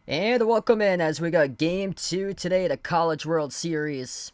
And welcome in as we got game 2 today of the College World Series.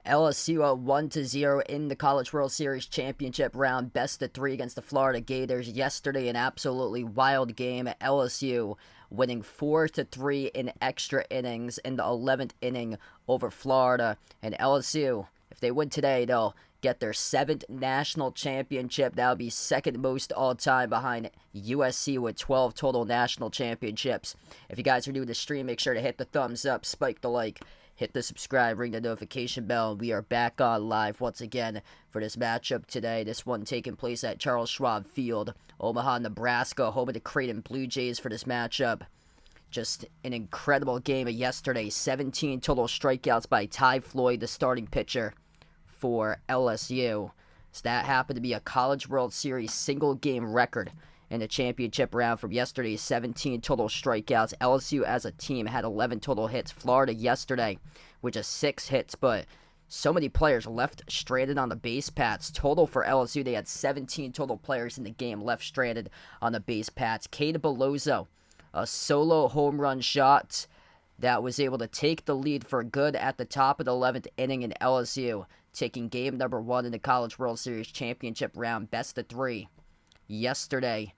LSU up 1-0 in the College World Series championship round, best of 3 against the Florida Gators. Yesterday, an absolutely wild game at LSU, winning 4-3 in extra innings in the 11th inning over Florida. And LSU, if they win today, they'll get their 7th national championship. That would be second most all-time behind USC with 12 total national championships. If you guys are new to the stream, make sure to hit the thumbs up, spike the like, hit the subscribe, ring the notification bell. We are back on live once again for this matchup today. This one taking place at Charles Schwab Field, Omaha, Nebraska, home of the Creighton Blue Jays for this matchup. Just an incredible game of yesterday. 17 total strikeouts by Ty Floyd, the starting pitcher for LSU. So that happened to be a College World Series single game record in the championship round from yesterday's 17 total strikeouts. LSU as a team had 11 total hits. Florida yesterday with just 6 hits, but so many players left stranded on the base paths. Total for LSU, they had 17 total players in the game left stranded on the base paths. Cade Bellozo, a solo home run shot that was able to take the lead for good at the top of the 11th inning in LSU, taking game number 1 in the College World Series championship round, best of 3 yesterday,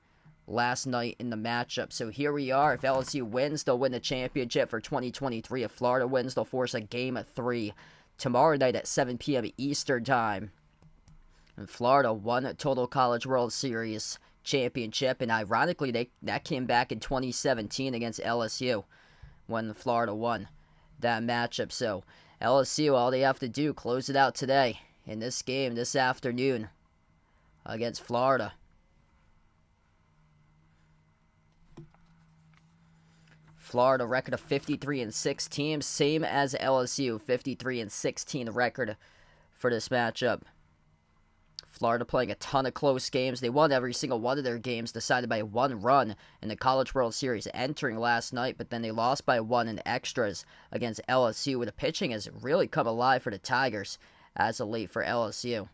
last night in the matchup. So here we are. If LSU wins, they'll win the championship for 2023. If Florida wins, they'll force a game of 3 tomorrow night at 7 p.m. Eastern time. And Florida won a total College World Series championship, and ironically, that came back in 2017 against LSU when Florida won that matchup. So LSU, all they have to do, close it out today in this game this afternoon against Florida. Florida record of 53-16, same as LSU, 53-16 record for this matchup. Florida playing a ton of close games. They won every single one of their games, decided by 1 run in the College World Series entering last night, but then they lost by 1 in extras against LSU, where the pitching has really come alive for the Tigers as of late for LSU.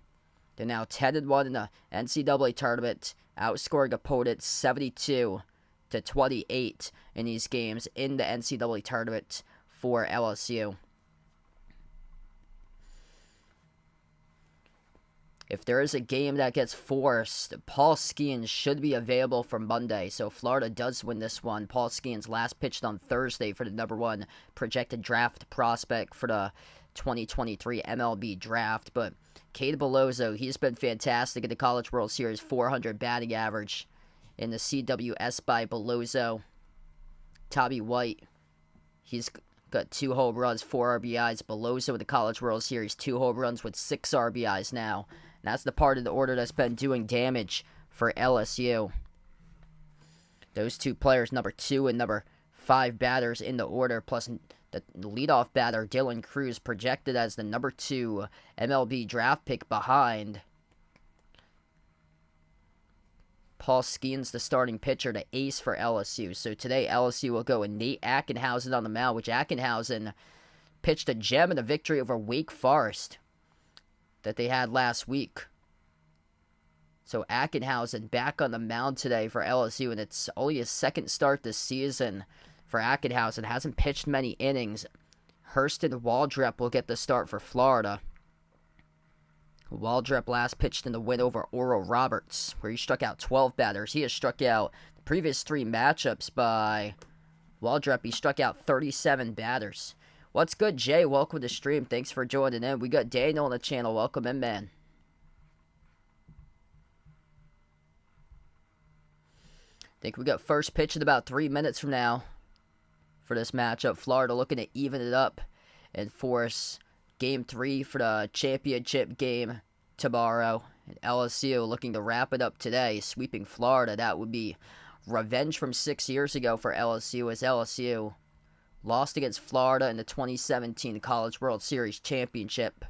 They're now 10-1 in the NCAA tournament, outscoring opponents 72-28 in these games in the NCAA tournament for LSU. If there is a game that gets forced, Paul Skeens should be available for Monday. So if Florida does win this one, Paul Skeens last pitched on Thursday for the number 1 projected draft prospect for the 2023 MLB draft. But Cade Bellozo, he's been fantastic in the College World Series, 400 batting average in the CWS by Bellozo. Tommy White, he's got 2 home runs, 4 RBIs. Bellozo in the College World Series, 2 home runs with 6 RBIs now. And that's the part of the order that's been doing damage for LSU. Those 2 players, number 2 and number 5 batters in the order, plus the leadoff batter, Dylan Cruz, projected as the number 2 MLB draft pick behind Paul Skeens, the starting pitcher, the ace for LSU. So today, LSU will go with Nate Ackenhausen on the mound, which Ackenhausen pitched a gem in a victory over Wake Forest that they had last week. So Ackenhausen back on the mound today for LSU, and it's only his 2nd start this season for Ackenhausen. Hasn't pitched many innings. Hurston Waldrep will get the start for Florida. Waldrep last pitched in the win over Oral Roberts, where he struck out 12 batters. He has struck out the previous 3 matchups by Waldrep. He struck out 37 batters. What's good, Jay? Welcome to the stream. Thanks for joining in. We got Daniel on the channel. Welcome in, man. I think we got first pitch in about 3 minutes from now for this matchup. Florida looking to even it up and force Game 3 for the championship game tomorrow. And LSU looking to wrap it up today, sweeping Florida. That would be revenge from 6 years ago for LSU, as LSU lost against Florida in the 2017 College World Series championship.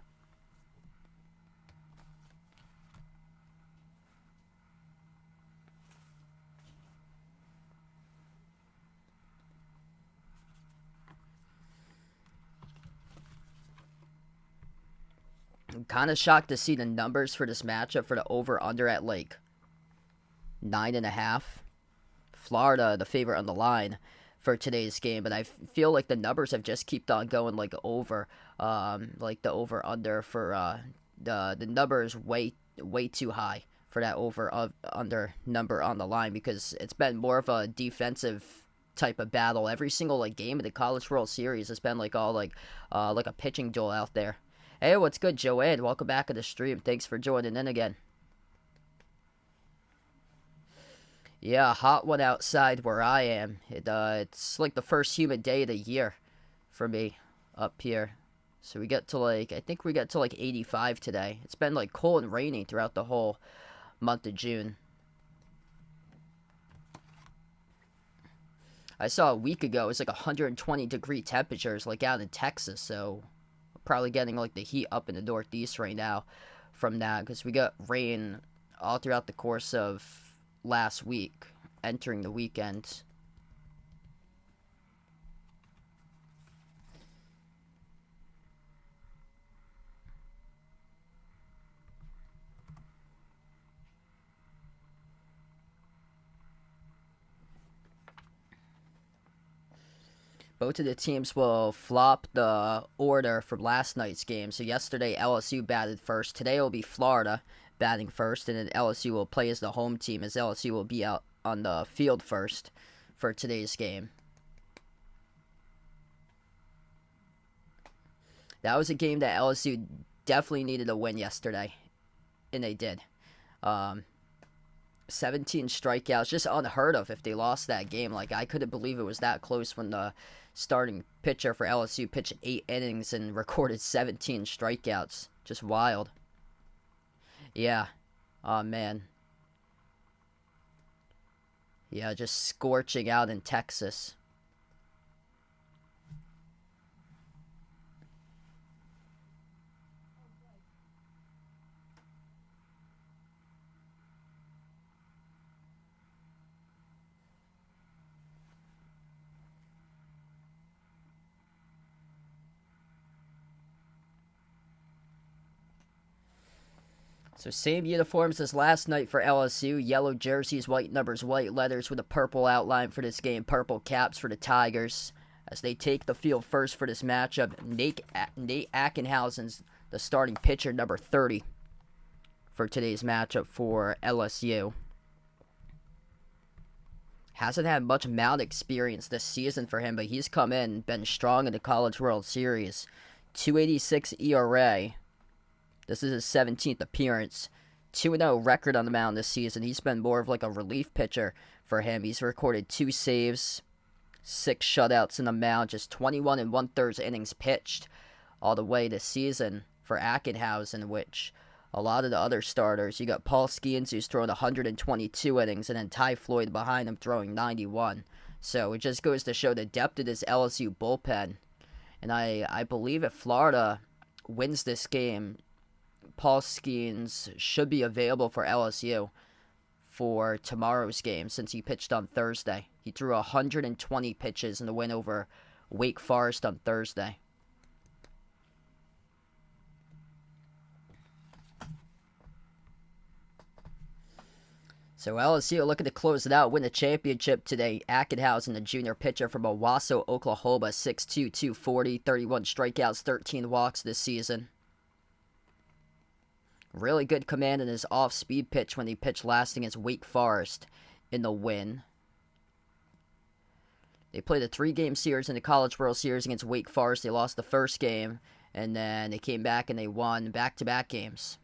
I'm kind of shocked to see the numbers for this matchup for the over-under at like 9.5. Florida, the favorite on the line, for today's game, but I feel like the numbers have just kept on going like over, like the over under for the number is way too high for that over under number on the line, because it's been more of a defensive type of battle. Every single like game of the College World Series has been like all like a pitching duel out there. Hey, what's good, Joanne? Welcome back to the stream. Thanks for joining in again. Yeah, hot one outside where I am. It's like the first humid day of the year for me up here. So we get to like, I think we get to like 85 today. It's been like cold and rainy throughout the whole month of June. I saw a week ago it was like 120 degree temperatures like out in Texas, so probably getting like the heat up in the Northeast right now from that, because we got rain all throughout the course of last week, entering the weekend. Both of the teams will flop the order from last night's game. So yesterday LSU batted first. Today it will be Florida batting first, and then LSU will play as the home team, as LSU will be out on the field first for today's game. That was a game that LSU definitely needed to win yesterday, and they did. 17 strikeouts, just unheard of if they lost that game. Like, I couldn't believe it was that close when the starting pitcher for LSU pitched 8 innings and recorded 17 strikeouts. Just wild. Yeah. Oh, man. Yeah, just scorching out in Texas. So same uniforms as last night for LSU. Yellow jerseys, white numbers, white letters with a purple outline for this game. Purple caps for the Tigers as they take the field first for this matchup. Nate Ackenhausen's the starting pitcher, number 30, for today's matchup for LSU. Hasn't had much mound experience this season for him, but he's come in, been strong in the College World Series. 2.86 ERA. This is his 17th appearance. 2-0 record on the mound this season. He's been more of like a relief pitcher for him. He's recorded 2 saves, 6 shutouts in the mound, just 21 1/3 innings pitched all the way this season for Ackenhausen, which a lot of the other starters, you got Paul Skeens, who's thrown 122 innings, and then Ty Floyd behind him throwing 91. So it just goes to show the depth of this LSU bullpen. And I believe if Florida wins this game, Paul Skeens should be available for LSU for tomorrow's game, since he pitched on Thursday. He threw 120 pitches in the win over Wake Forest on Thursday. So LSU looking to close it out, win the championship today. Ackenhausen, the junior pitcher from Owasso, Oklahoma, 6'2", 240, 31 strikeouts, 13 walks this season. Really good command in his off-speed pitch when he pitched last against Wake Forest in the win. They played a 3-game series in the College World Series against Wake Forest. They lost the first game, and then they came back and they won back-to-back games.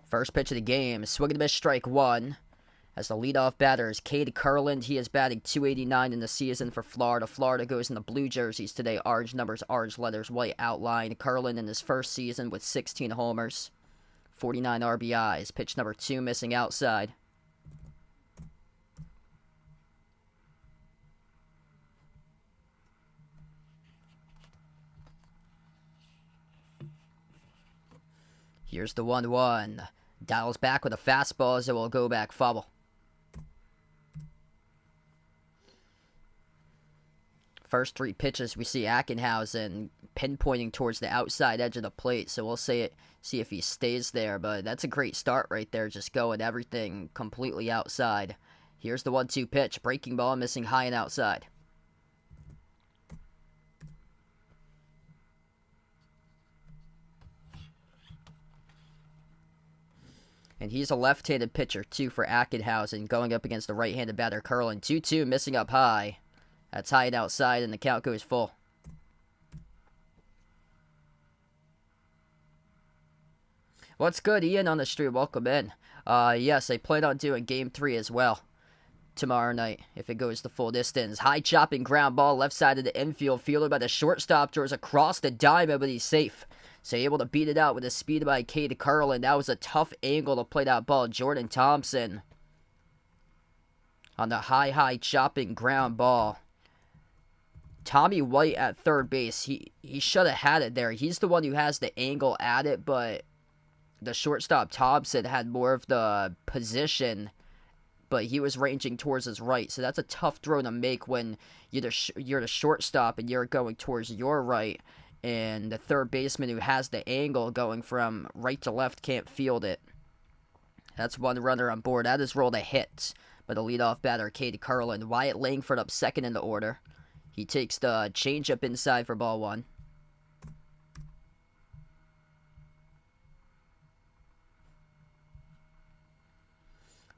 First pitch of the game, swing and a miss, strike one. As the leadoff batter is Cade Kurland. He is batting .289 in the season for Florida. Florida goes in the blue jerseys today. Orange numbers, orange letters, white outline. Kurland in his first season with 16 homers, 49 RBIs. Pitch number 2 missing outside. Here's the 1-1. Dials back with a fastball as it will go back foul. First 3 pitches, we see Ackenhausen pinpointing towards the outside edge of the plate, so we'll see if he stays there. But that's a great start right there, just going everything completely outside. Here's the 1-2 pitch. Breaking ball, missing high and outside. And he's a left-handed pitcher, too, for Ackenhausen, going up against the right-handed batter, Curlin. 2-2, missing up high. That's high and outside, and the count goes full. What's good, Ian, on the stream? Welcome in. Yes, I plan on doing Game 3 as well tomorrow night, if it goes the full distance. High chopping ground ball, left side of the infield, fielded by the shortstop, throws across the diamond, but he's safe. So able to beat it out with a speed by Cade Carlin. That was a tough angle to play that ball. Jordan Thompson on the high chopping ground ball. Tommy White at third base. He should have had it there. He's the one who has the angle at it, but the shortstop Thompson had more of the position, but he was ranging towards his right. So that's a tough throw to make when you're the shortstop and you're going towards your right, and the third baseman who has the angle going from right to left can't field it. That's one runner on board. That is rolled a hit by the leadoff batter, Cade Carlin. Wyatt Langford up second in the order. He takes the changeup inside for ball one.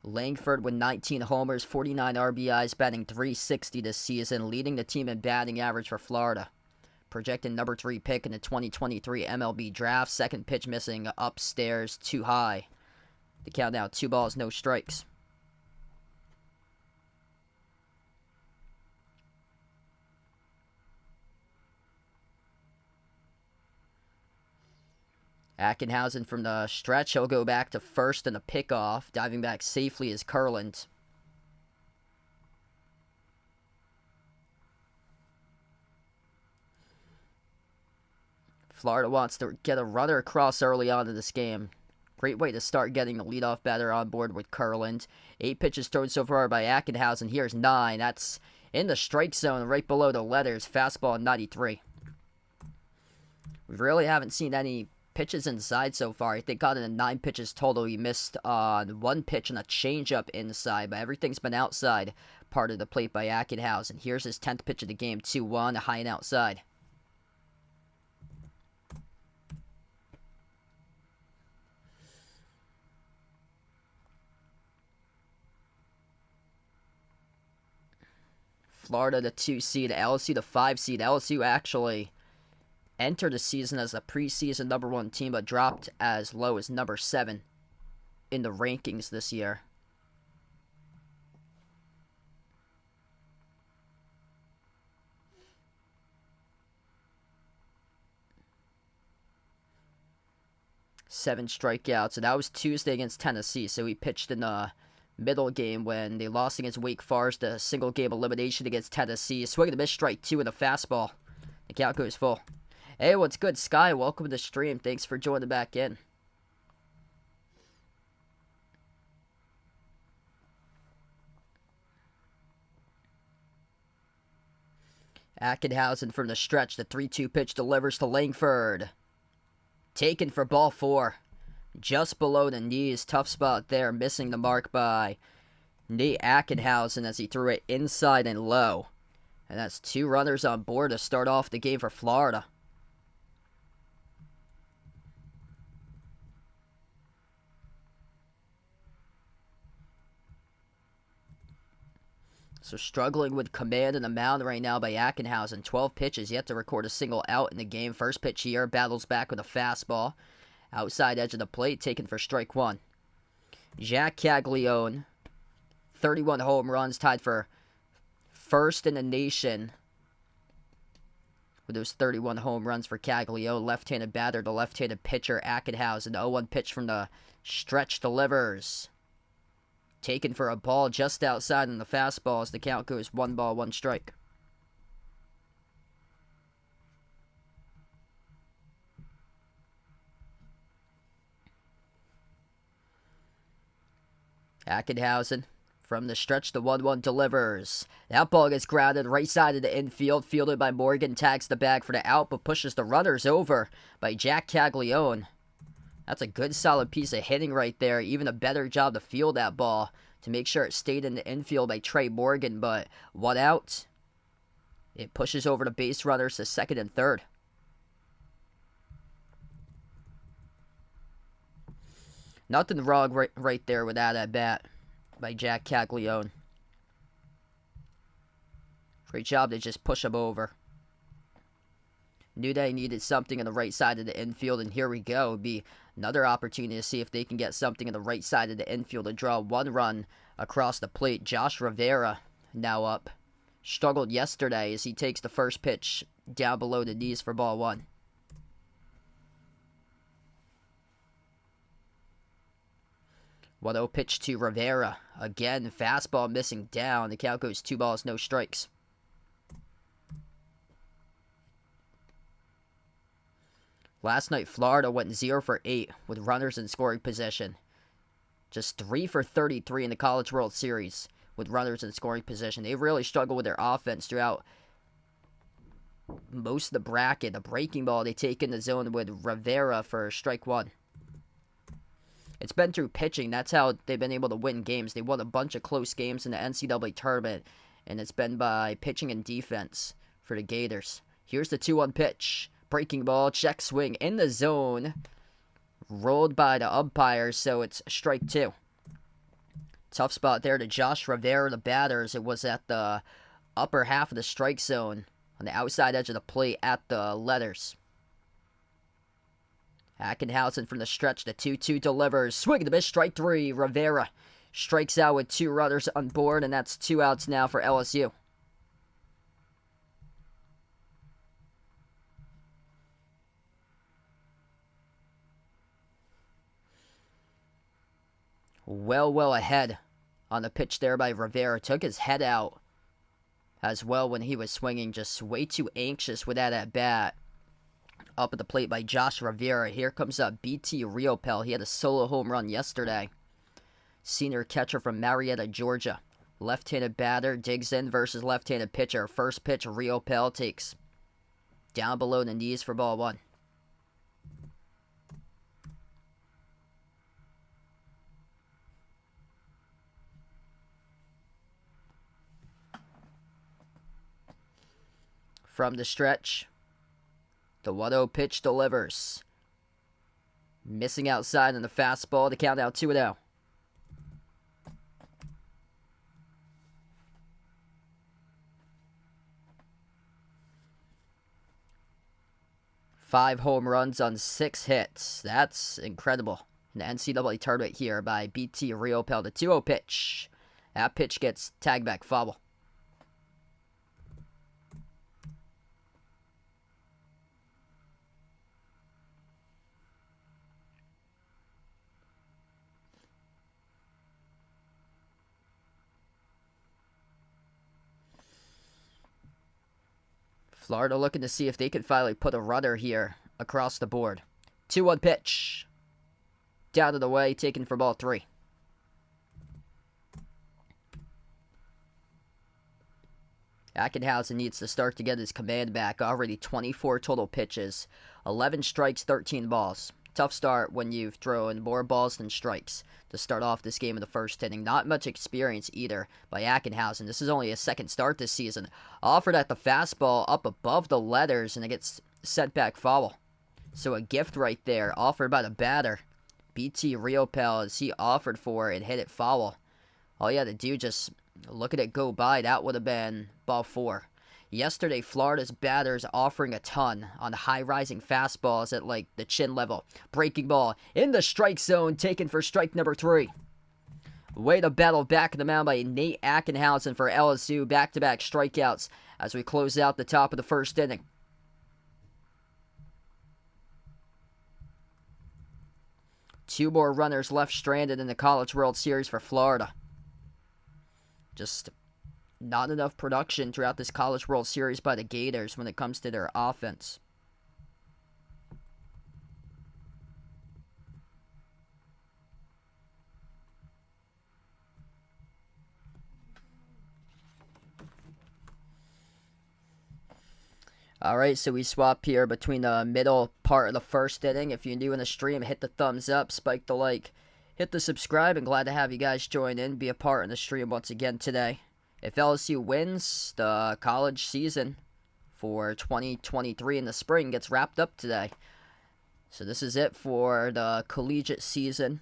Langford with 19 homers, 49 RBIs, batting .360 this season, leading the team in batting average for Florida. Projected number 3 pick in the 2023 MLB draft. Second pitch missing upstairs, too high. The count now 2 balls, no strikes. Ackenhausen from the stretch. He'll go back to first in the pickoff. Diving back safely is Curland. Florida wants to get a runner across early on in this game. Great way to start getting the leadoff batter on board with Curland. 8 pitches thrown so far by Ackenhausen. Here's 9. That's in the strike zone right below the letters. Fastball 93. We really haven't seen any pitches inside so far. I think out of the 9 pitches total, he missed on 1 pitch and a changeup inside, but everything's been outside part of the plate by Ackenhausen. Here's his 10th pitch of the game, 2-1, high and outside. Florida the 2 seed, LSU the 5 seed. LSU actually entered the season as a preseason number 1 team, but dropped as low as number 7 in the rankings this year. Seven strikeouts, and that was Tuesday against Tennessee, so he pitched in the middle game when they lost against Wake Forest, a single game elimination against Tennessee. Swing and a miss, strike 2 in the fastball. The count goes full. Hey, what's good, Sky? Welcome to the stream. Thanks for joining back in. Ackenhausen from the stretch. The 3-2 pitch delivers to Langford. Taken for ball 4. Just below the knees. Tough spot there. Missing the mark by Nate Ackenhausen as he threw it inside and low. And that's 2 runners on board to start off the game for Florida. So struggling with command in the mound right now by Ackenhausen. 12 pitches, yet to record a single out in the game. First pitch here, battles back with a fastball. Outside edge of the plate, taken for strike 1. Jack Caglione, 31 home runs, tied for first in the nation with those 31 home runs for Caglione. Left-handed batter, the left-handed pitcher, Ackenhausen. 0-1 pitch from the stretch, delivers. Taken for a ball just outside in the fastball as the count goes 1 ball, 1 strike. Ackenhausen From the stretch, the 1-1 delivers. That ball gets grounded right side of the infield, fielded by Morgan, tags the bag for the out, but pushes the runners over by Jack Caglione. That's a good solid piece of hitting right there. Even a better job to field that ball to make sure it stayed in the infield by Trey Morgan, but one out. It pushes over the base runners to second and third. Nothing wrong right there with that at bat by Jack Caglione. Great job to just push him over. Knew they needed something on the right side of the infield, and here we go. It'd be another opportunity to see if they can get something on the right side of the infield to draw one run across the plate. Josh Rivera now up. Struggled yesterday as he takes the first pitch down below the knees for ball one. What a pitch to Rivera. Again, fastball missing down. The count goes 2 balls, no strikes. Last night, Florida went 0 for 8 with runners in scoring position. Just 3 for 33 in the College World Series with runners in scoring position. They really struggled with their offense throughout most of the bracket. The breaking ball they take in the zone with Rivera for strike one. It's been through pitching. That's how they've been able to win games. They won a bunch of close games in the NCAA tournament, and it's been by pitching and defense for the Gators. Here's the 2-1 pitch. Breaking ball, check swing in the zone. Rolled by the umpires, so it's strike 2. Tough spot there to Josh Rivera, the batters. It was at the upper half of the strike zone on the outside edge of the plate at the letters. Ackenhausen from the stretch, the 2-2 delivers. Swing and a miss, strike 3. Rivera strikes out with 2 runners on board, and that's 2 outs now for LSU. Well ahead on the pitch there by Rivera. Took his head out as well when he was swinging. Just way too anxious with that at bat. Up at the plate by Josh Rivera. Here comes up BT Riopel. He had a solo home run yesterday. Senior catcher from Marietta, Georgia. Left-handed batter digs in versus left-handed pitcher. First pitch, Riopel takes down below the knees for ball one. From the stretch, the 1-0 pitch delivers. Missing outside on the fastball to count out 2-0. Five home runs on 6 hits. That's incredible. In the NCAA tournament here by BT Riopel. The 2-0 pitch. That pitch gets tagged back foul. Florida looking to see if they can finally put a runner here across the board. 2-1 pitch. Down to the way, taken for ball 3. Ackenhausen needs to start to get his command back. Already 24 total pitches. 11 strikes, 13 balls. Tough start when you've thrown more balls than strikes to start off this game in the first inning. Not much experience either by Ackenhausen. This is only his second start this season. Offered at the fastball up above the letters, and it gets sent back foul. So a gift right there offered by the batter. BT Riopel, as he offered for it and hit it foul. All you had to do, just look at it go by. That would have been ball 4. Yesterday, Florida's batters offering a ton on high-rising fastballs at, like, the chin level. Breaking ball in the strike zone, taken for strike number 3. Way to battle back in the mound by Nate Ackenhausen for LSU. Back-to-back strikeouts as we close out the top of the first inning. Two more runners left stranded in the College World Series for Florida. Just not enough production throughout this College World Series by the Gators when it comes to their offense. Alright, so we swap here between the middle part of the first inning. If you're new in the stream, hit the thumbs up, spike the like, hit the subscribe, and glad to have you guys join in, be a part in the stream once again today. If LSU wins, the college season for 2023 in the spring gets wrapped up today. So this is it for the collegiate season.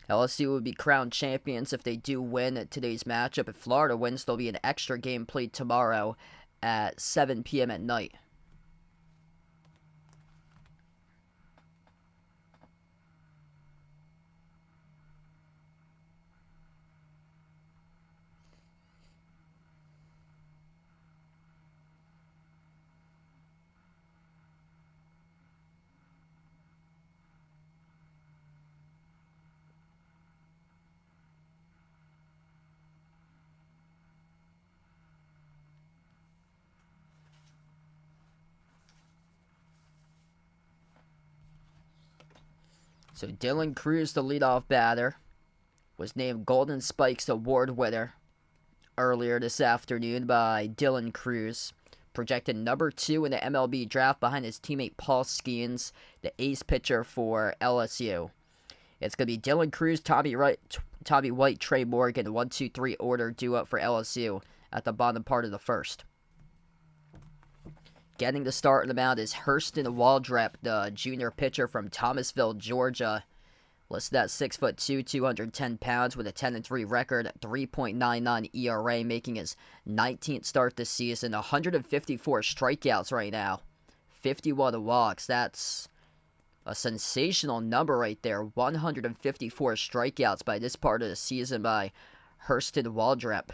LSU would be crowned champions if they do win at today's matchup. If Florida wins, there'll be an extra game played tomorrow at 7 p.m. at night. So Dylan Cruz, the leadoff batter, was named Golden Spikes Award winner earlier this afternoon by Dylan Cruz. Projected number 2 in the MLB draft behind his teammate Paul Skeens, the ace pitcher for LSU. It's going to be Dylan Cruz, Tommy White, Trey Morgan, 1-2-3 order due up for LSU at the bottom part of the first. Getting the start on the mound is Hurston Waldrep, the junior pitcher from Thomasville, Georgia. Listed at 6'2", 210 pounds with a 10-3 record, 3.99 ERA, making his 19th start this season. 154 strikeouts right now, 51 walks. That's a sensational number right there. 154 strikeouts by this part of the season by Hurston Waldrep.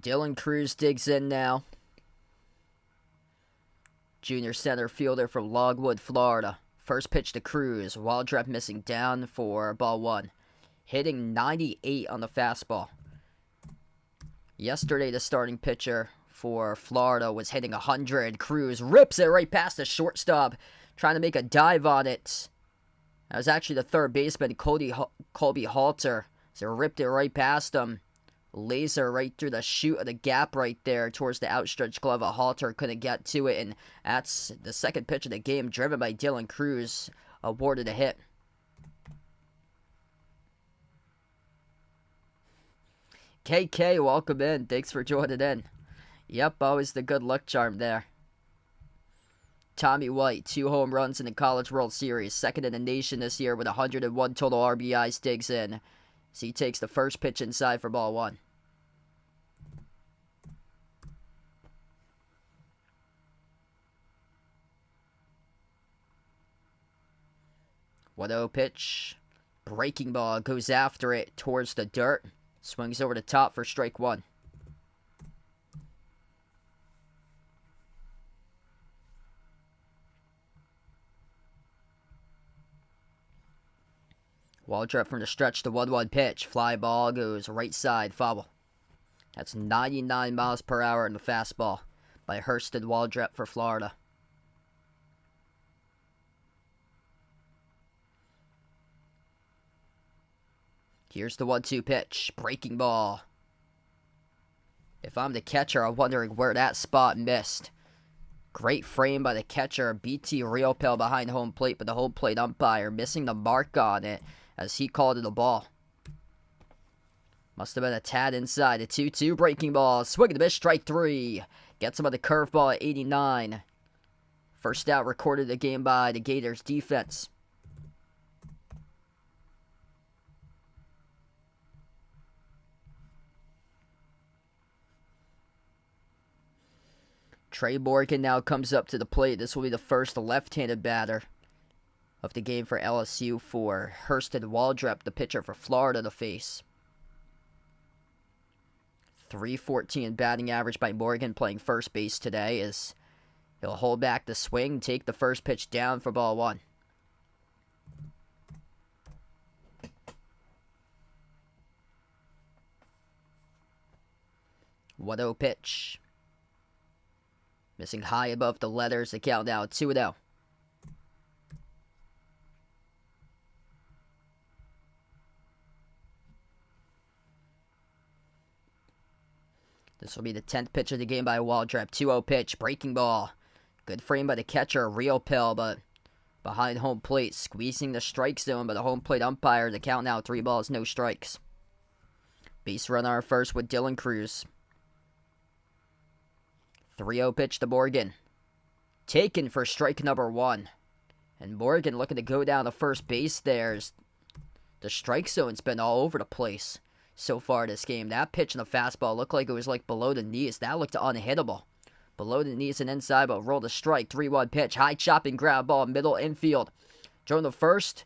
Dylan Cruz digs in now. Junior center fielder from Logwood, Florida. First pitch to Cruz. Waldrep missing down for ball 1. Hitting 98 on the fastball. Yesterday, the starting pitcher for Florida was hitting 100. Cruz rips it right past the shortstop, trying to make a dive on it. That was actually the third baseman, Colby Halter. So ripped it right past him. Laser right through the chute of the gap right there towards the outstretched glove. A Halter couldn't get to it, and that's the second pitch of the game, driven by Dylan Cruz, awarded a hit. KK, welcome in. Thanks for joining in. Yep, always the good luck charm there. Tommy White, 2 home runs in the College World Series, second in the nation this year with 101 total RBIs, digs in. So he takes the first pitch inside for ball 1. One-0 pitch. Breaking ball, goes after it towards the dirt. Swings over the top for strike 1. Waldrep from the stretch, the 1-1 pitch. Fly ball goes right side, foul. That's 99 miles per hour in the fastball by Hurston Waldrep for Florida. Here's the 1-2 pitch. Breaking ball. If I'm the catcher, I'm wondering where that spot missed. Great frame by the catcher. BT Realpel behind home plate, but the home plate umpire missing the mark on it as he called it a ball. Must have been a tad inside. A 2-2 breaking ball. Swing and a miss, strike 3. Gets him on the curveball at 89. First out recorded the game by the Gators defense. Trey Morgan now comes up to the plate. This will be the first left-handed batter of the game for LSU for Hurston Waldrep, the pitcher for Florida, to face. .314 batting average by Morgan, playing first base today, as he'll hold back the swing, take the first pitch down for ball 1. 1-0 pitch. Missing high above the letters. The count now 2-0. This will be the 10th pitch of the game by Waldrep. 2-0 pitch. Breaking ball. Good frame by the catcher. Real pill, but behind home plate. Squeezing the strike zone by the home plate umpire. The count now 3 balls, no strikes. Base runner first with Dylan Cruz. 3-0 pitch to Morgan. Taken for strike number 1. And Morgan looking to go down to first base there. The strike zone's been all over the place so far this game. That pitch in the fastball looked like it was like below the knees. That looked unhittable. Below the knees and inside, but rolled a strike. 3-1 pitch. High chopping ground ball, middle infield. Thrown to first.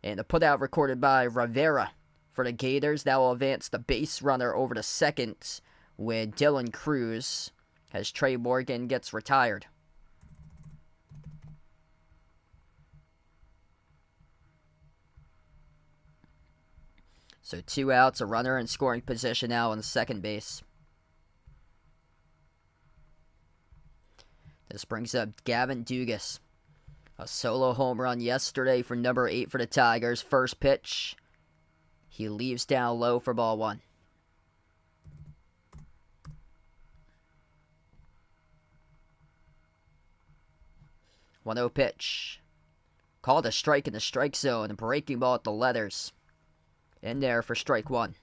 And the putout recorded by Rivera for the Gators. That will advance the base runner over to second with Dylan Cruz as Trey Morgan gets retired. So 2 outs, a runner in scoring position now on second base. This brings up Gavin Dugas. A solo home run yesterday for number 8 for the Tigers. First pitch. He leaves down low for ball 1. One 0 pitch. Called a strike in the strike zone. A breaking ball at the letters. In there for strike 1.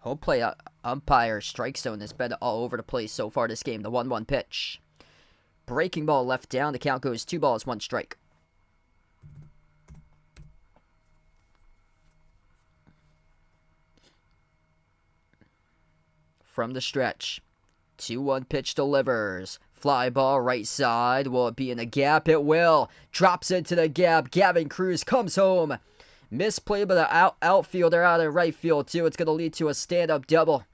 Home plate umpire strike zone has been all over the place so far this game. The 1-1 pitch. Breaking ball left down. The count goes 2 balls, 1 strike. From the stretch. 2-1 pitch delivers. Fly ball right side. Will it be in the gap? It will. Drops into the gap. Gavin Cruz comes home. Misplay by the outfielder out in right field, too. It's going to lead to a stand-up double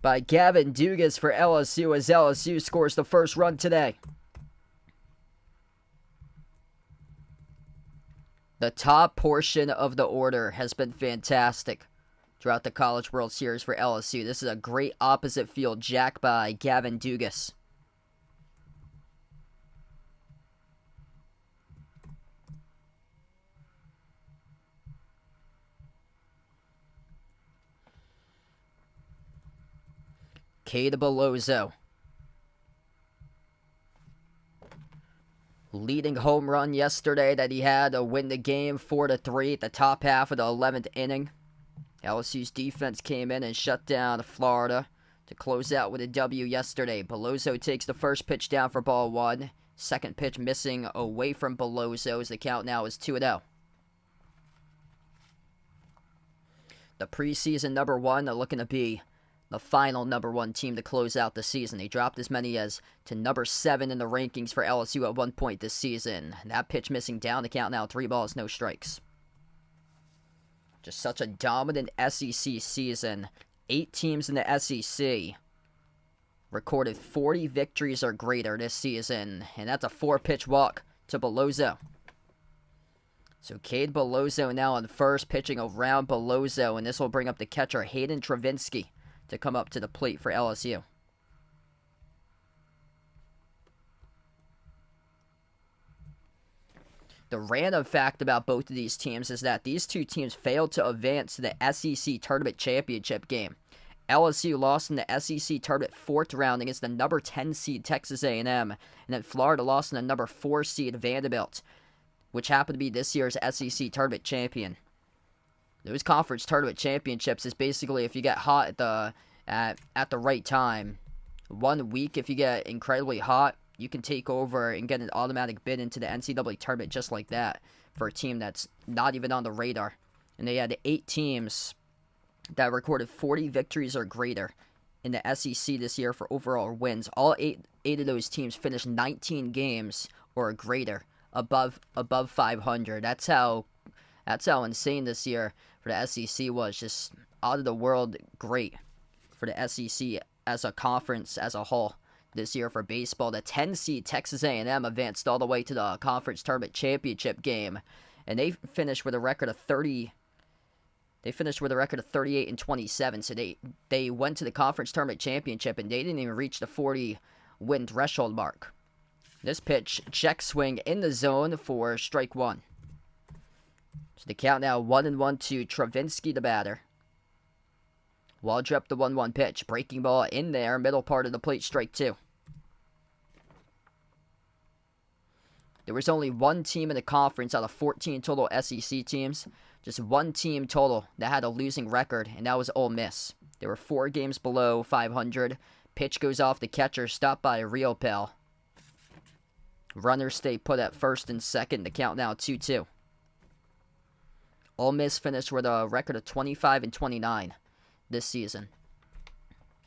by Gavin Dugas for LSU as LSU scores the first run today. The top portion of the order has been fantastic throughout the College World Series for LSU. This is a great opposite field jack by Gavin Dugas. Cade Bellozo. Leading home run yesterday that he had to win the game 4-3 at the top half of the 11th inning. LSU's defense came in and shut down Florida to close out with a W yesterday. Bellozo takes the first pitch down for ball 1. Second pitch missing away from Bellozo as the count now is 2-0. The preseason number 1 they're looking to be the final number 1 team to close out the season. They dropped as many as to number 7 in the rankings for LSU at one point this season. That pitch missing down, the count now 3 balls, no strikes. Just such a dominant SEC season. 8 teams in the SEC recorded 40 victories or greater this season. And that's a 4-pitch walk to Bellozo. So Cade Bellozo now on first, pitching around Bellozo. And this will bring up the catcher Hayden Travinsky to come up to the plate for LSU. The random fact about both of these teams is that these two teams failed to advance to the SEC Tournament Championship game. LSU lost in the SEC Tournament 4th round against the number 10 seed Texas A&M, and then Florida lost in the number 4 seed Vanderbilt, which happened to be this year's SEC Tournament champion. Those conference tournament championships is basically if you get hot at the right time. 1 week, if you get incredibly hot, you can take over and get an automatic bid into the NCAA tournament just like that for a team that's not even on the radar. And they had 8 teams that recorded 40 victories or greater in the SEC this year for overall wins. All eight of those teams finished 19 games or greater above 500. That's how insane this year for the SEC was. Just out of the world great for the SEC as a conference as a whole this year for baseball. The 10 seed Texas A&M advanced all the way to the conference tournament championship game, and they finished with a record of 30 They finished with a record of 38 and 27, so they went to the conference tournament championship, and they didn't even reach the 40-win threshold mark. This pitch, check swing in the zone for strike one. So the count now 1-1 to Travinsky, the batter. Waldrep, the 1-1 pitch. Breaking ball in there, middle part of the plate, strike two. There was only one team in the conference out of 14 total SEC teams. Just one team total that had a losing record, and that was Ole Miss. They were 4 games below 500. Pitch goes off the catcher, stopped by a real pal. Runners stay put at first and second. The count now 2-2. Ole Miss finished with a record of 25 and 29 this season.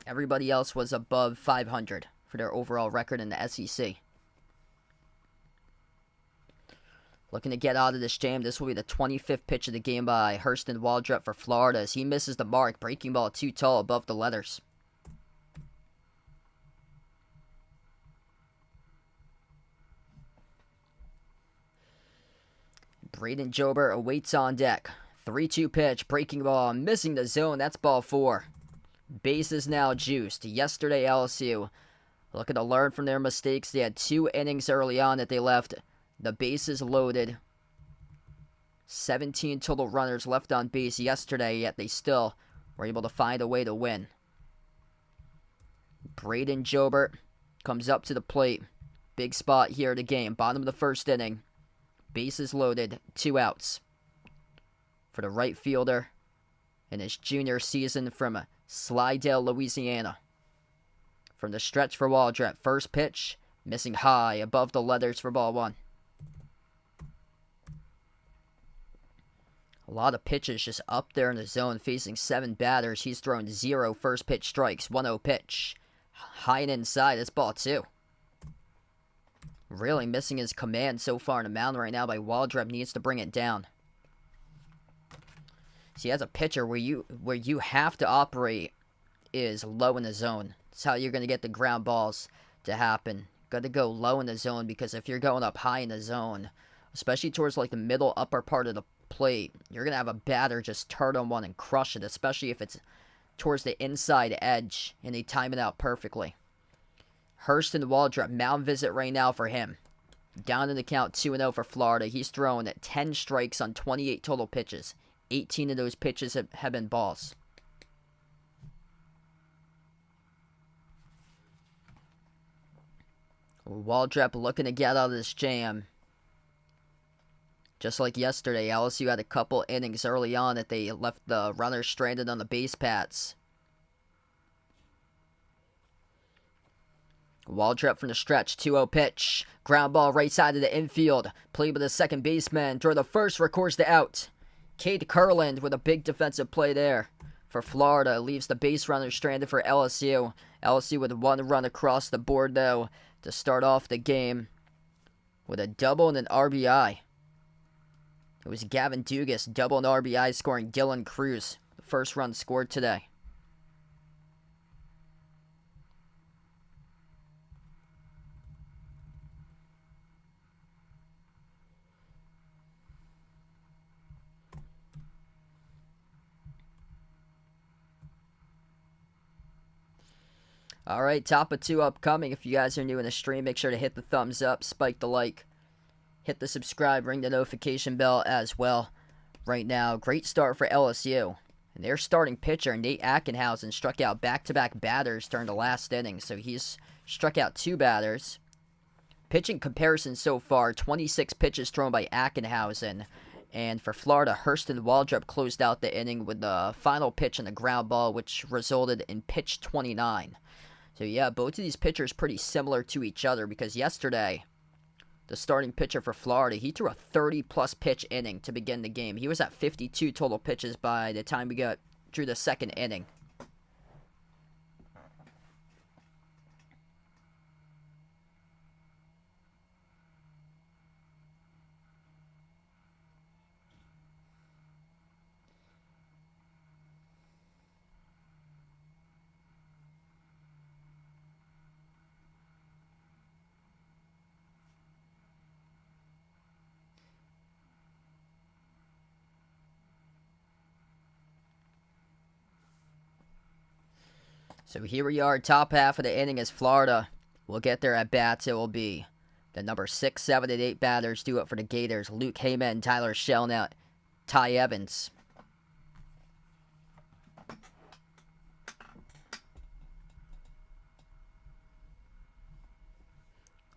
Everybody else was above 500 for their overall record in the SEC. Looking to get out of this jam. This will be the 25th pitch of the game by Hurston Waldrep for Florida as he misses the mark. Breaking ball too tall above the letters. Braden Jobert awaits on deck. 3-2 pitch. Breaking ball. Missing the zone. That's ball 4. Base is now juiced. Yesterday, LSU looking to learn from their mistakes. They had 2 innings early on that they left the bases loaded. 17 total runners left on base yesterday, yet they still were able to find a way to win. Braden Jobert comes up to the plate. Big spot here of the game. Bottom of the first inning. Bases loaded. 2 outs. For the right fielder in his junior season from Slidell, Louisiana. From the stretch for Waldrep. First pitch. Missing high above the letters for ball 1. A lot of pitches just up there in the zone, facing 7 batters. He's thrown 0 first pitch strikes. 1-0 pitch. High and inside. It's ball 2. Really missing his command so far in the mound right now by Waldrep. Needs to bring it down. See, as a pitcher, where you have to operate is low in the zone. That's how you're going to get the ground balls to happen. Got to go low in the zone, because if you're going up high in the zone, especially towards like the middle upper part of the plate, you're going to have a batter just turn on one and crush it, especially if it's towards the inside edge and they time it out perfectly. Hurston Waldrep, mound visit right now for him. Down in the count 2-0 for Florida. He's thrown at 10 strikes on 28 total pitches. 18 of those pitches have been balls. Waldrep looking to get out of this jam. Just like yesterday, LSU had a couple innings early on that they left the runners stranded on the base paths. Waldrep from the stretch, 2-0 pitch. Ground ball right side of the infield. Played with the second baseman. Throw the first, records the out. Cade Kurland with a big defensive play there for Florida. Leaves the base runner stranded for LSU. LSU with 1 run across the board, though, to start off the game with a double and an RBI. It was Gavin Dugas, double and RBI, scoring Dylan Cruz. The first run scored today. Alright, top of 2 upcoming. If you guys are new in the stream, make sure to hit the thumbs up, spike the like, hit the subscribe, ring the notification bell as well. Right now, great start for LSU. And their starting pitcher, Nate Ackenhausen, struck out back-to-back batters during the last inning. So he's struck out 2 batters. Pitching comparison so far, 26 pitches thrown by Ackenhausen. And for Florida, Hurston Waldrep closed out the inning with the final pitch and the ground ball, which resulted in pitch 29. So yeah, both of these pitchers pretty similar to each other, because yesterday, the starting pitcher for Florida, he threw a 30-plus pitch inning to begin the game. He was at 52 total pitches by the time we got through the second inning. So here we are, top half of the inning as Florida will get their at-bats. It will be the number 6, 7, and 8 batters do it for the Gators. Luke Heyman, Tyler Shelnut, Ty Evans.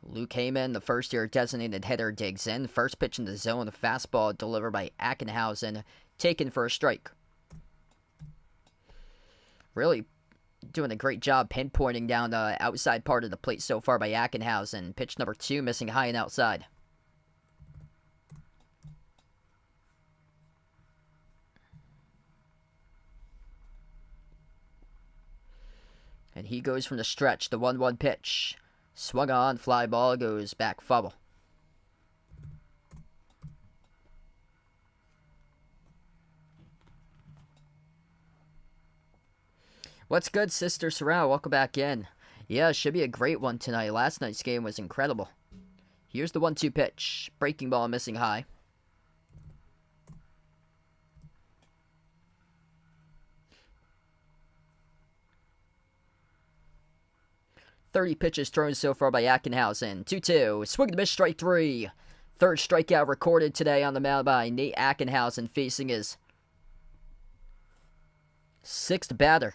Luke Heyman, the first-year designated hitter, digs in. First pitch in the zone, a fastball delivered by Ackenhausen, taken for a strike. Really doing a great job pinpointing down the outside part of the plate so far by Ackenhausen. Pitch number 2, missing high and outside. And he goes from the stretch, the 1-1 pitch. Swung on, fly ball, goes back foul. What's good, Sister Sorrel? Welcome back in. Yeah, it should be a great one tonight. Last night's game was incredible. Here's the 1-2 pitch. Breaking ball, missing high. .30 pitches thrown so far by Ackenhausen. 2-2. Swing and a miss, strike 3. Third strikeout recorded today on the mound by Nate Ackenhausen, facing his 6th batter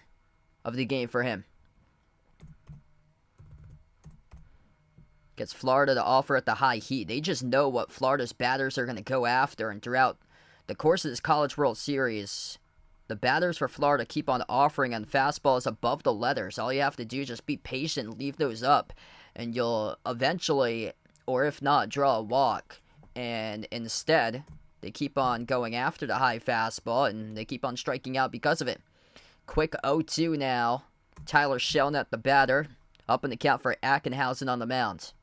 of the game for him. Gets Florida to offer at the high heat. They just know what Florida's batters are going to go after, and throughout the course of this College World Series, the batters for Florida keep on offering on fastballs above the letters. All you have to do is just be patient, leave those up, and you'll eventually, or if not, draw a walk. And instead, they keep on going after the high fastball, and they keep on striking out because of it. Quick 0-2 now. Tyler Shelnut, the batter, up in the count for Ackenhausen on the mound.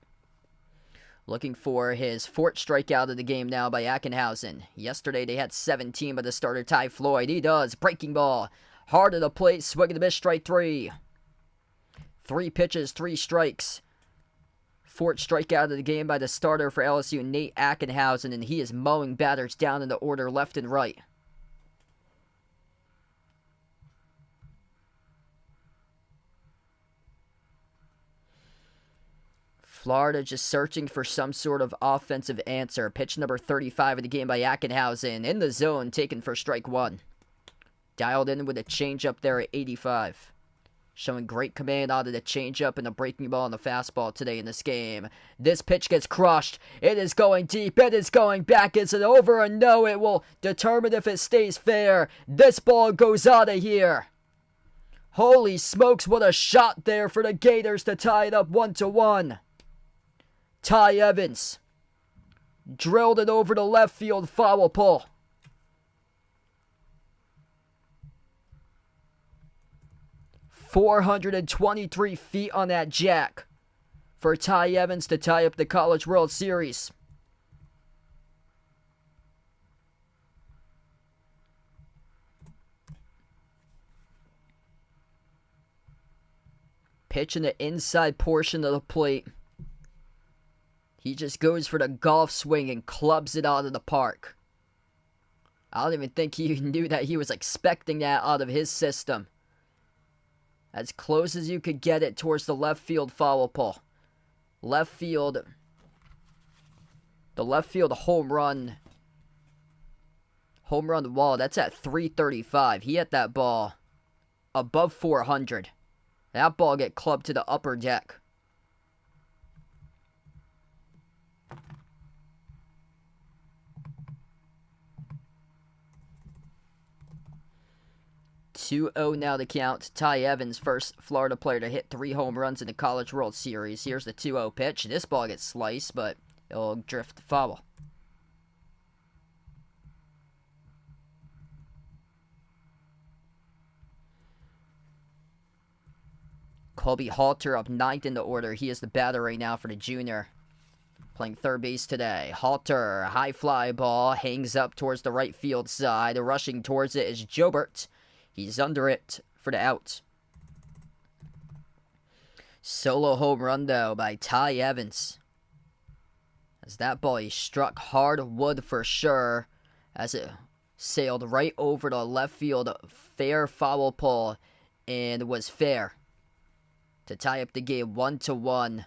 Looking for his 4th strikeout of the game now by Ackenhausen. Yesterday they had 17 by the starter Ty Floyd. He does. Breaking ball. Hard at the plate. Swing and a miss. Strike 3. 3 pitches, 3 strikes. 4th strikeout of the game by the starter for LSU, Nate Ackenhausen. And he is mowing batters down in the order left and right. Florida just searching for some sort of offensive answer. Pitch number 35 of the game by Ackenhausen. In the zone, taken for strike 1. Dialed in with a changeup there at 85. Showing great command out of the changeup and the breaking ball and the fastball today in this game. This pitch gets crushed. It is going deep. It is going back. Is it over or no? It will determine if it stays fair. This ball goes out of here. Holy smokes, what a shot there for the Gators to tie it up 1-1. Ty Evans drilled it over the left field foul pole. .423 feet on that jack for Ty Evans to tie up the College World Series. Pitch in the inside portion of the plate. He just goes for the golf swing and clubs it out of the park. I don't even think he knew that he was expecting that out of his system. As close as you could get it towards the left field foul pole. Left field. The left field home run. Home run wall. That's at 335. He hit that ball above 400. That ball get clubbed to the upper deck. .2-0 now to count. Ty Evans, first Florida player to hit 3 home runs in the College World Series. Here's the 2-0 pitch. This ball gets sliced, but it'll drift foul. Colby Halter up 9th in the order. He is the batter right now for the junior. Playing third base today. Halter, high fly ball, hangs up towards the right field side. Rushing towards it is Jobert. He's under it for the out. Solo home run, though, by Ty Evans. As that ball, he struck hard wood for sure. As it sailed right over the left field fair foul pole and was fair. to tie up the game 1-1.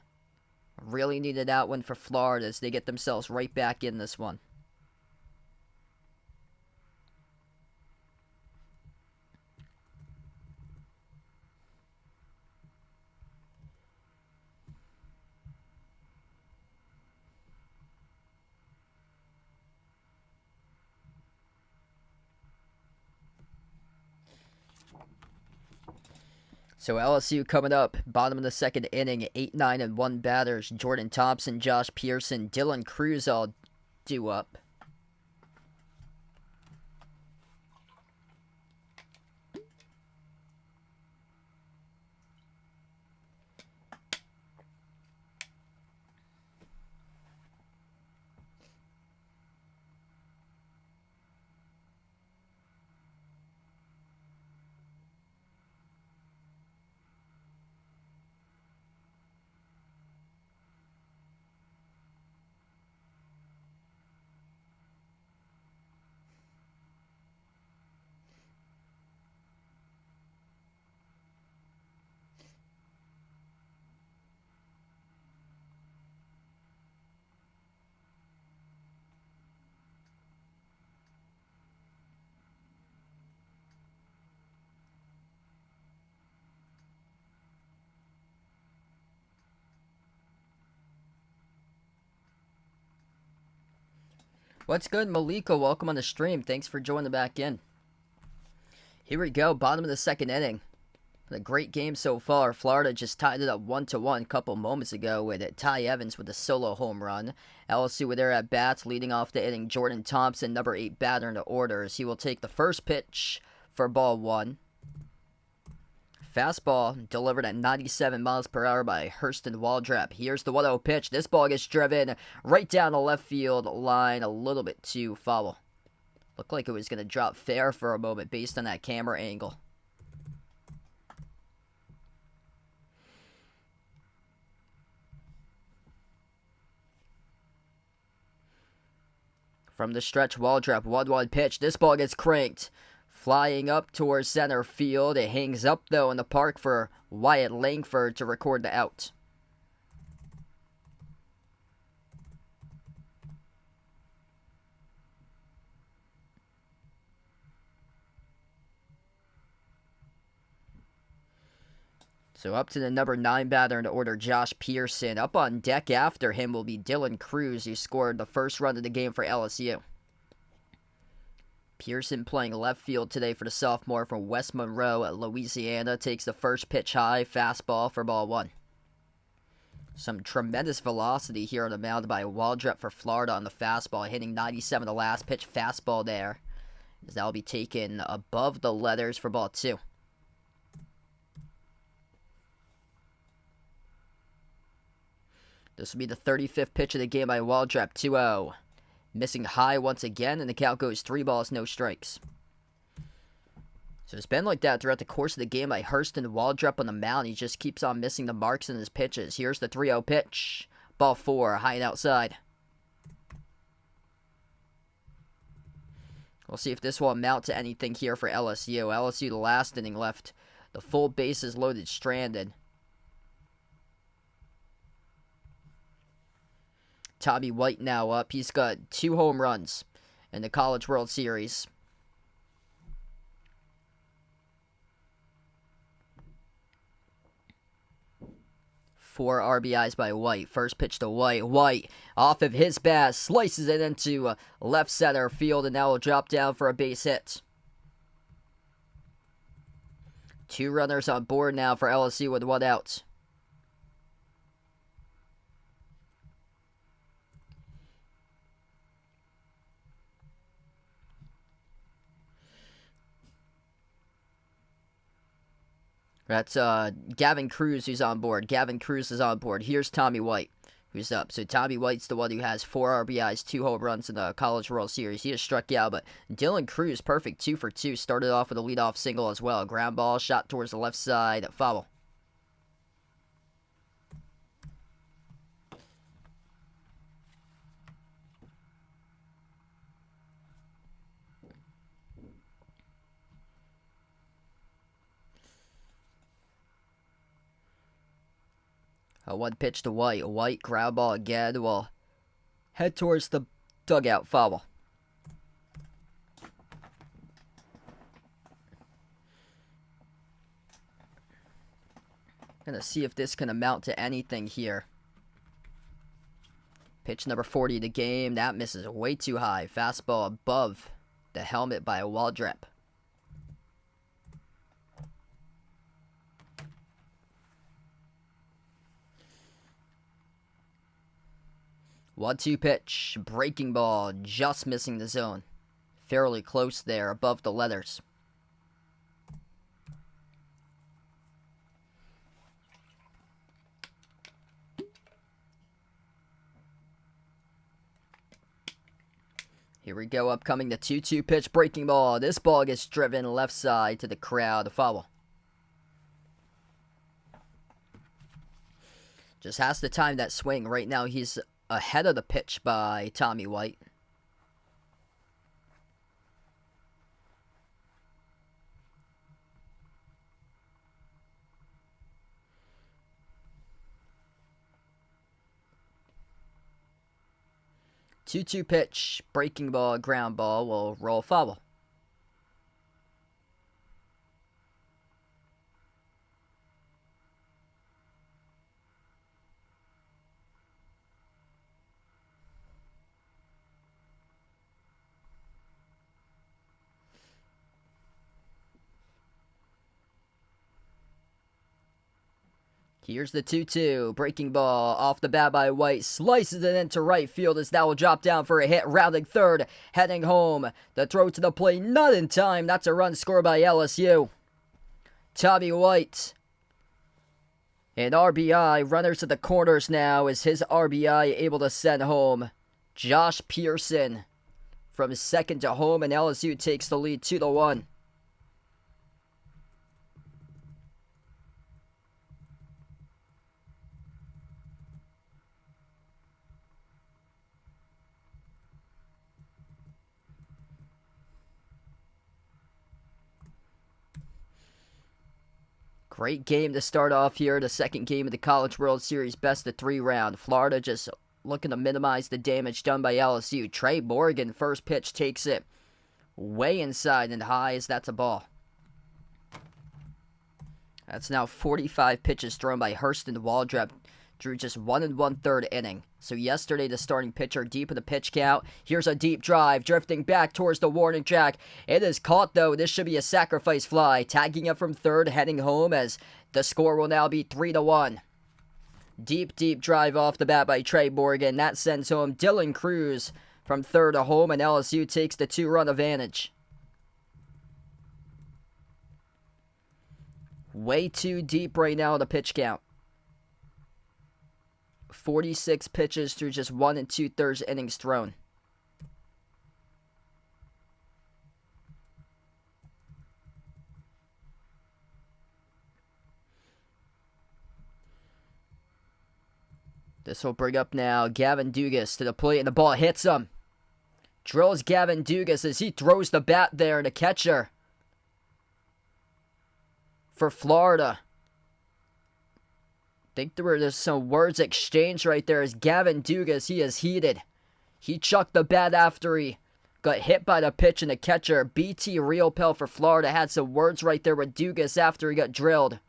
Really needed that one for Florida as they get themselves right back in this one. So LSU coming up, bottom of the second inning, 8-9-1 batters. Jordan Thompson, Josh Pearson, Dylan Cruz all due up. What's good, Malika? Welcome on the stream. Thanks for joining back in. Here we go, bottom of the second inning. A great game so far. Florida just tied it up 1-1 a couple moments ago with Ty Evans with a solo home run. LSU with their at-bats leading off the inning. Jordan Thompson, number 8 batter in the orders. He will take the first pitch for ball 1. Fastball delivered at 97 miles per hour by Hurston Waldrep. Here's the 1-0 pitch. This ball gets driven right down the left field line, a little bit too foul. Looked like it was going to drop fair for a moment based on that camera angle. From the stretch, Waldrep, 1-1 pitch. This ball gets cranked. Flying up towards center field. It hangs up, though, in the park for Wyatt Langford to record the out. So up to the number 9 batter in the order, Josh Pearson. Up on deck after him will be Dylan Cruz, who scored the first run of the game for LSU. Pearson playing left field today for the sophomore from West Monroe at Louisiana. Takes the first pitch high, fastball for ball 1. Some tremendous velocity here on the mound by Waldrep for Florida on the fastball, hitting 97 the last pitch, fastball there. As that will be taken above the letters for ball 2. This will be the 35th pitch of the game by Waldrep, 2-0. Missing high once again, and the count goes 3 balls, no strikes. So it's been like that throughout the course of the game by Hurston Waldrep on the mound. He just keeps on missing the marks in his pitches. Here's the 3-0 pitch. Ball 4, high and outside. We'll see if this will amount to anything here for LSU. LSU, the last inning, left the full bases loaded stranded. Tommy White now up. He's got 2 home runs in the College World Series. Four RBIs by White. First pitch to White. White, off of his bat, slices it into left center field, and now will drop down for a base hit. 2 runners on board now for LSU with 1 out. That's Gavin Cruz who's on board. Gavin Cruz is on board. Here's Tommy White who's up. So Tommy White's the one who has 4 RBIs, 2 home runs in the College World Series. He has struck out, but Dylan Cruz, perfect 2 for 2. Started off with a leadoff single as well. Ground ball, shot towards the left side, foul. One pitch to White. White ground ball again. Will head towards the dugout. Foul. Gonna see if this can amount to anything here. Pitch number 40 of the game. That misses way too high. Fastball above the helmet by Waldrep. One-two pitch. Breaking ball. Just missing the zone. Fairly close there above the leathers. Here we go, upcoming the 2-2 pitch, breaking ball. This ball gets driven left side to the crowd. Foul. Just has to time that swing. Right now he's ahead of the pitch by Tommy White. Two-two pitch, breaking ball, ground ball will roll foul. Here's the 2-2. Breaking ball off the bat by White. Slices it into right field as that will drop down for a hit. Rounding third. Heading home. The throw to the plate. Not in time. That's a run scored by LSU. Tommy White. An RBI. Runners to the corners now. Is his RBI able to send home Josh Pearson from second to home. And LSU takes the lead 2-1. Great game to start off here. The second game of the College World Series best-of-3 round. Florida just looking to minimize the damage done by LSU. Trey Morgan, first pitch, takes it way inside and high as that's a ball. That's now 45 pitches thrown by Hurston Waldrep. Drew just 1 1/3 inning. So yesterday, the starting pitcher deep in the pitch count. Here's a deep drive, drifting back towards the warning track. It is caught, though. This should be a sacrifice fly. Tagging up from third, heading home as the score will now be 3-1. Deep drive off the bat by Trey Morgan. That sends home Dylan Cruz from third to home, and LSU takes the 2-run advantage. Way too deep right now in the pitch count. 46 pitches through just 1 2/3 innings thrown. This will bring up now Gavin Dugas to the plate, and the ball hits him. Drills Gavin Dugas as he throws the bat there, and the catcher for Florida. I think there were some words exchanged right there as Gavin Dugas, he is heated. He chucked the bat after he got hit by the pitch, and the catcher, BT Realpel for Florida, had some words right there with Dugas after he got drilled.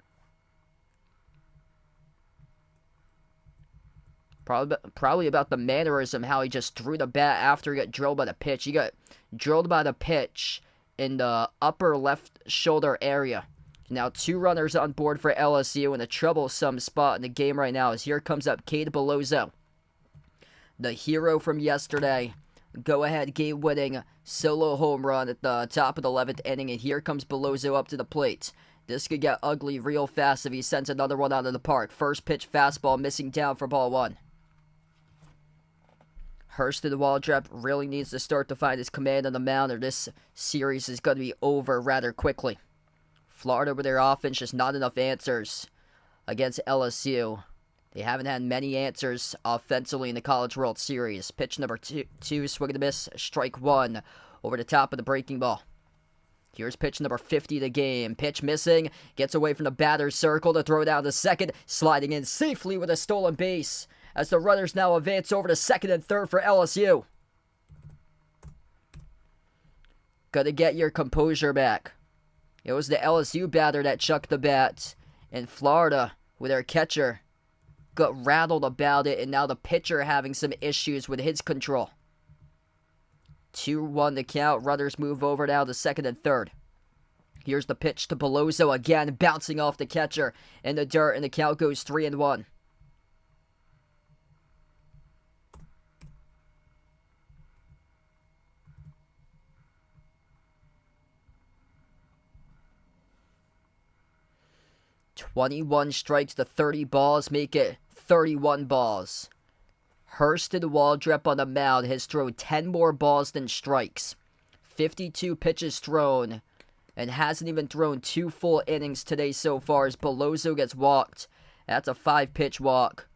Probably about the mannerism, how he just threw the bat after he got drilled by the pitch. He got drilled by the pitch in the upper left shoulder area. Now 2 runners on board for LSU in a troublesome spot in the game right now as here comes up Cade Bellozo, the hero from yesterday. Go-ahead game-winning solo home run at the top of the 11th inning, and here comes Bellozo up to the plate. This could get ugly real fast if he sends another one out of the park. First pitch fastball missing down for ball 1. Hurston Waldrep really needs to start to find his command on the mound, or this series is going to be over rather quickly. Florida with their offense, just not enough answers against LSU. They haven't had many answers offensively in the College World Series. Pitch number 2, swing and a miss, strike 1 over the top of the breaking ball. Here's pitch number 50 of the game. Pitch missing. Gets away from the batter's circle to throw down to second. Sliding in safely with a stolen base. As the runners now advance over to second and third for LSU. Gotta get your composure back. It was the LSU batter that chucked the bat. And Florida, with their catcher, got rattled about it. And now the pitcher having some issues with his control. 2-1 the count. Runners move over now to second and third. Here's the pitch to Belloso again, bouncing off the catcher in the dirt, and the count goes 3-1. "21 strikes to 30 balls, make it 31 balls. Hurston Waldrep on the mound has thrown 10 more balls than strikes. 52 pitches thrown, and hasn't even thrown 2 full innings today so far as Belloso gets walked. That's a 5-pitch walk.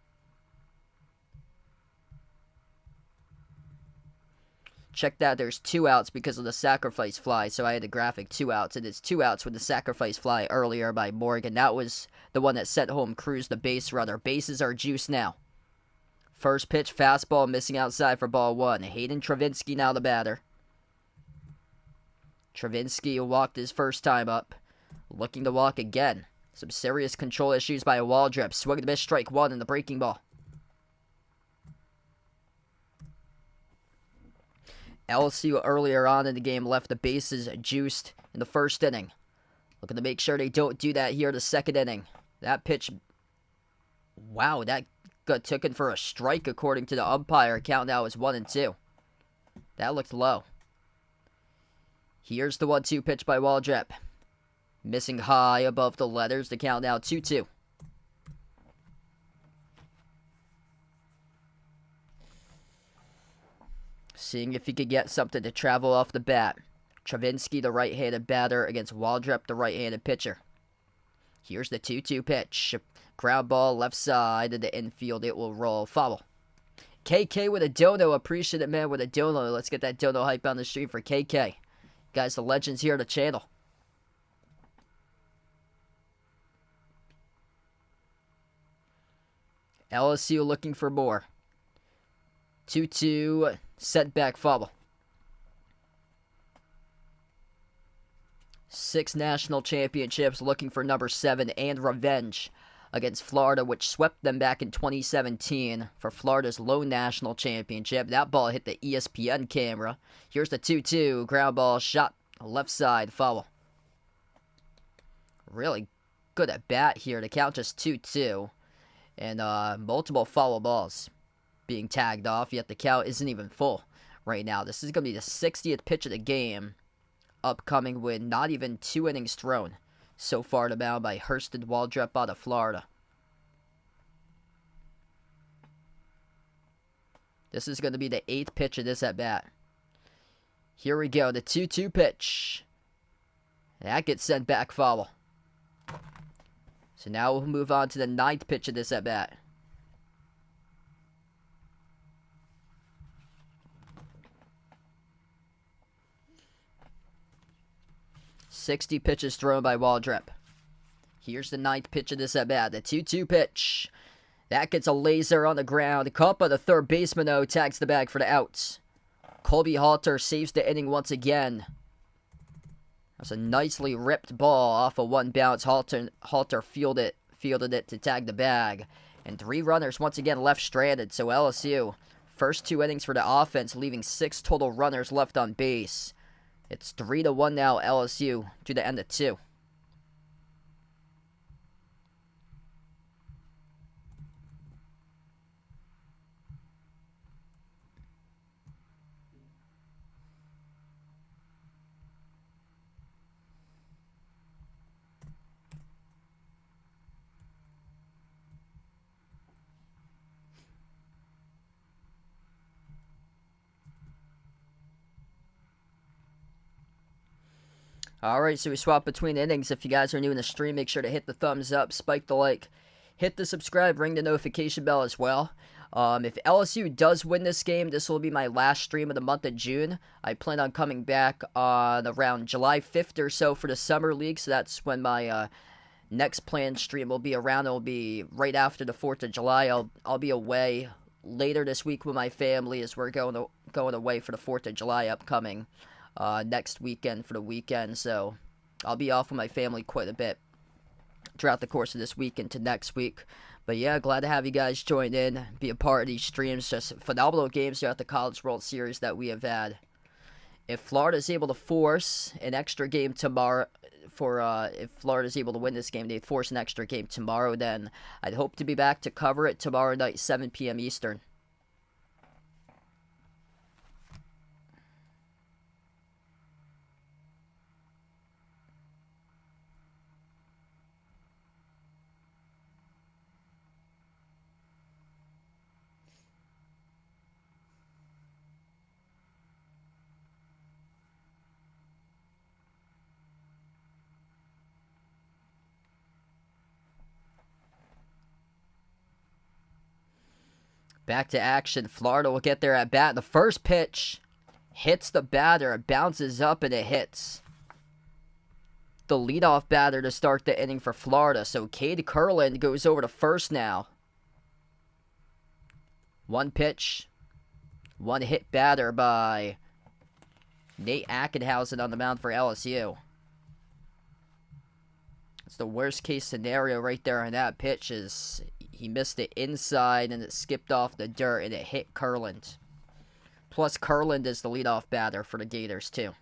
Check that, there's 2 outs because of the sacrifice fly, so I had a graphic 2 outs, and it's 2 outs with the sacrifice fly earlier by Morgan. That was the one that sent home Cruz, the base runner. Bases are juiced now. First pitch, fastball, missing outside for ball 1. Hayden Travinski now the batter. Travinski walked his first time up. Looking to walk again. Some serious control issues by Waldrep. Swing and miss, strike 1 in the breaking ball. LSU earlier on in the game left the bases juiced in the first inning. Looking to make sure they don't do that here in the second inning. That pitch, wow, that got taken for a strike according to the umpire. Count now is 1-2. That looked low. Here's the 1-2 pitch by Waldrep. Missing high above the letters. The count now 2-2. Seeing if he could get something to travel off the bat. Travinski, the right-handed batter, against Waldrep, the right-handed pitcher. Here's the 2-2 pitch. Ground ball left side of the infield. It will roll. Foul. KK with a dono. Appreciate it, man, with a dono. Let's get that dono hype on the stream for KK. Guys, the legends here on the channel. LSU looking for more. 2-2 setback foul. 6 national championships, looking for number 7 and revenge against Florida, which swept them back in 2017 for Florida's lone national championship. That ball hit the ESPN camera. Here's the 2-2 ground ball shot left side foul. Really good at bat here to count just 2-2, and multiple foul balls being tagged off, yet the count isn't even full right now. This is going to be the 60th pitch of the game, upcoming with not even 2 innings thrown so far to mound by Hurston Waldrep out of Florida. This is going to be the 8th pitch of this at-bat. Here we go, the 2-2 pitch. That gets sent back foul. So now we'll move on to the 9th pitch of this at-bat. "60 pitches thrown by Waldrep. Here's the 9th pitch of this at-bat, the 2-2 pitch. That gets a laser on the ground. Kuppa, the third baseman, though, tags the bag for the outs. Colby Halter saves the inning once again. That's a nicely ripped ball off of one bounce. Halter fielded it to tag the bag. And 3 runners once again left stranded, so LSU, first 2 innings for the offense, leaving 6 total runners left on base. It's 3-1 now, LSU, to the end of 2. Alright, so we swap between innings. If you guys are new in the stream, make sure to hit the thumbs up, spike the like, hit the subscribe, ring the notification bell as well. If LSU does win this game, this will be my last stream of the month of June. I plan on coming back on around July 5th or so for the Summer League, so that's when my next planned stream will be around. It will be right after the 4th of July. I'll be away later this week with my family as we're going away for the 4th of July upcoming next weekend for the weekend, so I'll be off with my family quite a bit throughout the course of this week into next week. But yeah, glad to have you guys join in, be a part of these streams. Just phenomenal games throughout the College World Series that we have had. If Florida is able to force an extra game tomorrow, if Florida is able to win this game, they force an extra game tomorrow, then I'd hope to be back to cover it tomorrow night, 7 p.m. Eastern. Back to action. Florida will get there at bat. The first pitch hits the batter. It bounces up and it hits the leadoff batter to start the inning for Florida. So Cade Kurland goes over to first now. One pitch, one hit batter by Nate Ackenhausen on the mound for LSU. It's the worst case scenario right there on that pitch is he missed it inside and it skipped off the dirt and it hit Kurland. Plus Kurland is the leadoff batter for the Gators too.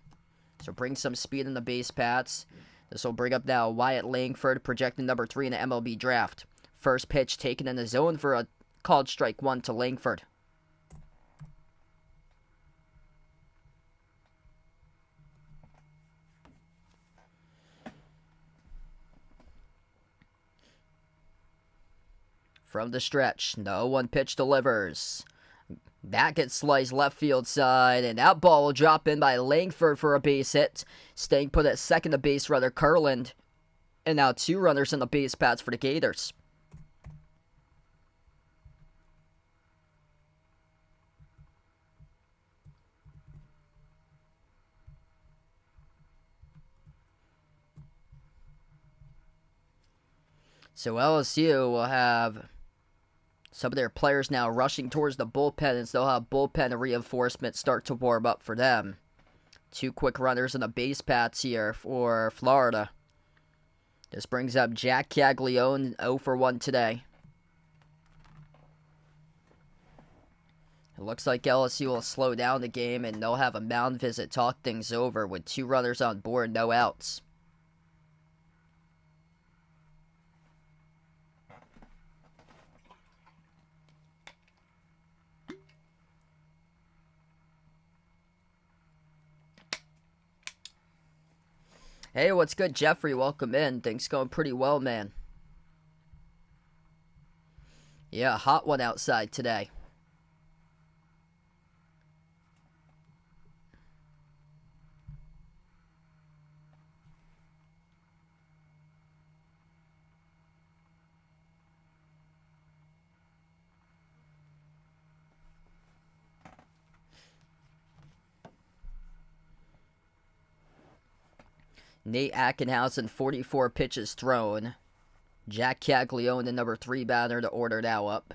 So bring some speed in the base paths. This will bring up now Wyatt Langford, projected number 3 in the MLB draft. First pitch taken in the zone for a called strike 1 to Langford. From the stretch, no one pitch delivers. That gets sliced left field side, and that ball will drop in by Langford for a base hit. Staying put at second to base runner Kurland. And now 2 runners in the base paths for the Gators. So LSU will have some of their players now rushing towards the bullpen, and they'll have bullpen reinforcements start to warm up for them. 2 quick runners in the base paths here for Florida. This brings up Jack Caglione, 0 for 1 today. It looks like LSU will slow down the game, and they'll have a mound visit talk things over with 2 runners on board, no outs. Hey, what's good, Jeffrey? Welcome in. Things going pretty well, man. Yeah, hot one outside today. Nate Ackenhausen, 44 pitches thrown. Jack Caglione, the number 3 batter, to order now up.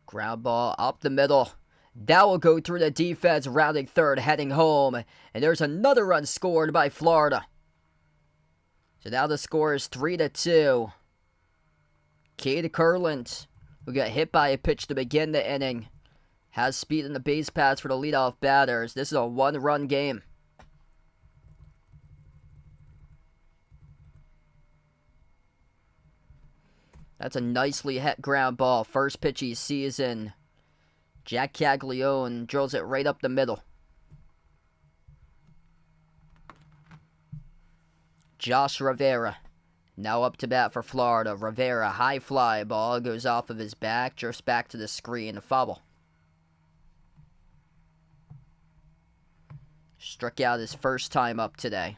Ground ball up the middle. That will go through the defense, rounding third, heading home. And there's another run scored by Florida. So now the score is 3-2. Cade Kurland, who got hit by a pitch to begin the inning, has speed in the base paths for the leadoff batters. This is a 1-run game. That's a nicely hit ground ball. First pitch he sees in. Jack Caglione drills it right up the middle. Josh Rivera now up to bat for Florida. Rivera, high fly ball, goes off of his back, drifts back to the screen, a foul. Struck out his first time up today.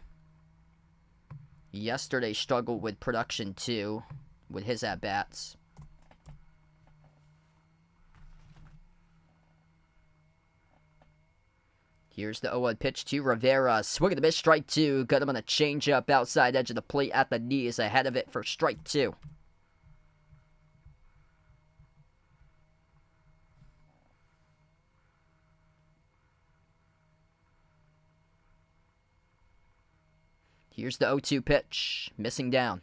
Yesterday struggled with production too, with his at-bats. Here's the 0-1 pitch to Rivera. Swing and a miss, strike two. Got him on a changeup outside edge of the plate at the knees, ahead of it for strike two. Here's the 0-2 pitch. Missing down.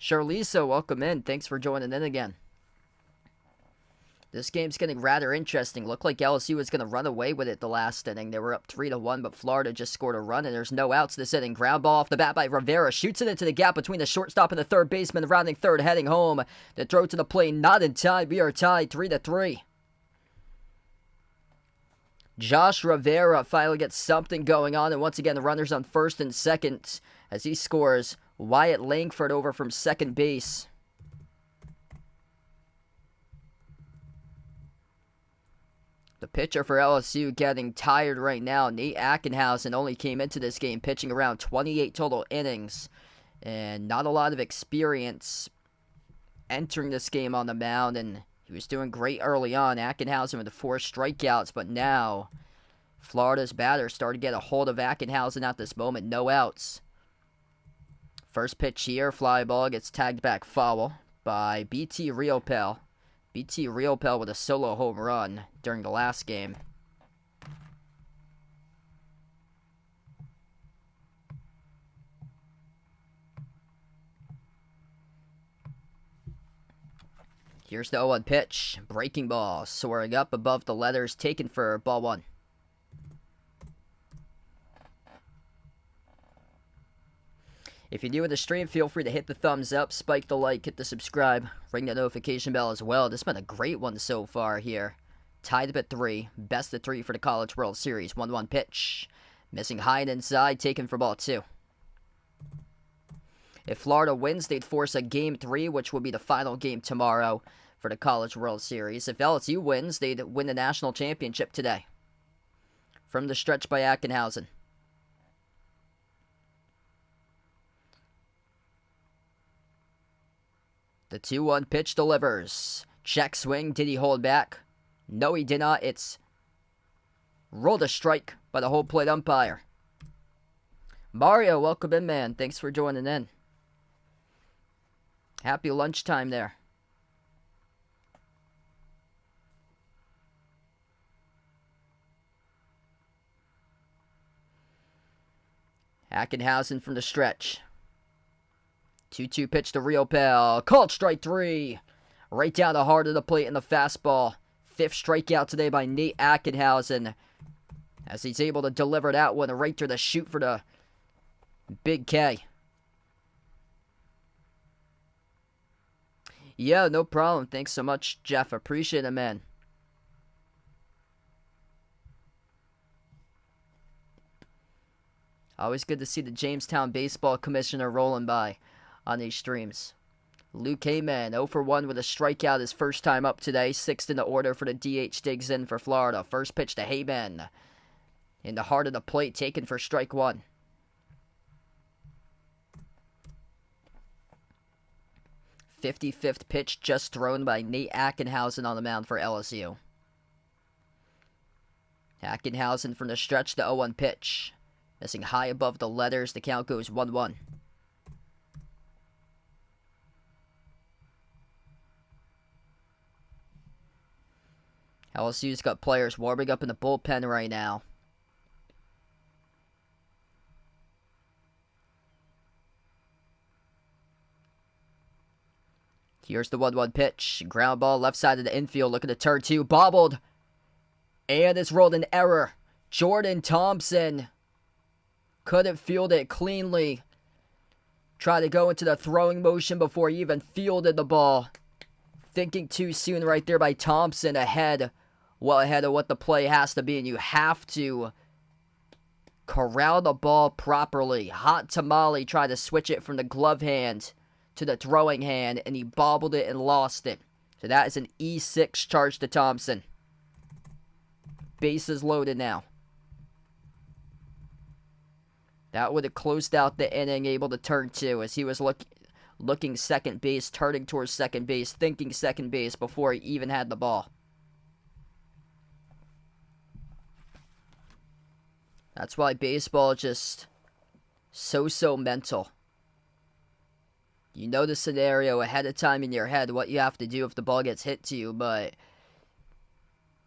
Charliza, welcome in. Thanks for joining in again. This game's getting rather interesting. Looked like LSU was going to run away with it the last inning. They were up 3-1, but Florida just scored a run, and there's no outs this inning. Ground ball off the bat by Rivera. Shoots it into the gap between the shortstop and the third baseman. Rounding third, heading home. The throw to the plate, not in time. We are tied 3-3. Josh Rivera finally gets something going on, and once again, the runners on first and second as he scores. Wyatt Langford over from second base. The pitcher for LSU getting tired right now. Nate Ackenhausen only came into this game pitching around 28 total innings. And not a lot of experience entering this game on the mound. And he was doing great early on. Ackenhausen with the 4 strikeouts. But now, Florida's batters started to get a hold of Ackenhausen at this moment. No outs. First pitch here, fly ball, gets tagged back foul by BT Riopel. BT Riopel with a solo home run during the last game. Here's the 0-1 pitch. Breaking ball, soaring up above the letters, taken for ball 1. If you're new to the stream, feel free to hit the thumbs up, spike the like, hit the subscribe, ring the notification bell as well. This has been a great one so far here. Tied up at 3. Best of 3 for the College World Series. 1-1 pitch. Missing high and inside, taken for ball 2. If Florida wins, they'd force a Game 3, which will be the final game tomorrow for the College World Series. If LSU wins, they'd win the national championship today. From the stretch by Ackenhausen. The 2-1 pitch delivers. Check swing. Did he hold back? No, he did not. It's rolled a strike by the hold plate umpire. Mario, welcome in, man. Thanks for joining in. Happy lunchtime there. Ackenhausen from the stretch. 2-2 pitch to Riopel. Called strike 3. Right down the heart of the plate in the fastball. 5th strikeout today by Nate Ackenhausen. As he's able to deliver that one right to the chute for the Big K. Yeah, no problem. Thanks so much, Jeff. Appreciate it, man. Always good to see the Jamestown Baseball Commissioner rolling by on these streams. Luke Heyman, 0 for 1 with a strikeout his first time up today. 6th in the order for the DH digs in for Florida. First pitch to Heyman. In the heart of the plate, taken for strike 1. 55th pitch just thrown by Nate Ackenhausen on the mound for LSU. Ackenhausen from the stretch, the 0-1 pitch. Missing high above the letters, the count goes 1-1. LSU's got players warming up in the bullpen right now. Here's the 1-1 pitch. Ground ball left side of the infield. Looking to turn 2. Bobbled. And it's rolled in error. Jordan Thompson couldn't field it cleanly. Tried to go into the throwing motion before he even fielded the ball. Thinking too soon right there by Thompson, ahead of what the play has to be. And you have to corral the ball properly. Hot tamale tried to switch it from the glove hand to the throwing hand, and he bobbled it and lost it. So that is an E6 charge to Thompson. Bases loaded now. That would have closed out the inning, able to turn 2 as he was looking second base, turning towards second base, thinking second base before he even had the ball. That's why baseball is just so mental. You know the scenario ahead of time in your head, what you have to do if the ball gets hit to you, but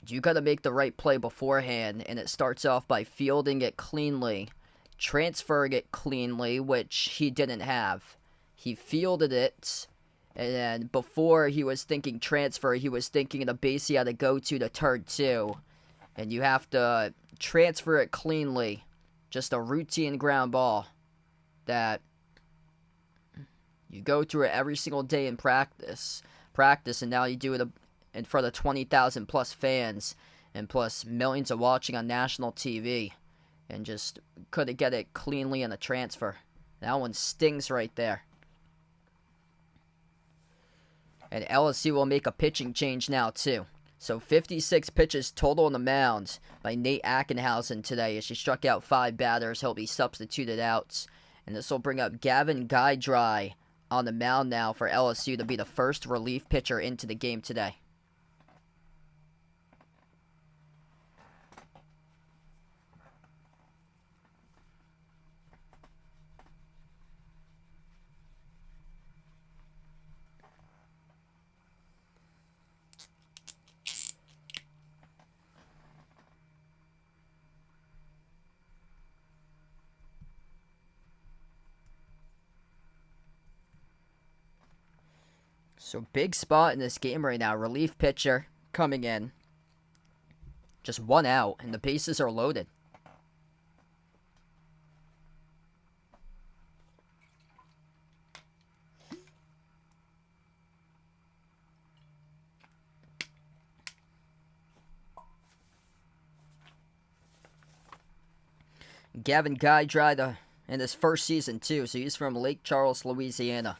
you got to make the right play beforehand, and it starts off by fielding it cleanly, transferring it cleanly, which he didn't have. He fielded it, and then before he was thinking transfer, he was thinking of the base he had to go to turn 2. And you have to transfer it cleanly. Just a routine ground ball that you go through it every single day in practice, and now you do it in front of 20,000 plus fans, and plus millions of watching on national TV, and just couldn't get it cleanly in a transfer. That one stings right there. And LSU will make a pitching change now, too. So 56 pitches total on the mound by Nate Ackenhausen today as he struck out 5 batters. He'll be substituted out. And this will bring up Gavin Guydry on the mound now for LSU to be the first relief pitcher into the game today. So big spot in this game right now. Relief pitcher coming in. Just 1 out, and the bases are loaded. Gavin Guydry in his first season too, so he's from Lake Charles, Louisiana.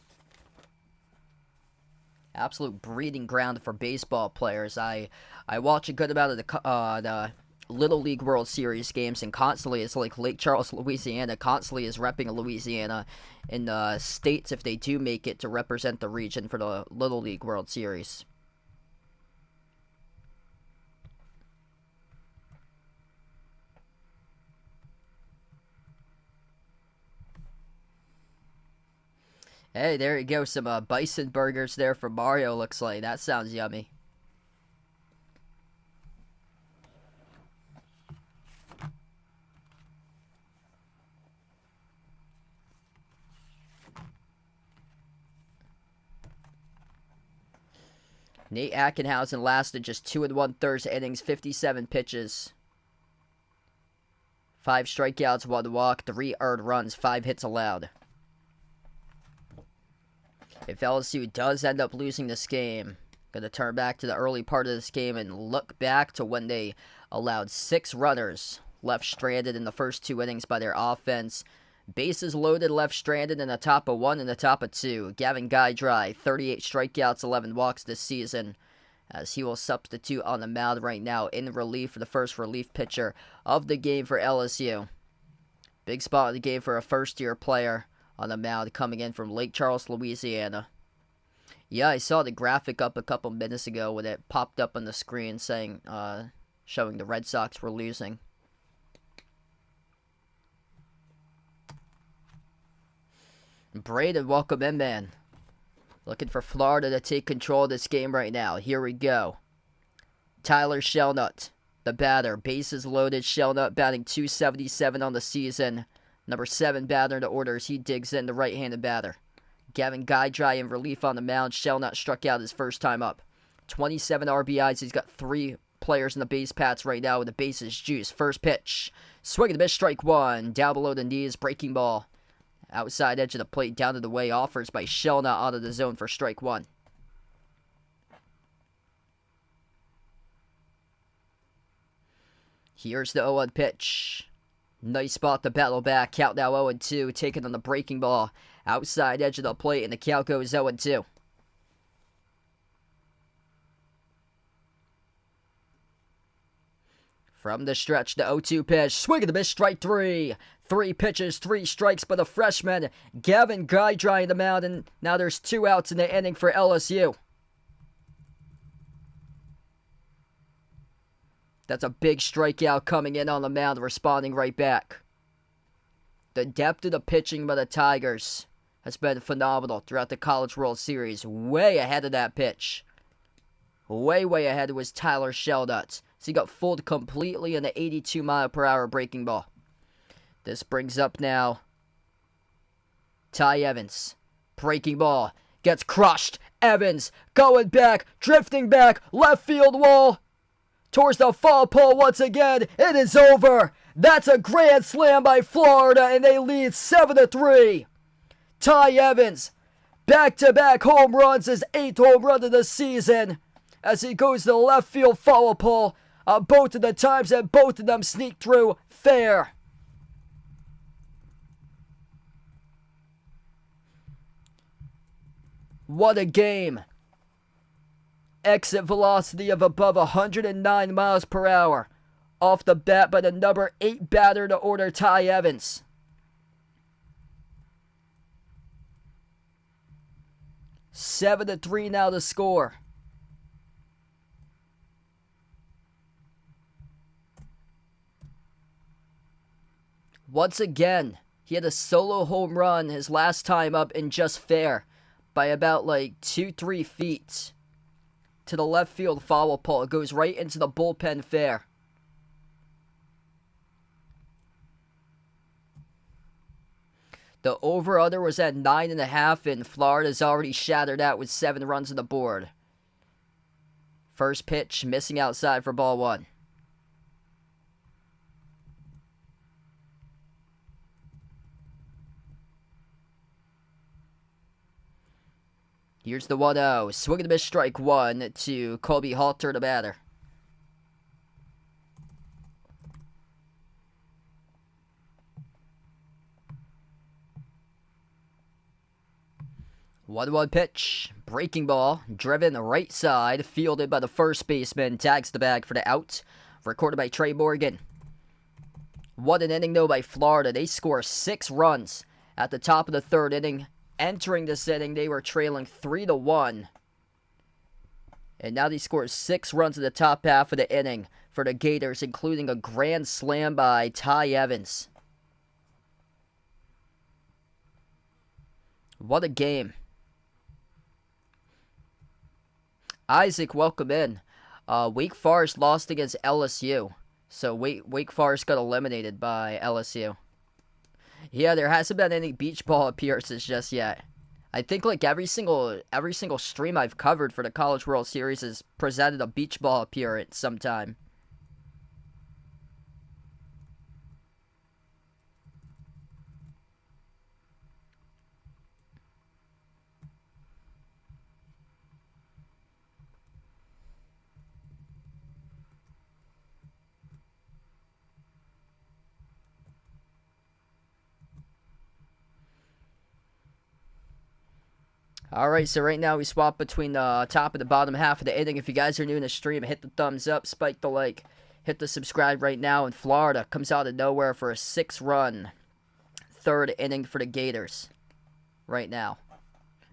Absolute breeding ground for baseball players. I watch a good amount of the Little League World Series games, and constantly it's like Lake Charles, Louisiana constantly is repping Louisiana in the states if they do make it to represent the region for the Little League World Series. Hey, there you go. Some bison burgers there for Mario, looks like. That sounds yummy. Nate Ackenhausen lasted just 2 1/3 innings, 57 pitches. 5 strikeouts, 1 walk, 3 earned runs, 5 hits allowed. If LSU does end up losing this game, going to turn back to the early part of this game and look back to when they allowed 6 runners left stranded in the first 2 innings by their offense. Bases loaded, left stranded in the top of 1 and the top of 2. Gavin Guydry, 38 strikeouts, 11 walks this season, as he will substitute on the mound right now in relief for the first relief pitcher of the game for LSU. Big spot in the game for a first-year player on the mound coming in from Lake Charles, Louisiana. Yeah, I saw the graphic up a couple minutes ago when it popped up on the screen saying, showing the Red Sox were losing. Braden, welcome in, man. Looking for Florida to take control of this game right now. Here we go. Tyler Shelnut, the batter. Bases loaded. Shelnut batting .277 on the season. Number 7 batter in the orders. He digs in, the right-handed batter. Gavin Guydry in relief on the mound. Shelnut struck out his first time up. 27 RBIs. He's got 3 players in the base paths right now with the bases juice. First pitch. Swing and a miss, strike 1. Down below the knees. Breaking ball. Outside edge of the plate, down to the way. Offers by Shelnut out of the zone for strike 1. Here's the 0-1 pitch. Nice spot to battle back. Count now 0-2. Taken on the breaking ball. Outside edge of the plate, and the count goes 0-2. From the stretch, the 0-2 pitch. Swing and a miss, strike three. 3 pitches, 3 strikes by the freshman. Gavin Guy drying the mound, and now there's 2 outs in the inning for LSU. That's a big strikeout coming in on the mound, responding right back. The depth of the pitching by the Tigers has been phenomenal throughout the College World Series. Way ahead of that pitch. Way ahead was Tyler Shelnuts. So he got fooled completely in the 82-mile-per-hour breaking ball. This brings up now Ty Evans. Breaking ball. Gets crushed. Evans going back. Drifting back. Left field wall. Towards the foul pole once again. It is over. That's a grand slam by Florida, and they lead 7-3. Ty Evans, back-to-back home runs, his 8th home run of the season, as he goes to the left field foul pole on both of the times, and both of them sneak through fair. What a game. Exit velocity of above 109 miles per hour. Off the bat by the number 8 batter to order, Ty Evans. 7-3 now to score. Once again, he had a solo home run his last time up in just fair by about 2-3 feet to the left field foul pole. It goes right into the bullpen fair. The over-under was at 9.5, and Florida's already shattered out with 7 runs on the board. First pitch, missing outside for ball 1. Here's the 1-0. Swing and a miss, strike 1 to Kobe Halter, the batter. One pitch, breaking ball, driven right side, fielded by the first baseman, tags the bag for the out, recorded by Trey Morgan. What an inning though by Florida. They score 6 runs at the top of the 3rd inning. Entering this inning, they were trailing 3-1. And now they score 6 runs in the top half of the inning for the Gators, including a grand slam by Ty Evans. What a game. Isaac, welcome in. Wake Forest lost against LSU. So Wake Forest got eliminated by LSU. Yeah, there hasn't been any beach ball appearances just yet. I think every single stream I've covered for the College World Series has presented a beach ball appearance sometime. Alright, so right now we swap between the top and the bottom half of the inning. If you guys are new in the stream, hit the thumbs up, spike the like, hit the subscribe right now. And Florida comes out of nowhere for a 6-run 3rd inning for the Gators right now.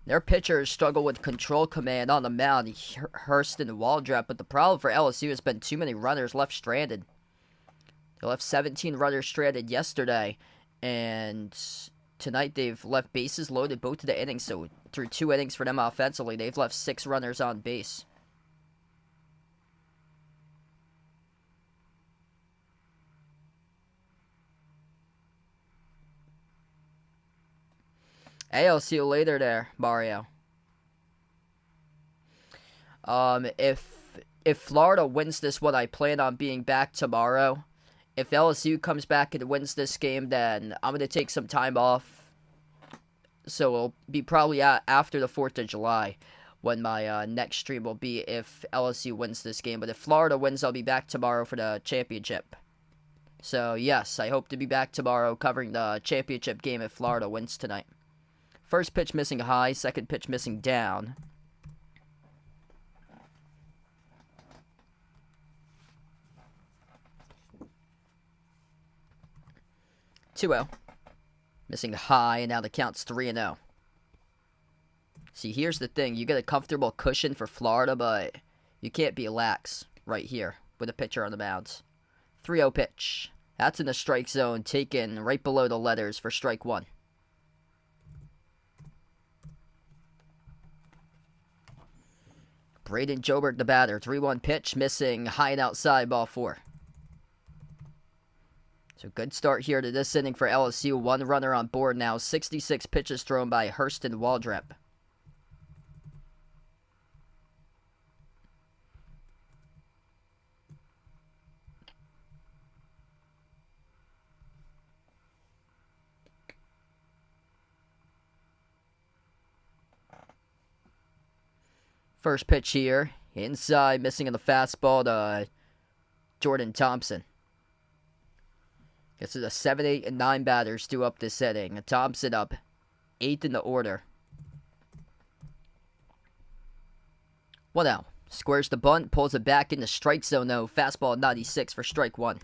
Their pitchers struggle with control command on the mound, Hurston and Waldrop, but the problem for LSU has been too many runners left stranded. They left 17 runners stranded yesterday, and tonight they've left bases loaded both of the innings, so through 2 innings for them offensively, they've left 6 runners on base. Hey, I'll see you later there, Mario. If Florida wins this one, I plan on being back tomorrow. If LSU comes back and wins this game, then I'm going to take some time off. So it'll be probably after the 4th of July when my next stream will be if LSU wins this game. But if Florida wins, I'll be back tomorrow for the championship. So yes, I hope to be back tomorrow covering the championship game if Florida wins tonight. First pitch missing high, second pitch missing down. 2-0. Missing high, and now the count's 3-0. See, here's the thing. You get a comfortable cushion for Florida, but you can't be lax right here with a pitcher on the mound. 3-0 pitch. That's in the strike zone, taken right below the letters for strike one. Braden Jobert, the batter. 3-1 pitch, missing high and outside, ball 4. So good start here to this inning for LSU. 1 runner on board now. 66 pitches thrown by Hurston Waldrep. First pitch here. Inside, missing in the fastball to Jordan Thompson. This is a 7, 8, and 9 batters due up this inning. Thompson up 8th in the order. 1-0. Squares the bunt, pulls it back into strike zone though. Fastball 96 for strike 1.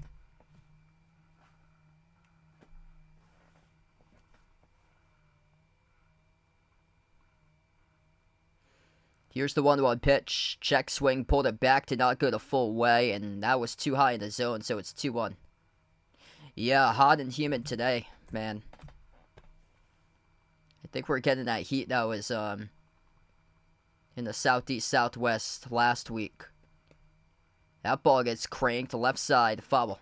Here's the 1-1 pitch. Check swing, pulled it back to not go the full way, and that was too high in the zone, so it's 2-1. Yeah, hot and humid today, man. I think we're getting that heat that was in the southeast, southwest last week. That ball gets cranked left side, foul.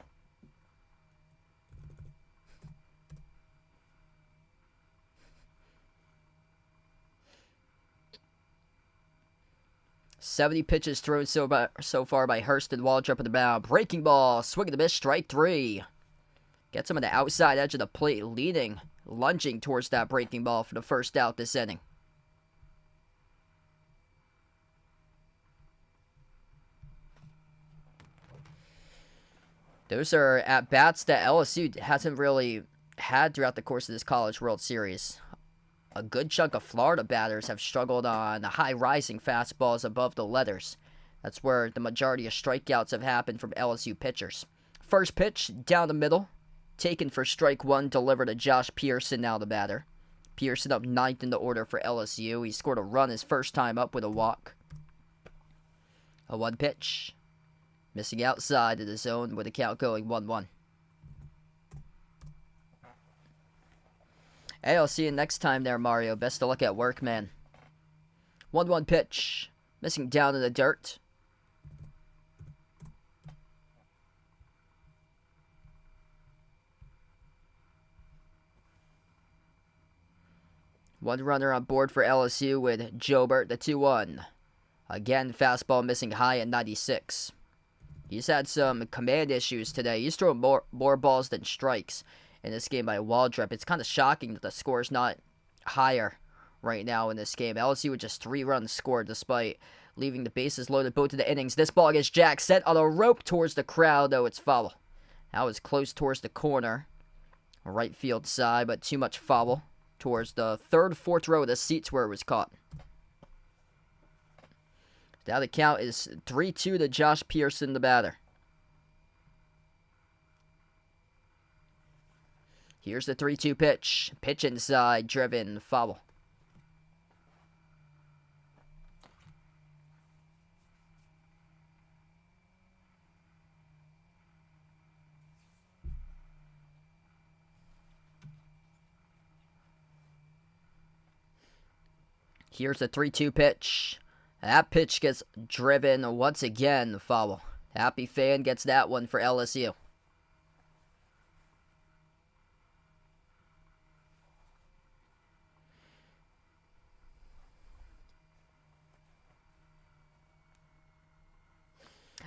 "70 pitches thrown so far by Hurston Waldrep at the mound. Breaking ball, swing and a miss, strike 3. Gets him on the outside edge of the plate, lunging towards that breaking ball for the first out this inning. Those are at-bats that LSU hasn't really had throughout the course of this College World Series. A good chunk of Florida batters have struggled on the high-rising fastballs above the letters. That's where the majority of strikeouts have happened from LSU pitchers. First pitch, down the middle. Taken for strike 1, delivered to Josh Pearson, now the batter. Pearson up 9th in the order for LSU. He scored a run his first time up with a walk. A 1 pitch. Missing outside of the zone with the count going 1-1. Hey, I'll see you next time there, Mario. Best of luck at work, man. 1-1 pitch. Missing down in the dirt. One runner on board for LSU with Jobert, the 2-1. Again, fastball missing high at 96. He's had some command issues today. He's throwing more balls than strikes in this game by Waldrep. It's kind of shocking that the score's not higher right now in this game. LSU with just 3 runs scored despite leaving the bases loaded both of the innings. This ball gets Jack set on a rope towards the crowd, though it's foul. That was close towards the corner. Right field side, but too much foul towards the 3rd, 4th row of the seats where it was caught. Now the count is 3-2 to Josh Pearson, the batter. Here's the 3-2 pitch. Pitch inside, driven, foul. Here's the 3-2 pitch. That pitch gets driven once again, foul. Happy fan gets that one for LSU.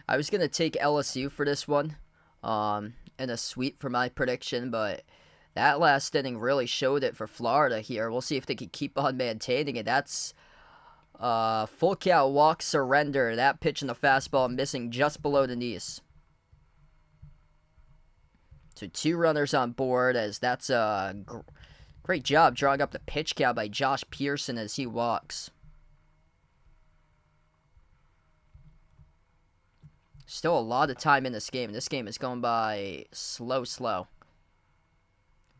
I was going to take LSU for this one in a sweep for my prediction, but that last inning really showed it for Florida here. We'll see if they can keep on maintaining it. That's full count, walk, surrender. That pitch in the fastball missing just below the knees. So 2 runners on board, as that's a great job drawing up the pitch count by Josh Pearson as he walks. Still a lot of time in this game. This game is going by slow.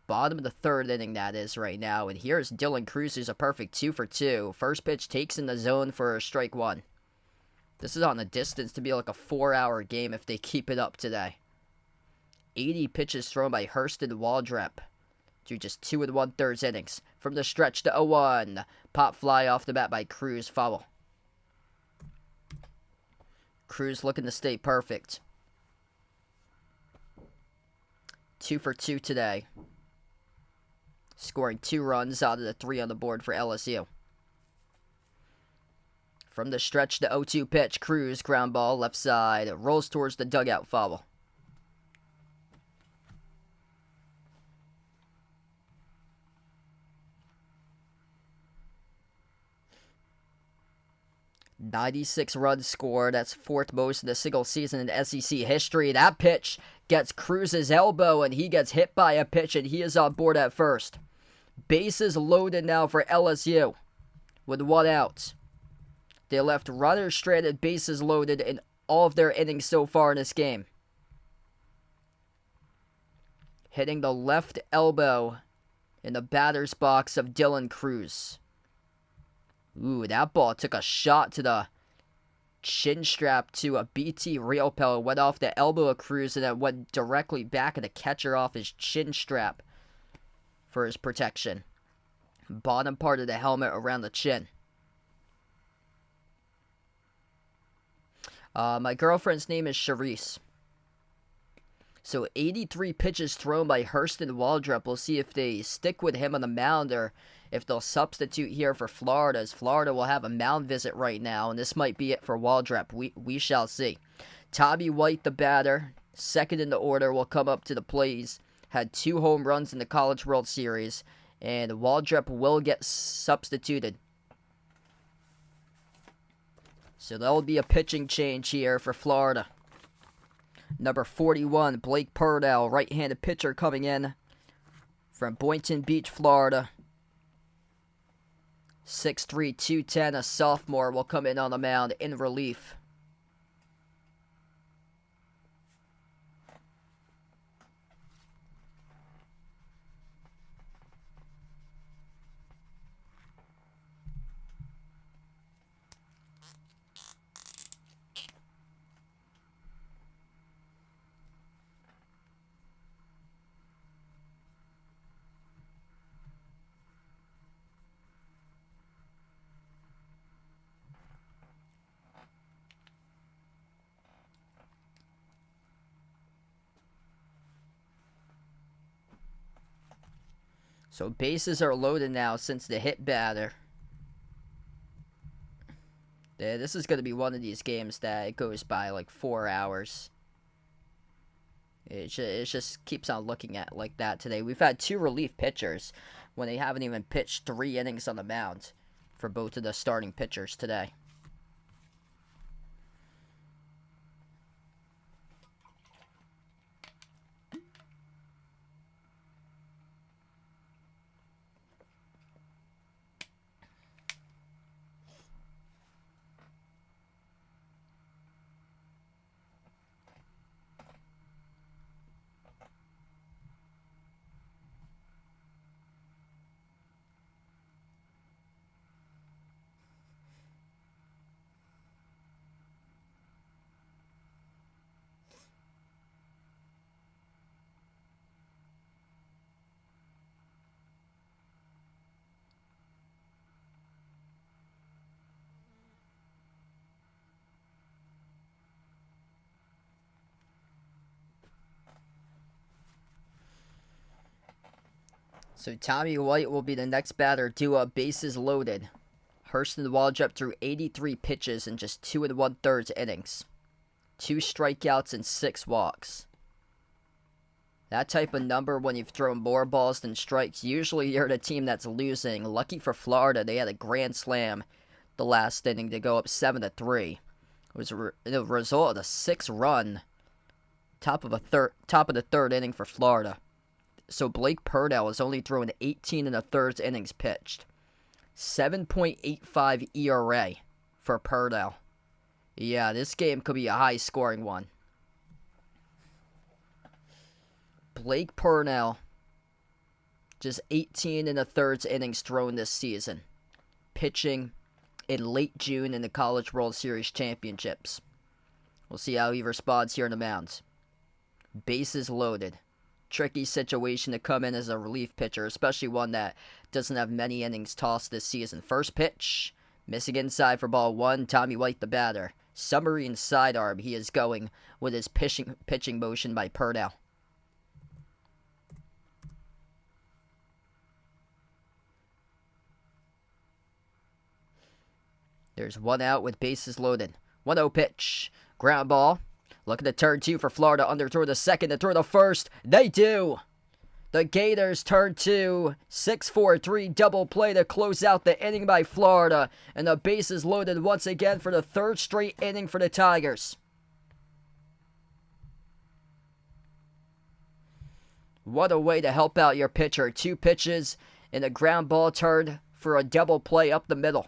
Bottom of the third inning, that is, right now. And here's Dylan Cruz, who's a perfect 2 for 2. First pitch takes in the zone for strike 1. This is on the distance to be like a 4-hour game if they keep it up today. 80 pitches thrown by Hurston Waldrep through just 2 1/3 innings. From the stretch to 0-1. Pop fly off the bat by Cruz. Foul. Cruz looking to stay perfect. 2 for 2 today. Scoring 2 runs out of the 3 on the board for LSU. From the stretch to 0-2 pitch. Cruz, ground ball, left side. Rolls towards the dugout. Foul. "96 runs scored. That's 4th most in a single season in SEC history. That pitch gets Cruz's elbow, and he gets hit by a pitch, and he is on board at first. Bases loaded now for LSU with 1 out. They left runners stranded, bases loaded in all of their innings so far in this game. Hitting the left elbow in the batter's box of Dylan Cruz. Ooh, that ball took a shot to the chin strap to a BT rail pellet. Went off the elbow of Cruz and then went directly back at the catcher off his chin strap for his protection. Bottom part of the helmet around the chin. My girlfriend's name is Charisse. So 83 pitches thrown by Hurston Waldrep. We'll see if they stick with him on the mound or if they'll substitute here for Florida, as Florida will have a mound visit right now, and this might be it for Waldrep. We shall see. Tommy White, the batter, second in the order, will come up to the plate. He's had 2 home runs in the College World Series, and Waldrep will get substituted. So there'll be a pitching change here for Florida. Number 41, Blake Purdell, right-handed pitcher coming in from Boynton Beach, Florida. 6'3", 210, a sophomore, will come in on the mound in relief. So bases are loaded now since the hit batter. Yeah, this is going to be one of these games that it goes by like 4 hours. It just keeps on looking at like that today. We've had 2 relief pitchers when they haven't even pitched 3 innings on the mound for both of the starting pitchers today. So Tommy White will be the next batter due up, bases loaded. Hurston Waldrep threw 83 pitches in just 2 1/3 innings. 2 strikeouts and 6 walks. That type of number when you've thrown more balls than strikes, usually you're the team that's losing. Lucky for Florida, they had a grand slam the last inning to go up 7-3. It was the result of the 6-run top of the third inning for Florida. So Blake Purdell has only thrown 18 1/3 innings pitched. 7.85 ERA for Purdell. Yeah, this game could be a high-scoring one. Blake Purnell Just 18 and a third innings thrown this season. Pitching in late June in the College World Series Championships. We'll see how he responds here in the mound. Bases loaded. Tricky situation to come in as a relief pitcher, especially one that doesn't have many innings tossed this season. First pitch, missing inside for ball one. Tommy White, the batter. Submarine sidearm he is going with his pitching motion by Purdell. There's one out with bases loaded. 1-0 pitch. Ground ball. Looking to turn two for Florida. Underthrow to second to throw to first. They do. The Gators turn two. 6-4-3 double play to close out the inning by Florida. And the bases loaded once again for the third straight inning for the Tigers. What a way to help out your pitcher. 2 pitches and a ground ball turn for a double play up the middle.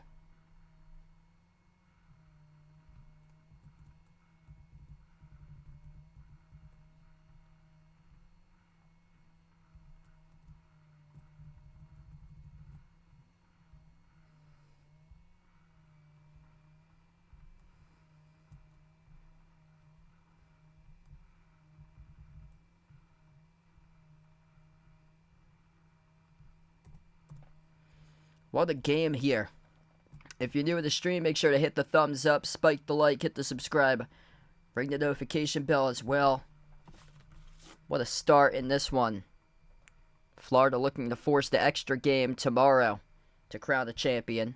What a game here. If you're new to the stream, make sure to hit the thumbs up, spike the like, hit the subscribe. Ring the notification bell as well. What a start in this one. Florida looking to force the extra game tomorrow to crown a champion.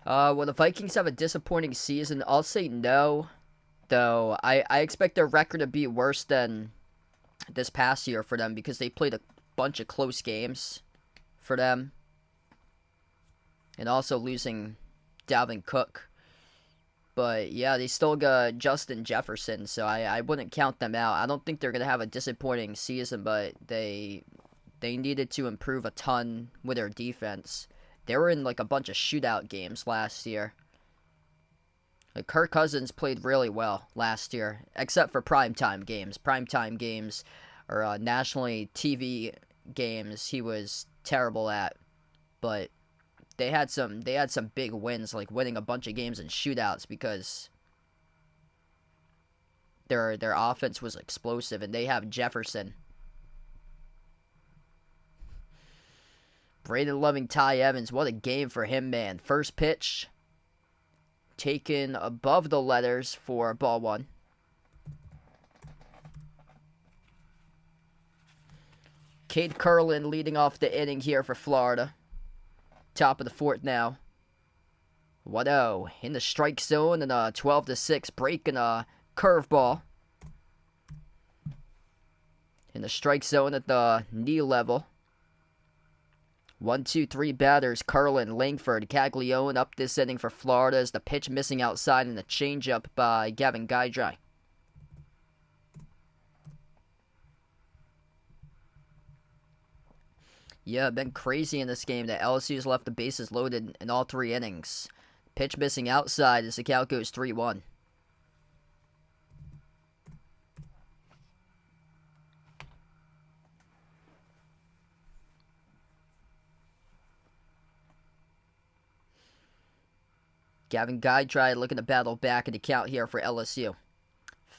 Will the Vikings have a disappointing season? I'll say no, though. I expect their record to be worse than this past year for them because they played a bunch of close games for them. And also losing Dalvin Cook. But yeah, they still got Justin Jefferson, so I wouldn't count them out. I don't think they're going to have a disappointing season, but they needed to improve a ton with their defense. They were in like a bunch of shootout games last year. Like Kirk Cousins played really well last year, except for primetime games. Primetime games or nationally TV games he was terrible at. But they had some big wins, like winning a bunch of games in shootouts because their offense was explosive, and they have Jefferson. Braden Loving, Ty Evans, what a game for him, man. First pitch, taken above the letters for ball one. Cade Curlin leading off the inning here for Florida. Top of the fourth now. 1-0 in the strike zone and a 12-6 break and a curveball. In the strike zone at the knee level. 1-2-3 batters, Curlin, Langford, Caglione up this inning for Florida as the pitch missing outside and the changeup by Gavin Guidry. Yeah, been crazy in this game that LSU's left the bases loaded in all 3 innings. Pitch missing outside as the count goes 3-1. Gavin Guidry looking to battle back in the count here for LSU.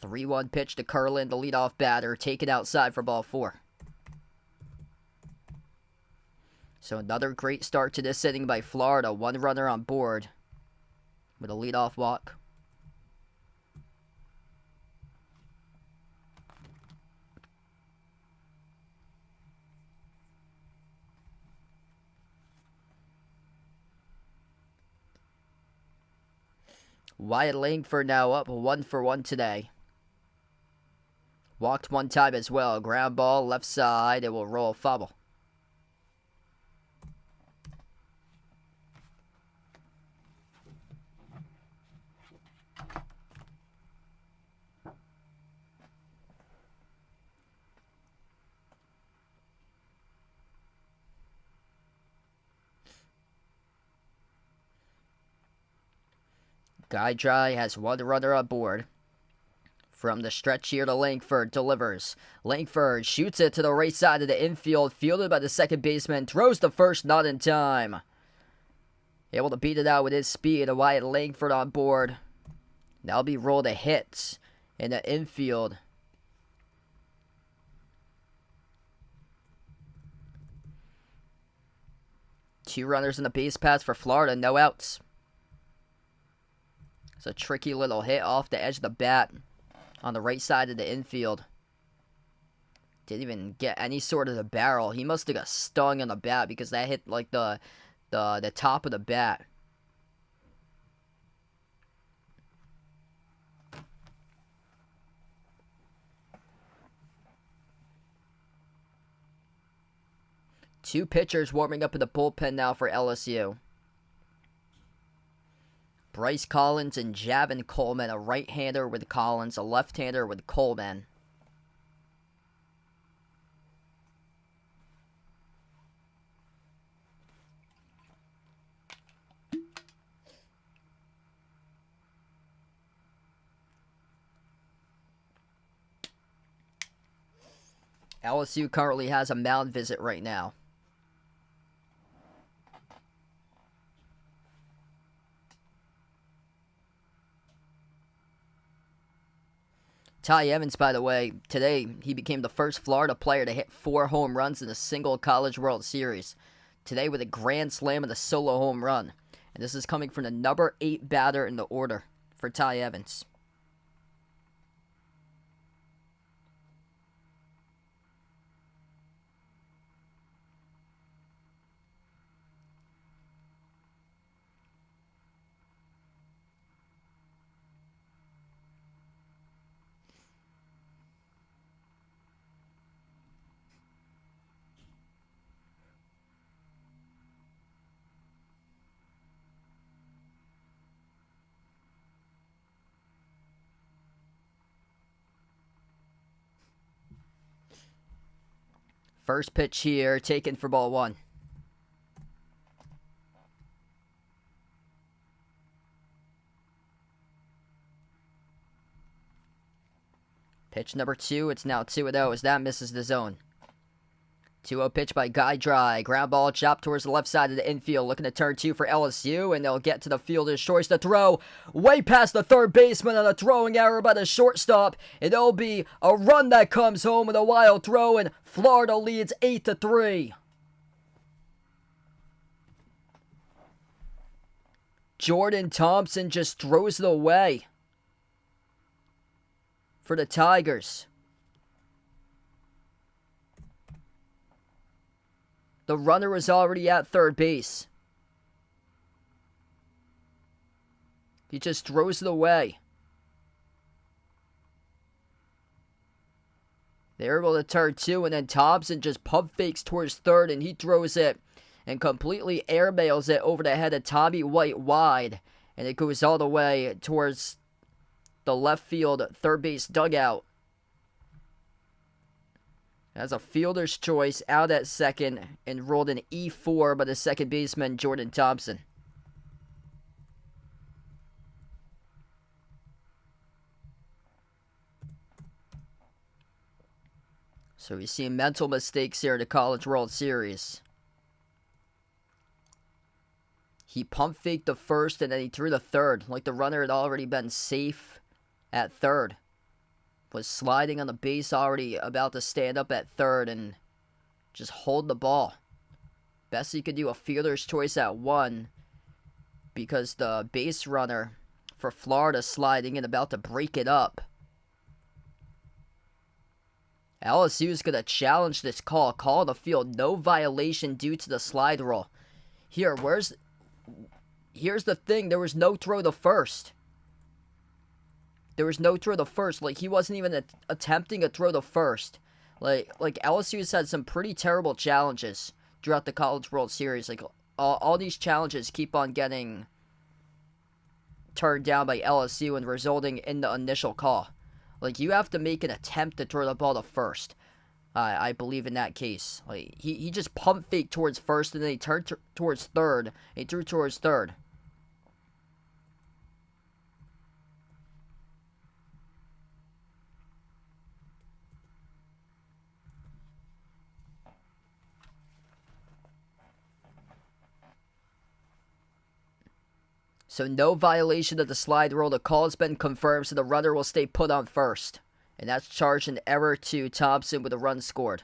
3-1 pitch to Curlin, the leadoff batter, taken outside for ball 4. So another great start to this inning by Florida. 1 runner on board with a leadoff walk. Wyatt Langford now up 1-for-1 today. Walked 1 time as well. Ground ball left side. It will roll foul. Guy Dry has one runner on board. From the stretch here to Langford, delivers. Langford shoots it to the right side of the infield, fielded by the second baseman, throws the first, not in time. Able to beat it out with his speed, a Wyatt Langford on board. That'll be rolled a hit in the infield. Two runners in the base paths for Florida, no outs. It's a tricky little hit off the edge of the bat on the right side of the infield. Didn't even get any sort of the barrel. He must have got stung on the bat because that hit like the top of the bat. Two pitchers warming up in the bullpen now for LSU. Bryce Collins and Javin Coleman, a right-hander with Collins, a left-hander with Coleman. LSU currently has a mound visit right now. Ty Evans, by the way, today he became the first Florida player to hit 4 home runs in a single College World Series. Today with a grand slam and a solo home run. And this is coming from the number 8 batter in the order for Ty Evans. First pitch here, taken for ball 1. Pitch number 2, it's now 2-0 as that misses the zone. 2-0 pitch by Guy Dry. Ground ball chopped towards the left side of the infield. Looking to turn 2 for LSU, and they'll get to the fielder's choice to throw. Way past the third baseman on a throwing error by the shortstop. And it'll be a run that comes home with a wild throw, and Florida leads 8-3. Jordan Thompson just throws it away for the Tigers. The runner was already at third base. He just throws it away. They're able to turn 2, and then Thompson just pump fakes towards third, and he throws it and completely airmails it over the head of Tommy White wide. And it goes all the way towards the left field third base dugout. As a fielder's choice out at second and rolled an E4 by the second baseman Jordan Thompson. So we see mental mistakes here in the College World Series. He pump faked the first and then he threw the third, like the runner had already been safe at third. Was sliding on the base, already about to stand up at third and just hold the ball. Best he could do, a fielder's choice at 1, because the base runner for Florida sliding in, about to break it up. LSU is going to challenge this call. Call on the field, no violation due to the slide rule. Here's the thing, there was no throw to first. There was no throw to first. Like, he wasn't even attempting a throw to first. Like LSU's had some pretty terrible challenges throughout the College World Series. Like, all these challenges keep on getting turned down by LSU and resulting in the initial call. Like, you have to make an attempt to throw the ball to first. I believe in that case. Like, he just pump faked towards first, and then he turned towards third. He threw towards third. So no violation of the slide rule. The call has been confirmed, so the runner will stay put on first. And that's charged an error to Thompson with a run scored.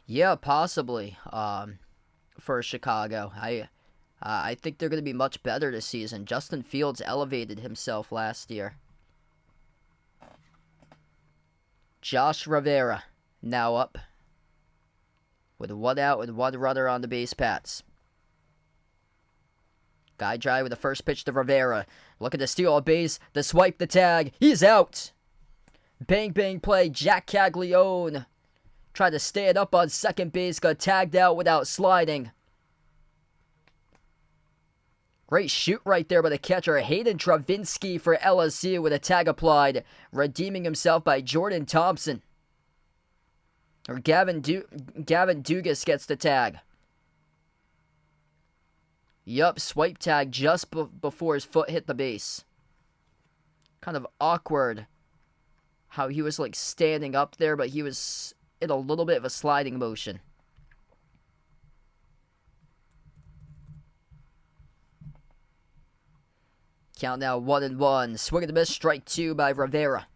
Yeah, possibly. For Chicago, I think they're going to be much better this season. Justin Fields elevated himself last year. Josh Rivera now up with 1 out and 1 runner on the base paths. Guy drive with the first pitch to Rivera. Looking to steal a base. The swipe, the tag. He's out. Bang, bang play. Jack Caglione tried to stay it up on second base. Got tagged out without sliding. Great shoot right there by the catcher. Hayden Travinski for LSU with a tag applied. Redeeming himself by Jordan Thompson. Or Gavin Dugas gets the tag. Yup, swipe tag just before his foot hit the base. Kind of awkward how he was like standing up there, but he was in a little bit of a sliding motion. Count now 1-1. Swing and a miss, strike 2 by Rivera.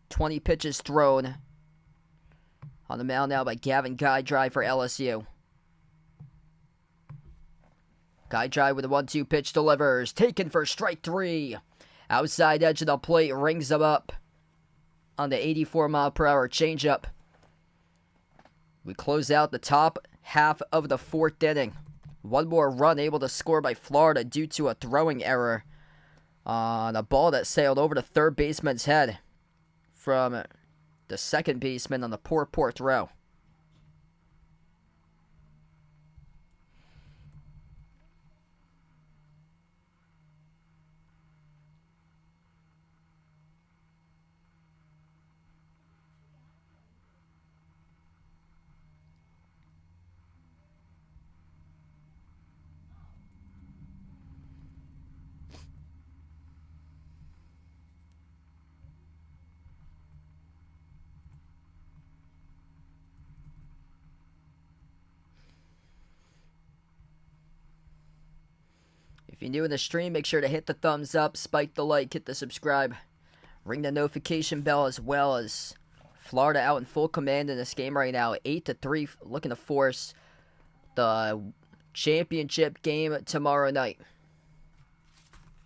20 pitches thrown. On the mound now by Gavin Guy drive for LSU. Guy drive with a 1-2 pitch delivers. Taken for strike 3. Outside edge of the plate, rings him up on the 84-mile-per-hour changeup. We close out the top half of the 4th inning. One more run able to score by Florida due to a throwing error on a ball that sailed over the third baseman's head from the second baseman on the poor throw. If you're new in the stream, make sure to hit the thumbs up, spike the like, hit the subscribe, ring the notification bell, as well as Florida out in full command in this game right now. 8-3, looking to force the championship game tomorrow night.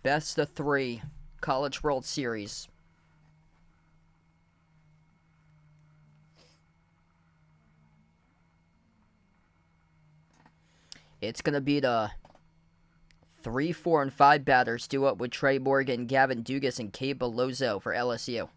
Best of 3 College World Series. It's going to be the 3, 4, and 5 batters due up with Trey Morgan, Gavin Dugas, and Cade Bellozo for LSU.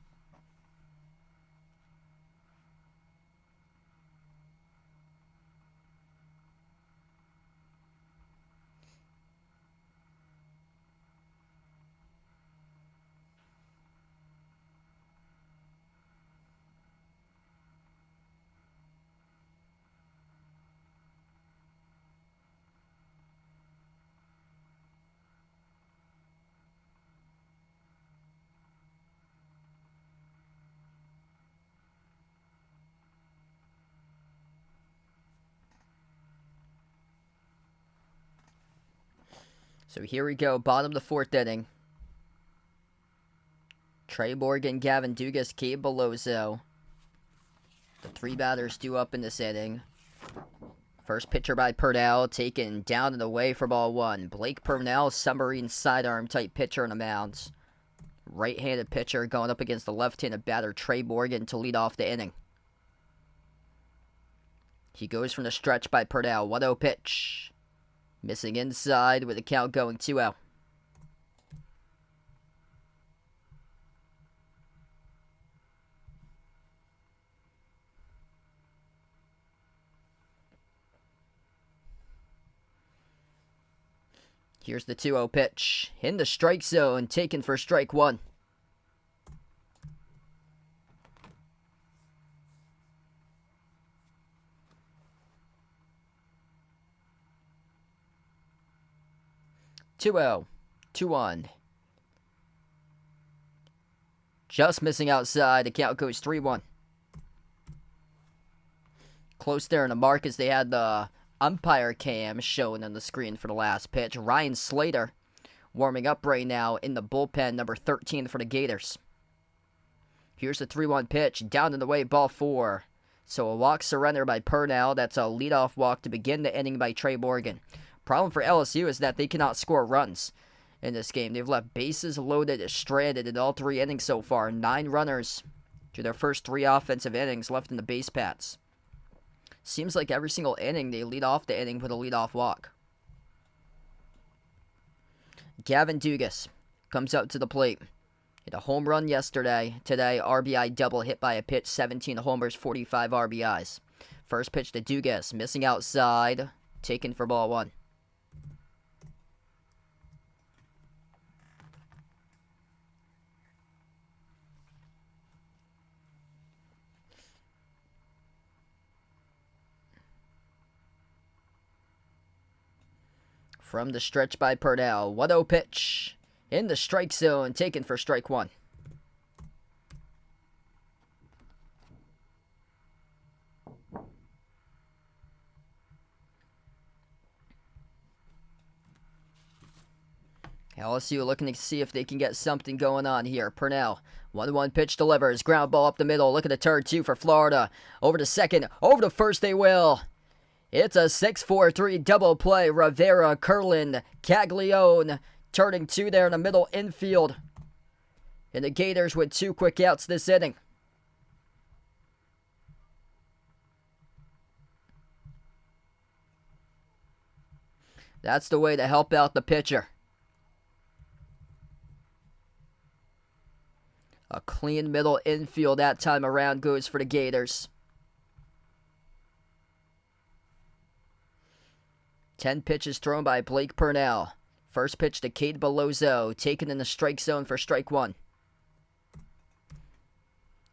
So here we go, bottom of the 4th inning. Trey Morgan, Gavin Dugas, Cade Bellozo. The 3 batters due up in this inning. First pitcher by Purnell, taken down and away for ball 1. Blake Purnell, submarine sidearm type pitcher on the mound. Right-handed pitcher going up against the left-handed batter Trey Morgan to lead off the inning. He goes from the stretch by Purnell. 1-0 pitch. Missing inside with the count going 2-0. Here's the 2-0 pitch. In the strike zone, taken for strike 1. Two 2-1. Just missing outside. The count goes 3-1. Close there in the mark as they had the umpire cam shown on the screen for the last pitch. Ryan Slater warming up right now in the bullpen, number 13 for the Gators. Here's the 3-1 pitch. Down and away, ball 4. So a walk surrender by Purnell. That's a leadoff walk to begin the inning by Trey Morgan. Problem for LSU is that they cannot score runs in this game. They've left bases loaded, stranded in all 3 innings so far. 9 runners to their first 3 offensive innings left in the base paths. Seems like every single inning they lead off the inning with a leadoff walk. Gavin Dugas comes up to the plate. Hit a home run yesterday. Today, RBI double hit by a pitch, 17 homers, 45 RBIs. First pitch to Dugas, missing outside, taken for ball 1. From the stretch by Purnell, 1-0 pitch. In the strike zone, taken for strike 1. LSU looking to see if they can get something going on here. Purnell, 1-1 pitch delivers. Ground ball up the middle. Look at the turn 2 for Florida. Over to second. Over to first they will. It's a 6-4-3 double play. Rivera, Curlin, Caglione turning 2 there in the middle infield. And the Gators with 2 quick outs this inning. That's the way to help out the pitcher. A clean middle infield that time around goes for the Gators. 10 pitches thrown by Blake Purnell. First pitch to Cade Bellozo, taken in the strike zone for strike 1.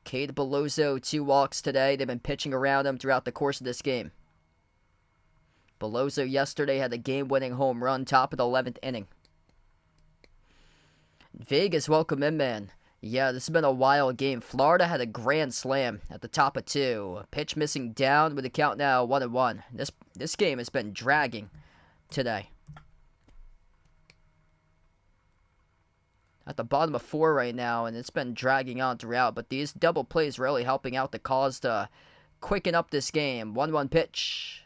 Cade Bellozo, 2 walks today. They've been pitching around him throughout the course of this game. Bellozo yesterday had the game-winning home run, top of the 11th inning. Vegas, welcome in, man. Yeah, this has been a wild game. Florida had a grand slam at the top of 2. Pitch missing down with the count now 1-1. This game has been dragging today. At the bottom of 4 right now, and it's been dragging on throughout. But these double plays really helping out the cause to quicken up this game. 1-1 pitch.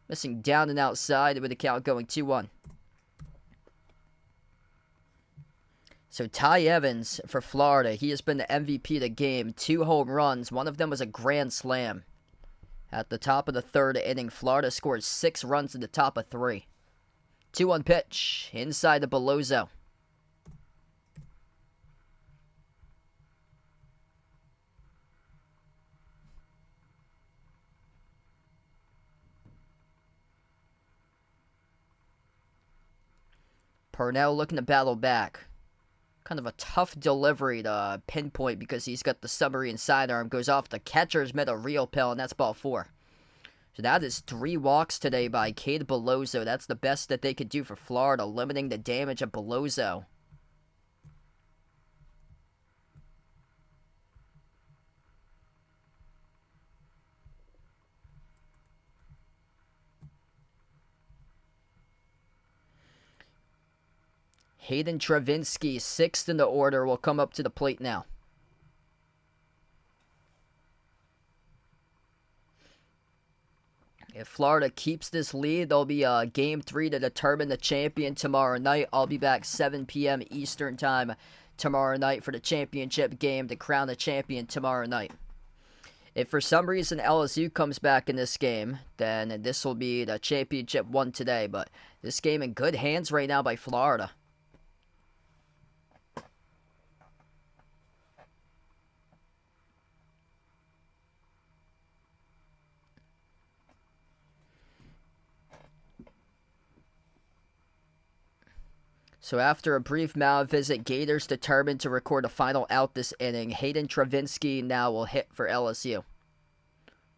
Missing down and outside with the count going 2-1. So Ty Evans for Florida, he has been the MVP of the game. 2 home runs. One of them was a grand slam. At the top of the 3rd inning, Florida scored 6 runs in the top of 3. 2-1 pitch. Inside the Bellozo. Purnell looking to battle back. Kind of a tough delivery to pinpoint because he's got the submarine sidearm. Goes off the catcher's middle reel pill, and that's ball 4. So that is 3 walks today by Cade Bellozo. That's the best that they could do for Florida, limiting the damage of Bellozo. Hayden Travinski, 6th in the order, will come up to the plate now. If Florida keeps this lead, there'll be a Game 3 to determine the champion tomorrow night. I'll be back 7 p.m. Eastern Time tomorrow night for the championship game to crown the champion tomorrow night. If for some reason LSU comes back in this game, then this will be the championship won today. But this game in good hands right now by Florida. So after a brief mound visit, Gators determined to record a final out this inning. Hayden Travinski now will hit for LSU.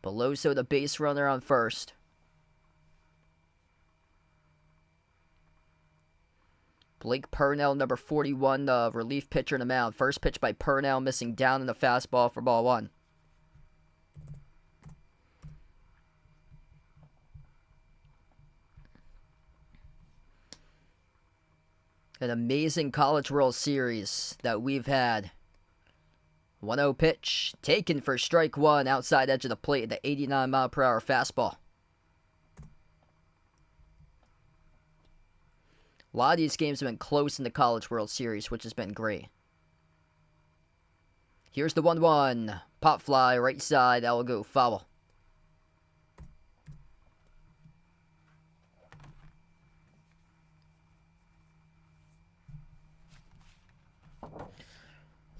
Bellozo the base runner on first. Blake Purnell, number 41, the relief pitcher in the mound. First pitch by Purnell, missing down in the fastball for ball 1. An amazing College World Series that we've had. 1-0 pitch, taken for strike 1, outside edge of the plate, the 89-mile-per-hour fastball. A lot of these games have been close in the College World Series, which has been great. Here's the 1-1. Pop fly, right side, that will go foul.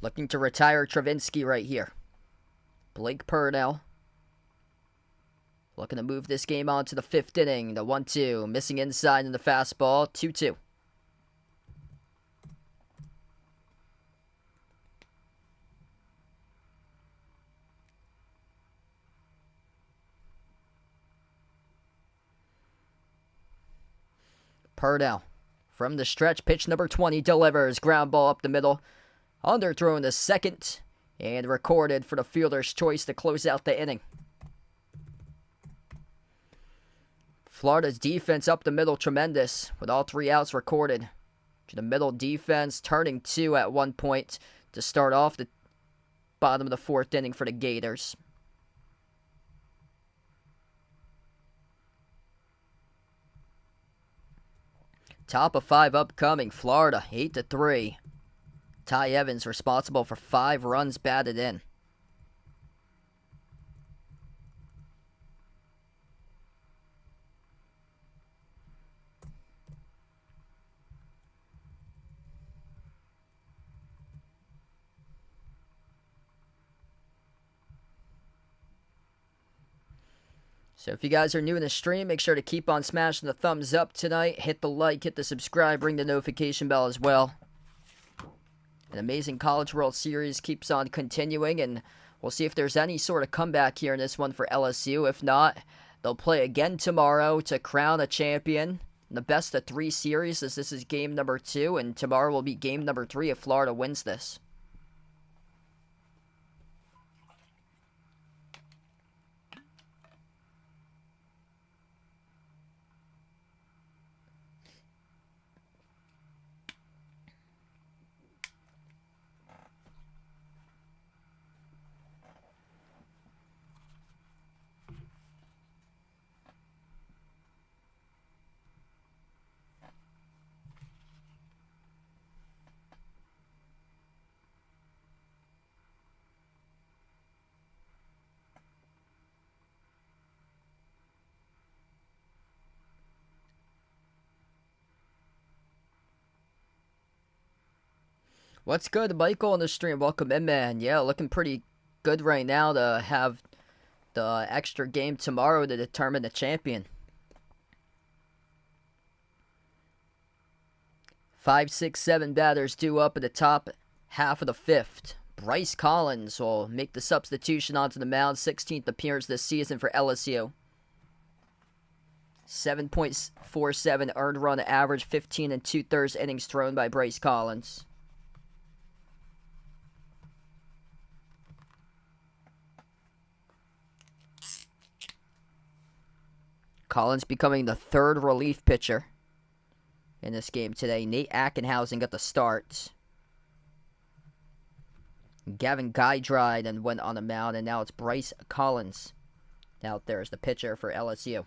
Looking to retire Travinsky right here. Blake Purnell. Looking to move this game on to the 5th inning. The 1-2. Missing inside in the fastball. 2-2. Purnell. From the stretch, pitch number 20 delivers. Ground ball up the middle. Underthrown to second. And recorded for the fielder's choice to close out the inning. Florida's defense up the middle tremendous, with all 3 outs recorded. The middle defense turning 2 at one point to start off the bottom of the 4th inning for the Gators. Top of 5 upcoming. Florida 8-3. Ty Evans responsible for 5 runs batted in. So if you guys are new in the stream, make sure to keep on smashing the thumbs up tonight. Hit the like, hit the subscribe, ring the notification bell as well. An amazing College World Series keeps on continuing, and we'll see if there's any sort of comeback here in this one for LSU. If not, they'll play again tomorrow to crown a champion in the best of 3 series, as this is game number 2, and tomorrow will be game number 3 if Florida wins this. What's good, Michael, on the stream? Welcome in, man. Yeah, looking pretty good right now to have the extra game tomorrow to determine the champion. 5, 6, 7 batters due up at the top half of the 5th. Bryce Collins will make the substitution onto the mound. 16th appearance this season for LSU. 7.47 earned run average, 15 2/3 innings thrown by Bryce Collins. Collins becoming the 3rd relief pitcher in this game today. Nate Ackenhausen got the start. Gavin Guydry then went on the mound, and now it's Bryce Collins out there as the pitcher for LSU.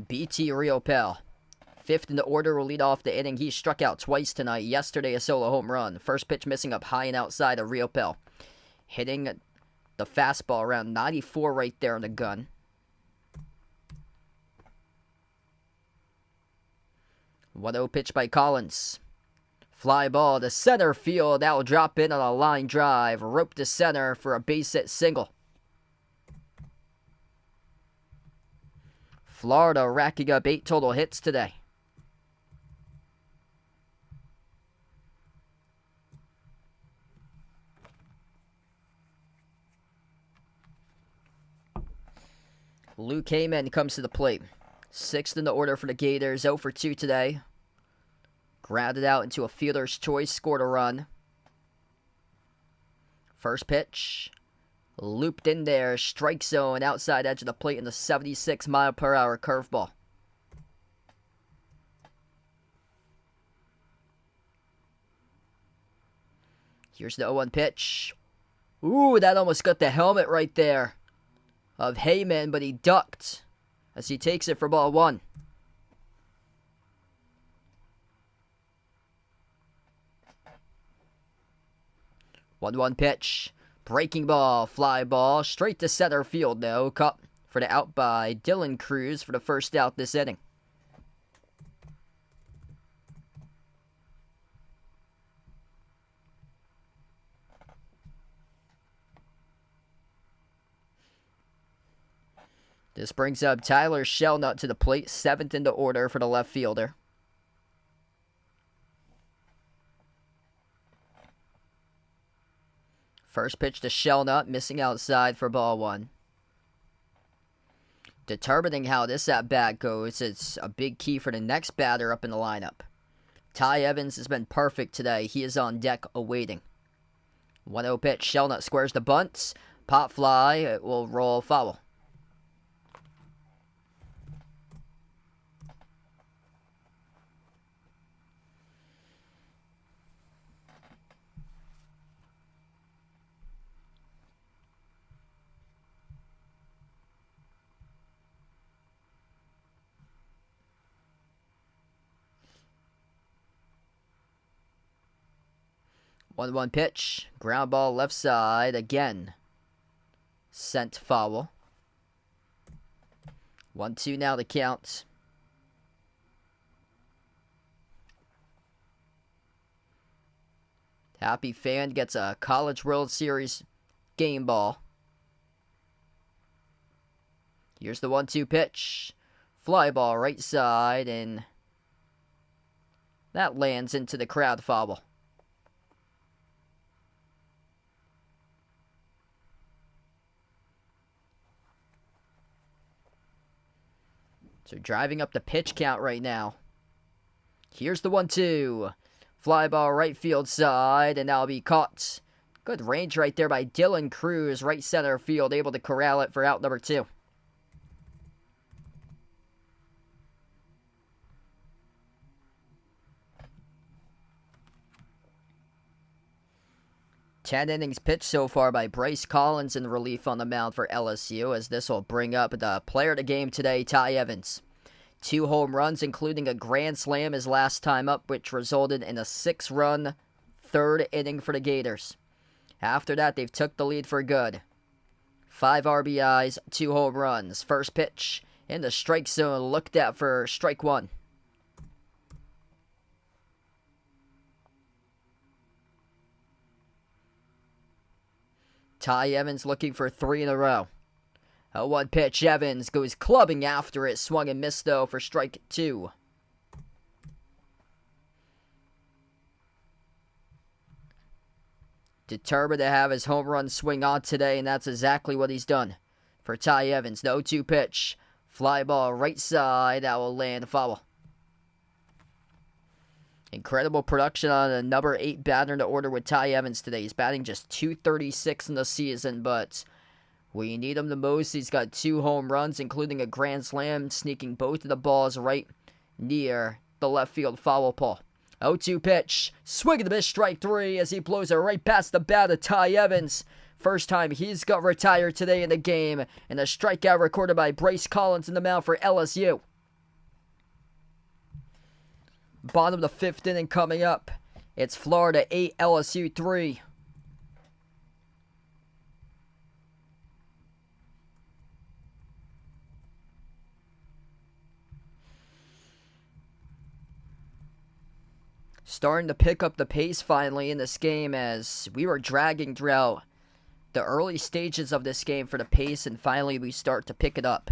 BT Riopel, 5th in the order, will lead off the inning. He struck out twice tonight. Yesterday, a solo home run. First pitch missing up high and outside of Riopel. Hitting the fastball around 94 right there on the gun. One-0 pitch by Collins. Fly ball to center field. That will drop in on a line drive. Rope to center for a base hit single. Florida racking up 8 total hits today. Luke Heyman comes to the plate. 6th in the order for the Gators, 0 for 2 today. Grounded out into a fielder's choice, scored a run. First pitch, looped in there, strike zone, outside edge of the plate in the 76-mile-per-hour curveball. Here's the 0-1 pitch. Ooh, that almost got the helmet right there of Heyman, but he ducked as he takes it for ball 1. 1-1 pitch. Breaking ball, fly ball, straight to center field, though. Cut for the out by Dylan Cruz for the first out this inning. This brings up Tyler Shelnut to the plate, 7th in the order for the left fielder. First pitch to Shelnut, missing outside for ball 1. Determining how this at-bat goes, it's a big key for the next batter up in the lineup. Ty Evans has been perfect today. He is on deck awaiting. 1-0 pitch, Shelnut squares the bunts. Pop fly, it will roll foul. One pitch, ground ball left side again. Sent foul. 1-2 now the count. Happy fan gets a College World Series game ball. Here's the 1-2 pitch. Fly ball right side, and that lands into the crowd foul. So driving up the pitch count right now. Here's the 1-2. Fly ball right field side, and that'll be caught. Good range right there by Dylan Cruz, right center field, able to corral it for out number 2. Ten innings pitched so far by Bryce Collins in relief on the mound for LSU, as this will bring up the player of the game today, Ty Evans. 2 home runs, including a grand slam his last time up, which resulted in a 6-run third inning for the Gators. After that, they've took the lead for good. 5 RBIs, 2 home runs. First pitch in the strike zone, looked at for strike 1. Ty Evans looking for 3 in a row. A 1 pitch, Evans goes clubbing after it. Swung and missed, though, for strike 2. Determined to have his home run swing on today, and that's exactly what he's done. For Ty Evans, the 0-2 pitch. Fly ball right side, that will land foul. Incredible production on a number 8 batter in the order with Ty Evans today. He's batting just .236 in the season, but we need him the most. He's got 2 home runs, including a grand slam, sneaking both of the balls right near the left field foul pole. 0-2 pitch, swing and a miss, strike 3 as he blows it right past the bat of Ty Evans. First time he's got retired today in the game, and a strikeout recorded by Bryce Collins in the mound for LSU. Bottom of the 5th inning coming up. It's Florida 8, LSU 3. Starting to pick up the pace finally in this game, as we were dragging throughout the early stages of this game for the pace, and finally we start to pick it up.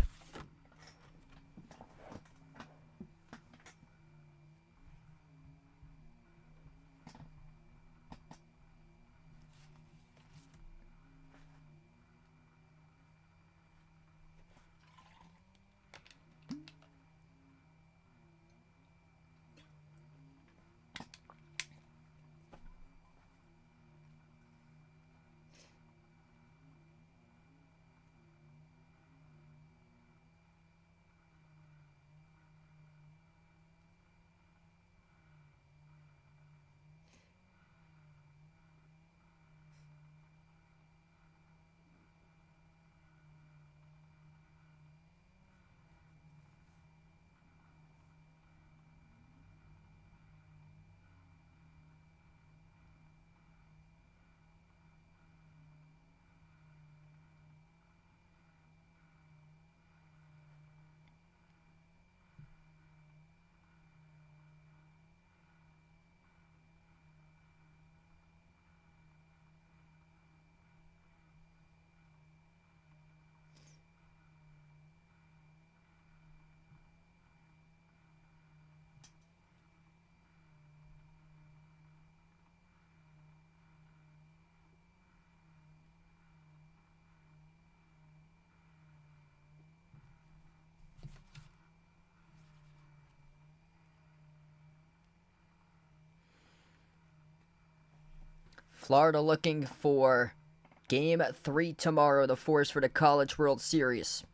Florida looking for Game 3 tomorrow, the fours for the College World Series.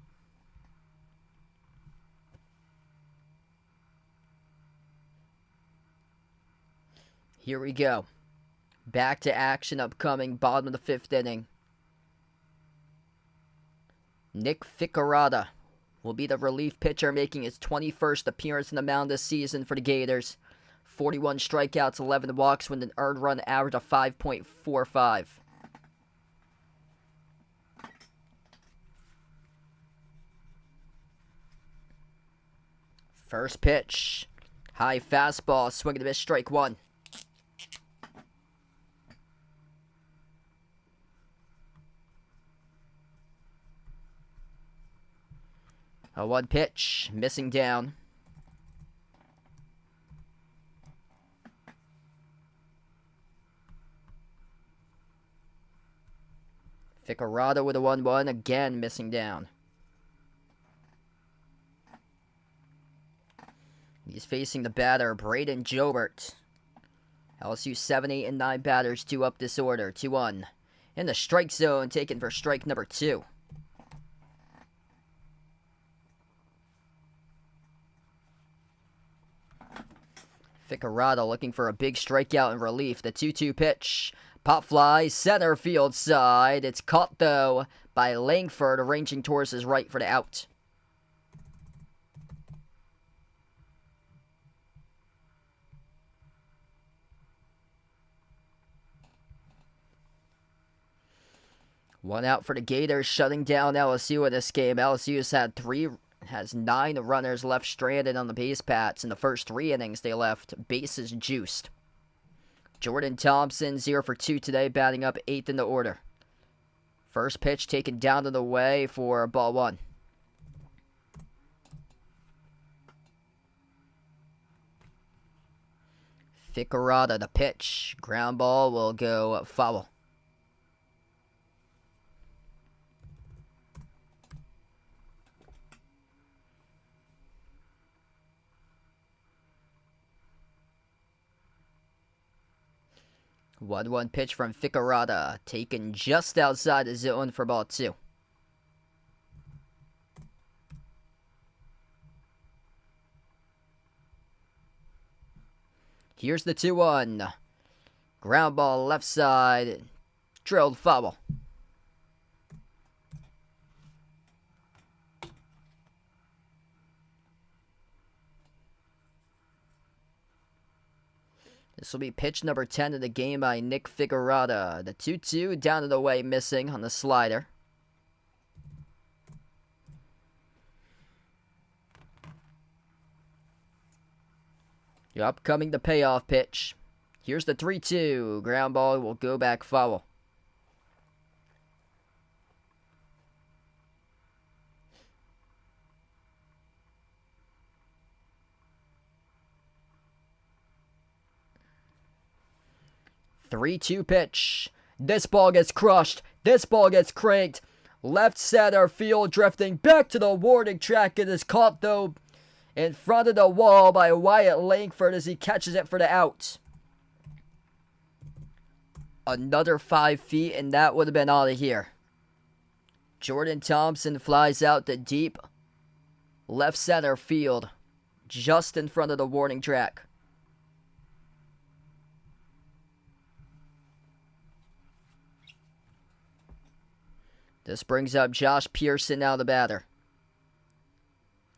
Here we go. Back to action upcoming, bottom of the 5th inning. Nick Ficarrada will be the relief pitcher, making his 21st appearance on the mound this season for the Gators. 41 strikeouts, 11 walks, with an earned run average of 5.45. First pitch. High fastball, swing and a miss, strike one. A 1 pitch, missing down. Ficarrada with a 1-1, again missing down. He's facing the batter, Braden Jobert. LSU 7, 8, and 9 batters, 2 up this order, 2-1. In the strike zone, taken for strike number 2. Ficarrada looking for a big strikeout in relief. The 2-2 pitch. Pop fly, center field side. It's caught, though, by Langford, arranging towards his right for the out. One out for the Gators, shutting down LSU in this game. LSU has 9 runners left stranded on the base paths. In the first 3 innings, they left bases juiced. Jordan Thompson, 0 for 2 today, batting up 8th in the order. First pitch taken down to the way for ball 1. Ficarrada, the pitch. Ground ball will go foul. One pitch from Ficarrada, taken just outside the zone for ball 2. Here's the 2-1. Ground ball left side, drilled foul. This will be pitch number 10 of the game by Nick Ficarrada. The 2-2 down to the way, missing on the slider. Upcoming the payoff pitch. Here's the 3-2. Ground ball will go back foul. Three-two pitch. This ball gets crushed. This ball gets cranked. Left center field, drifting back to the warning track. It is caught, though, in front of the wall by Wyatt Langford as he catches it for the out. Another 5 feet, and that would have been out of here. Jordan Thompson flies out to deep left center field, just in front of the warning track. This brings up Josh Pearson, now the batter.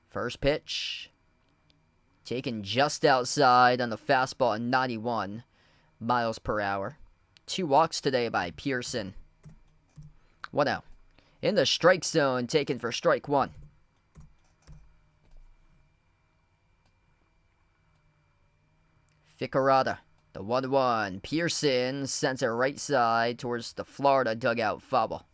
First pitch, taken just outside on the fastball at 91 miles per hour. 2 walks today by Pearson. 1 out. In the strike zone, taken for strike 1. Ficarrada, the 1-1. Pearson sends it right side towards the Florida dugout, foul.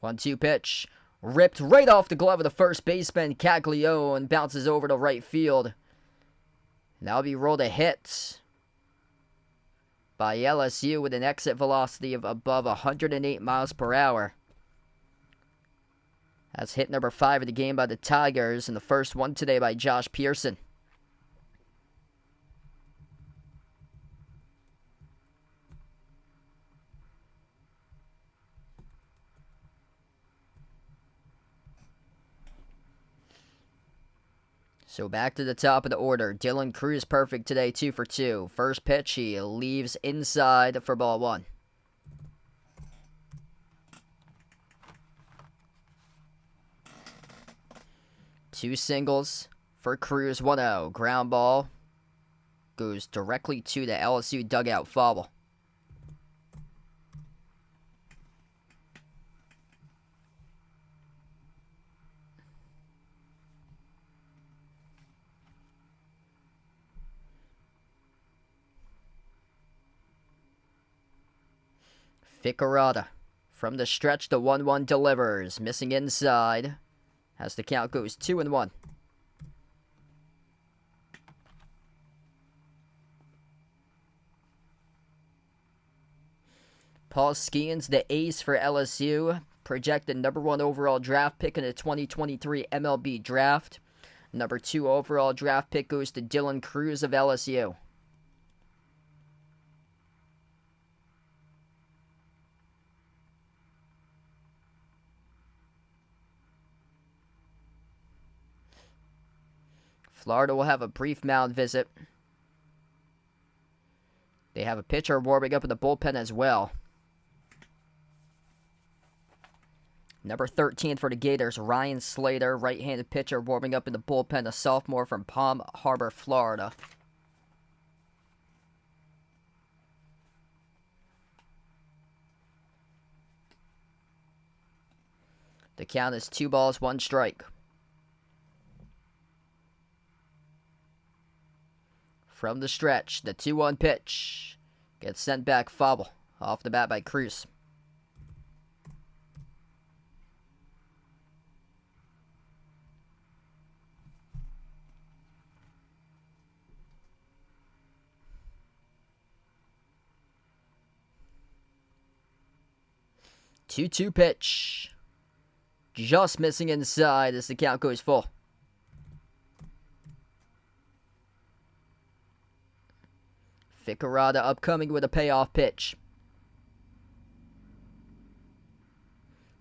One-two pitch, ripped right off the glove of the first baseman, Caglione, bounces over to right field. That'll be rolled a hit by LSU with an exit velocity of above 108 miles per hour. That's hit number 5 of the game by the Tigers, and the first one today by Josh Pearson. So back to the top of the order. Dylan Cruz perfect today, 2 for 2. First pitch, he leaves inside for ball 1. Two singles for Cruz, 1-0. Ground ball goes directly to the LSU dugout, foul. Ficarada from the stretch, the 1-1 delivers. Missing inside as the count goes 2-1. Paul Skeens, the ace for LSU, projected number 1 overall draft pick in the 2023 MLB draft. Number 2 overall draft pick goes to Dylan Cruz of LSU. Florida will have a brief mound visit. They have a pitcher warming up in the bullpen as well. Number 13 for the Gators, Ryan Slater, right-handed pitcher warming up in the bullpen, a sophomore from Palm Harbor, Florida. The count is 2 balls, 1 strike. From the stretch, the 2-1 pitch gets sent back, foul off the bat by Cruz. Two-two pitch. Just missing inside as the count goes full. Ficarada upcoming with a payoff pitch.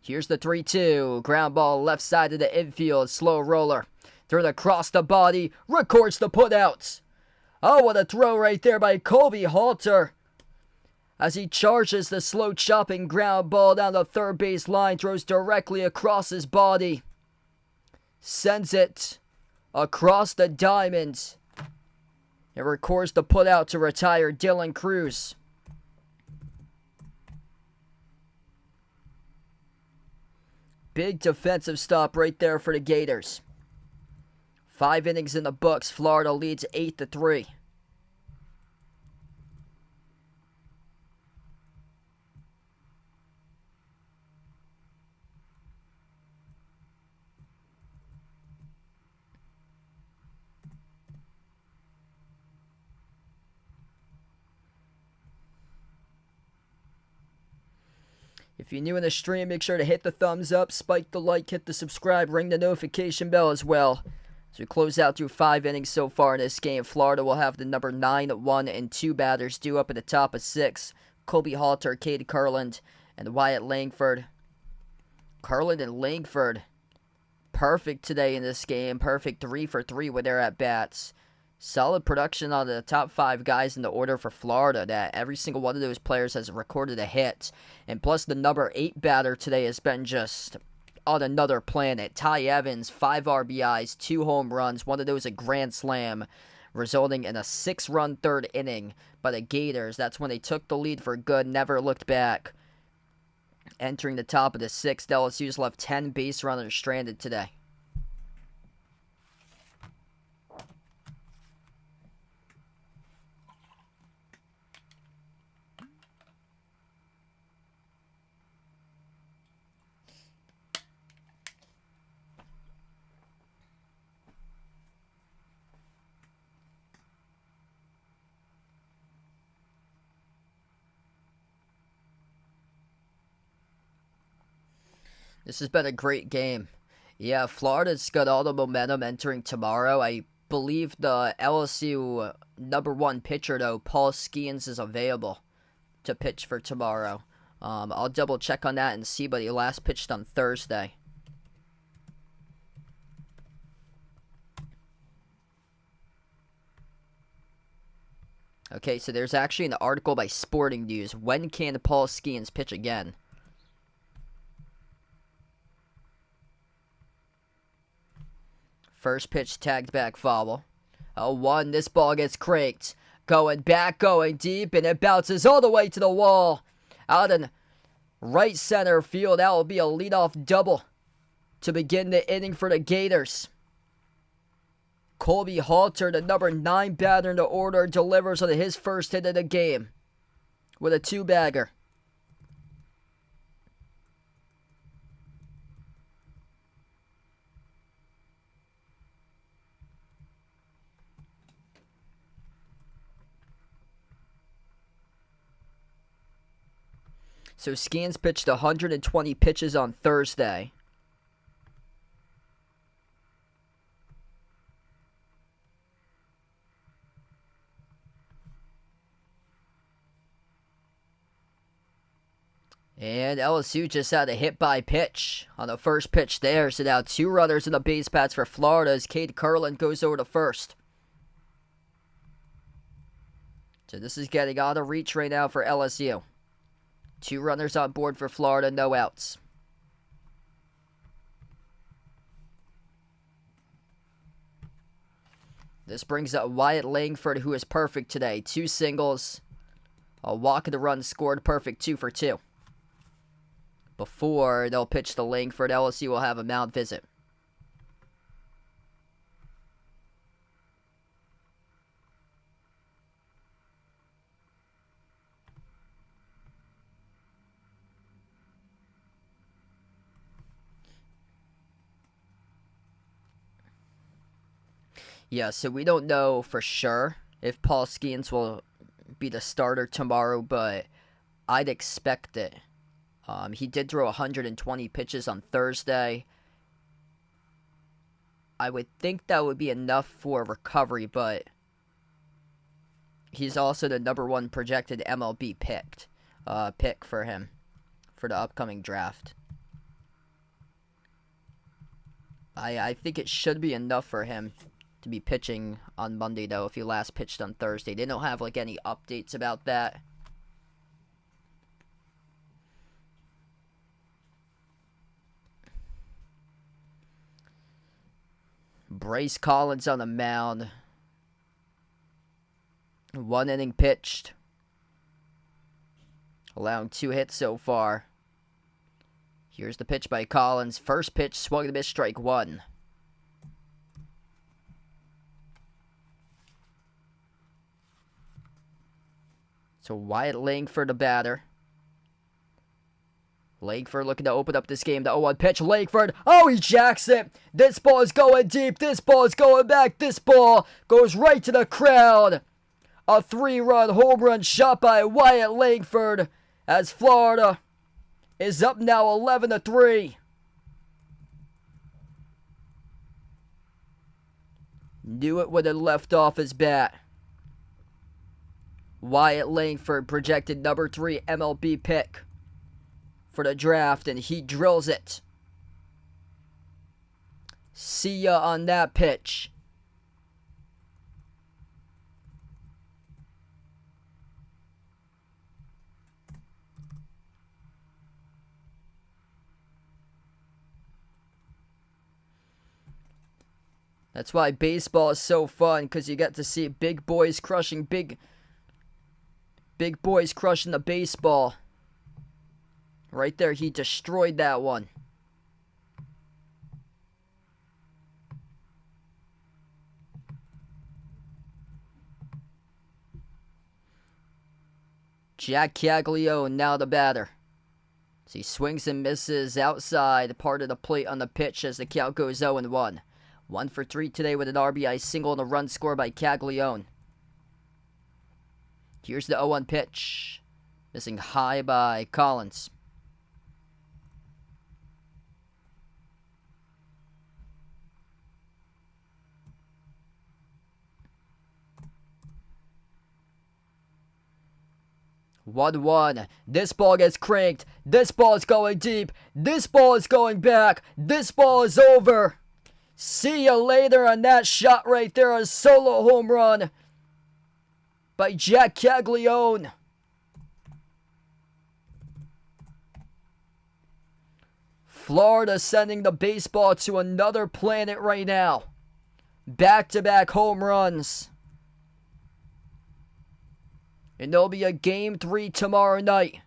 Here's the 3-2. Ground ball left side of the infield. Slow roller. Thrown across the body. Records the putouts. Oh, what a throw right there by Colby Halter. As he charges the slow chopping ground ball down the third base line. Throws directly across his body. Sends it across the diamond. It records the putout to retire Dylan Cruz. Big defensive stop right there for the Gators. 5 innings in the books. Florida leads 8-3. If you're new in the stream, make sure to hit the thumbs up, spike the like, hit the subscribe, ring the notification bell as well. As we close out through 5 innings so far in this game, Florida will have the number 9, 1, and 2 batters due up at the top of 6. Colby Halter, Cade Carland, and Wyatt Langford. Carland and Langford, perfect today in this game. Perfect 3 for 3 with their at-bats. Solid production on the top 5 guys in the order for Florida. That every single one of those players has recorded a hit. And plus the number 8 batter today has been just on another planet. Ty Evans, 5 RBIs, 2 home runs. One of those a grand slam, resulting in a 6-run third inning by the Gators. That's when they took the lead for good, never looked back. Entering the top of the 6th, LSU's left 10 base runners stranded today. This has been a great game. Yeah, Florida's got all the momentum entering tomorrow. I believe the LSU #1 pitcher, though, Paul Skeens, is available to pitch for tomorrow. I'll double check on that and see, but he last pitched on Thursday. Okay, so there's actually an article by Sporting News. When can Paul Skeens pitch again? First pitch tagged back foul. 0-1. This ball gets cranked. Going back, going deep, and it bounces all the way to the wall. Out in right center field. That will be a leadoff double to begin the inning for the Gators. Colby Halter, the #9 batter in the order, delivers on his first hit of the game with a 2-bagger. So Skeens pitched 120 pitches on Thursday. And LSU just had a hit by pitch on the first pitch there. So now 2 runners in the base paths for Florida as Cade Curlin goes over to first. So this is getting out of reach right now for LSU. 2 runners on board for Florida, no outs. This brings up Wyatt Langford, who is perfect today. 2 singles, a walk and a run scored, perfect 2 for 2. Before they'll pitch to Langford, LSU will have a mound visit. Yeah, so we don't know for sure if Paul Skeens will be the starter tomorrow, but I'd expect it. He did throw 120 pitches on Thursday. I would think that would be enough for recovery, but he's also the #1 projected MLB pick for him for the upcoming draft. I think it should be enough for him to be pitching on Monday, though, if he last pitched on Thursday. They don't have any updates about that. Bryce Collins on the mound. 1 inning pitched, allowing 2 hits so far. Here's the pitch by Collins. First pitch, swung and missed, strike 1. So Wyatt Langford, the batter. Langford looking to open up this game. The 0-1 pitch. Langford. Oh, he jacks it. This ball is going deep. This ball is going back. This ball goes right to the crowd. A 3-run home run shot by Wyatt Langford as Florida is up now 11-3. Knew it when it left off his bat. Wyatt Langford, projected #3 MLB pick for the draft, and he drills it. See ya on that pitch. That's why baseball is so fun, because you get to see big boys crushing big boys crushing the baseball. Right there, he destroyed that one. Jack Caglione now the batter. So he swings and misses outside part of the plate on the pitch as the count goes 0-1. 1 for 3 today with an RBI single and a run scored by Caglione. Here's the 0-1 pitch. Missing high by Collins. 1-1. This ball gets cranked. This ball is going deep. This ball is going back. This ball is over. See you later on that shot right there. A solo home run by Jack Caglione. Florida sending the baseball to another planet right now. Back-to-back home runs. And there'll be a Game 3 tomorrow night.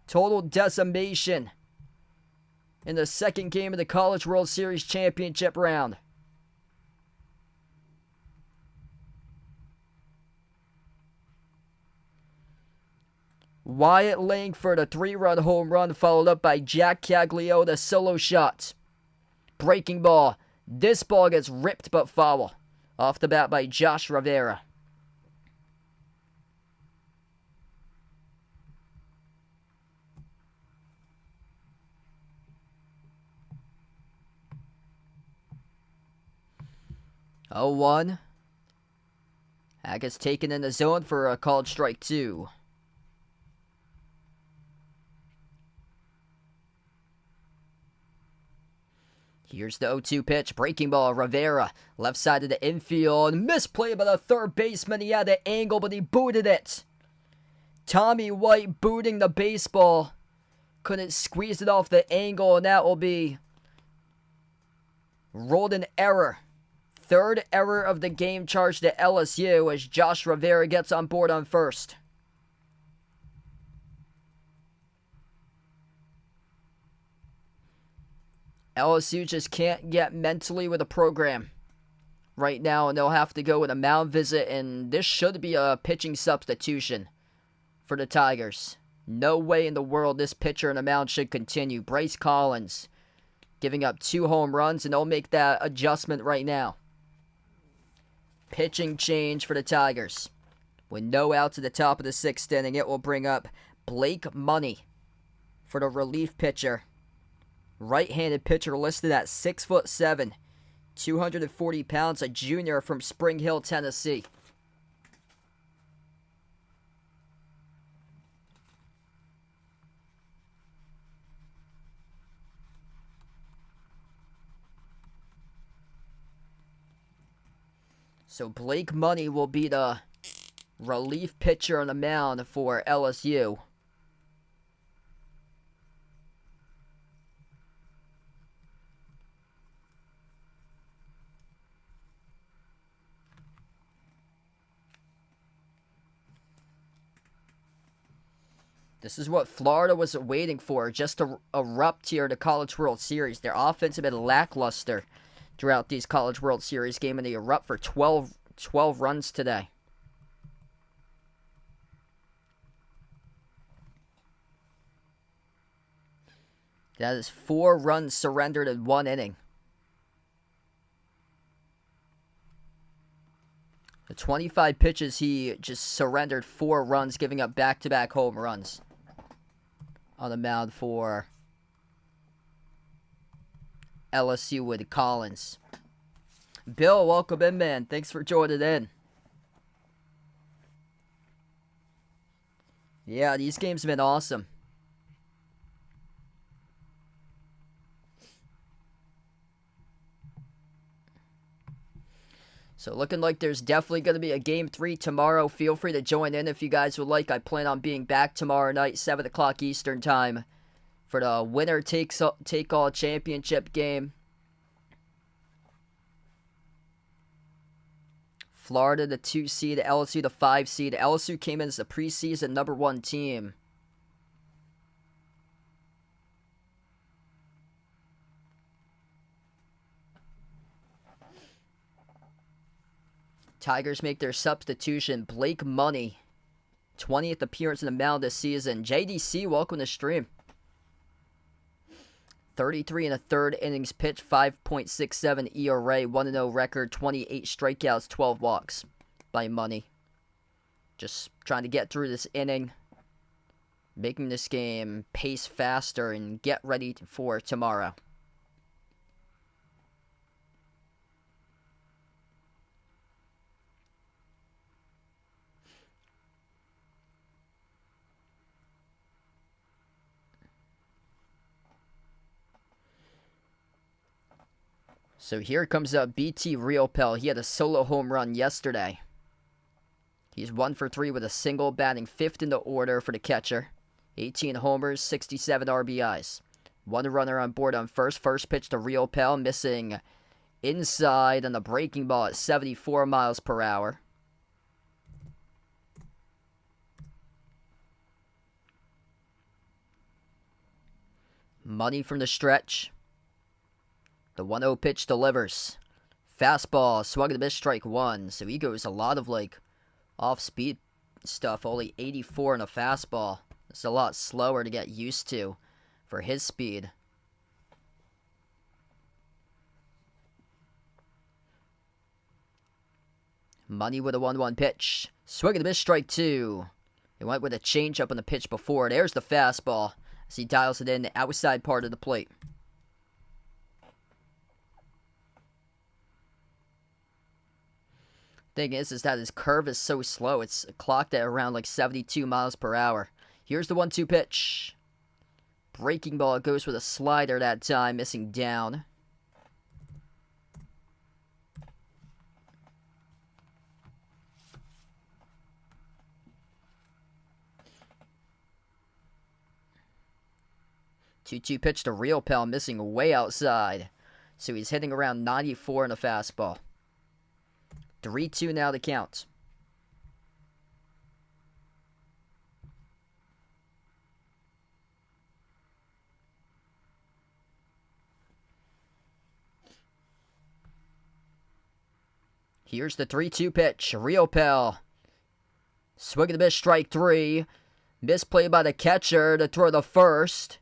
Total decimation in the second game of the College World Series Championship round. Wyatt Langford, a 3-run home run, followed up by Jack Caglione, a solo shot. Breaking ball. This ball gets ripped but foul. Off the bat by Josh Rivera. Oh, 1. Hackett's taken in the zone for a called strike 2. Here's the 0-2 pitch. Breaking ball. Rivera. Left side of the infield. Misplay by the third baseman. He had the angle, but he booted it. Tommy White booting the baseball. Couldn't squeeze it off the angle, and that will be rolled an error. Third error of the game charged to LSU as Josh Rivera gets on board on first. LSU just can't get mentally with the program right now, and they'll have to go with a mound visit, and this should be a pitching substitution for the Tigers. No way in the world this pitcher on the mound should continue. Bryce Collins giving up 2 home runs, and they'll make that adjustment right now. Pitching change for the Tigers. With no outs at the top of the 6th inning, it will bring up Blake Money for the relief pitcher. Right-handed pitcher listed at 6'7", 240 pounds, a junior from Spring Hill, Tennessee. So Blake Money will be the relief pitcher on the mound for LSU. This is what Florida was waiting for, just to erupt here at the College World Series. Their offense had been lackluster throughout these College World Series games, and they erupt for 12 runs today. That is 4 runs surrendered in 1 inning. The 25 pitches, he just surrendered 4 runs, giving up back-to-back home runs on the mound for LSU with Collins. Bill, welcome in, man. Thanks for joining in. Yeah, these games have been awesome. So looking like there's definitely going to be a Game 3 tomorrow. Feel free to join in if you guys would like. I plan on being back tomorrow night, 7 o'clock Eastern Time, for the winner-take-all championship game. Florida, the 2 seed, LSU, the 5 seed. LSU came in as the preseason #1 team. Tigers make their substitution. Blake Money, 20th appearance in the mound this season. JDC, welcome to stream. 33 1/3 innings pitched, 5.67 ERA, 1-0 record, 28 strikeouts, 12 walks by Money. Just trying to get through this inning, making this game pace faster and get ready for tomorrow. So here comes BT Realpel. He had a solo home run yesterday. He's 1 for 3 with a single, batting 5th in the order for the catcher. 18 homers, 67 RBIs. One runner on board on first. First pitch to Realpel, missing inside on the breaking ball at 74 miles per hour. Money from the stretch. The 1-0 pitch delivers. Fastball, swung and a miss, strike one. So he goes a lot of off-speed stuff, only 84 in a fastball. It's a lot slower to get used to for his speed. Money with a 1-1 pitch. Swing and a miss, strike two. He went with a changeup on the pitch before. There's the fastball as he dials it in the outside part of the plate. Thing is that his curve is so slow. It's clocked at around 72 miles per hour. Here's the 1-2 pitch. Breaking ball goes with a slider that time, missing down. Two-two pitch to Realpel, missing way outside. So he's hitting around 94 in a fastball. 3-2 now to count. Here's the 3-2 pitch. Realpel. Swing and a miss, strike three. Misplay by the catcher to throw the first.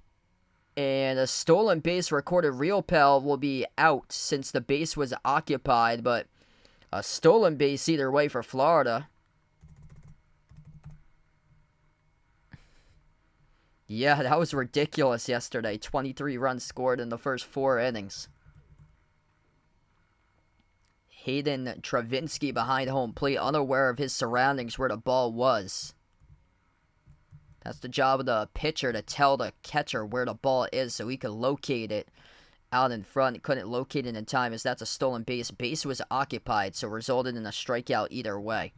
And a stolen base recorded. Realpel will be out since the base was occupied, but a stolen base either way for Florida. Yeah, that was ridiculous yesterday. 23 runs scored in the first 4 innings. Hayden Travinski behind home plate, unaware of his surroundings where the ball was. That's the job of the pitcher, to tell the catcher where the ball is so he could locate it out in front. Couldn't locate it in time as that's a stolen base. Base was occupied, so resulted in a strikeout either way.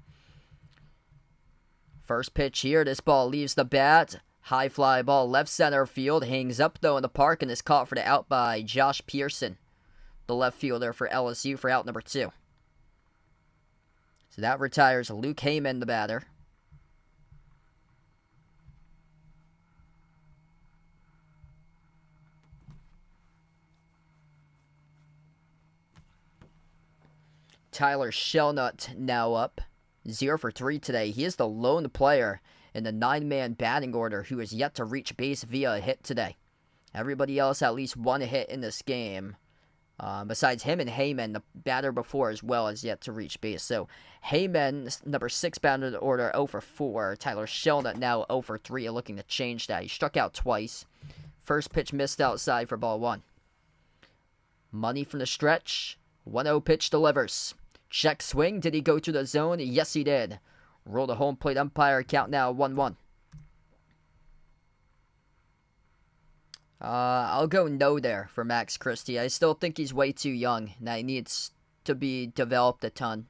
First pitch here. This ball leaves the bat. High fly ball left center field. Hangs up though in the park and is caught for the out by Josh Pearson, the left fielder for LSU, for out number 2. So that retires Luke Heyman, the batter. Tyler Shelnut now up. 0 for 3 today. He is the lone player in the 9-man batting order who is yet to reach base via a hit today. Everybody else at least 1 hit in this game. Besides him and Heyman, the batter before as well, is yet to reach base. So Heyman, number 6 batter in the order, 0 for 4. Tyler Shelnut now 0 for 3, looking to change that. He struck out twice. First pitch missed outside for ball 1. Money from the stretch. 1-0 pitch delivers. Check swing. Did he go to the zone? Yes, he did. Roll the home plate umpire. Count now 1-1. I'll go no there for Max Christie. I still think he's way too young. Now he needs to be developed a ton.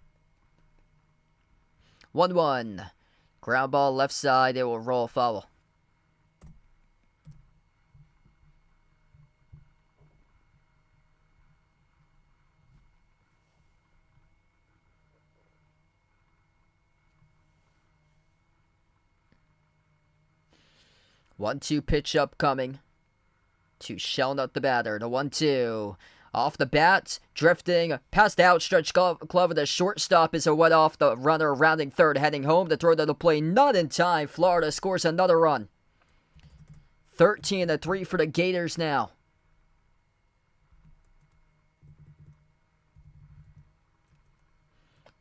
1-1. Ground ball left side. It will roll foul. One-two pitch upcoming to Shelnut, the batter. The 1-2. Off the bat, drifting, past the outstretched glove of the shortstop is a wet off the runner rounding third, heading home. The throw to the plate, not in time. Florida scores another run. 13-3 for the Gators now.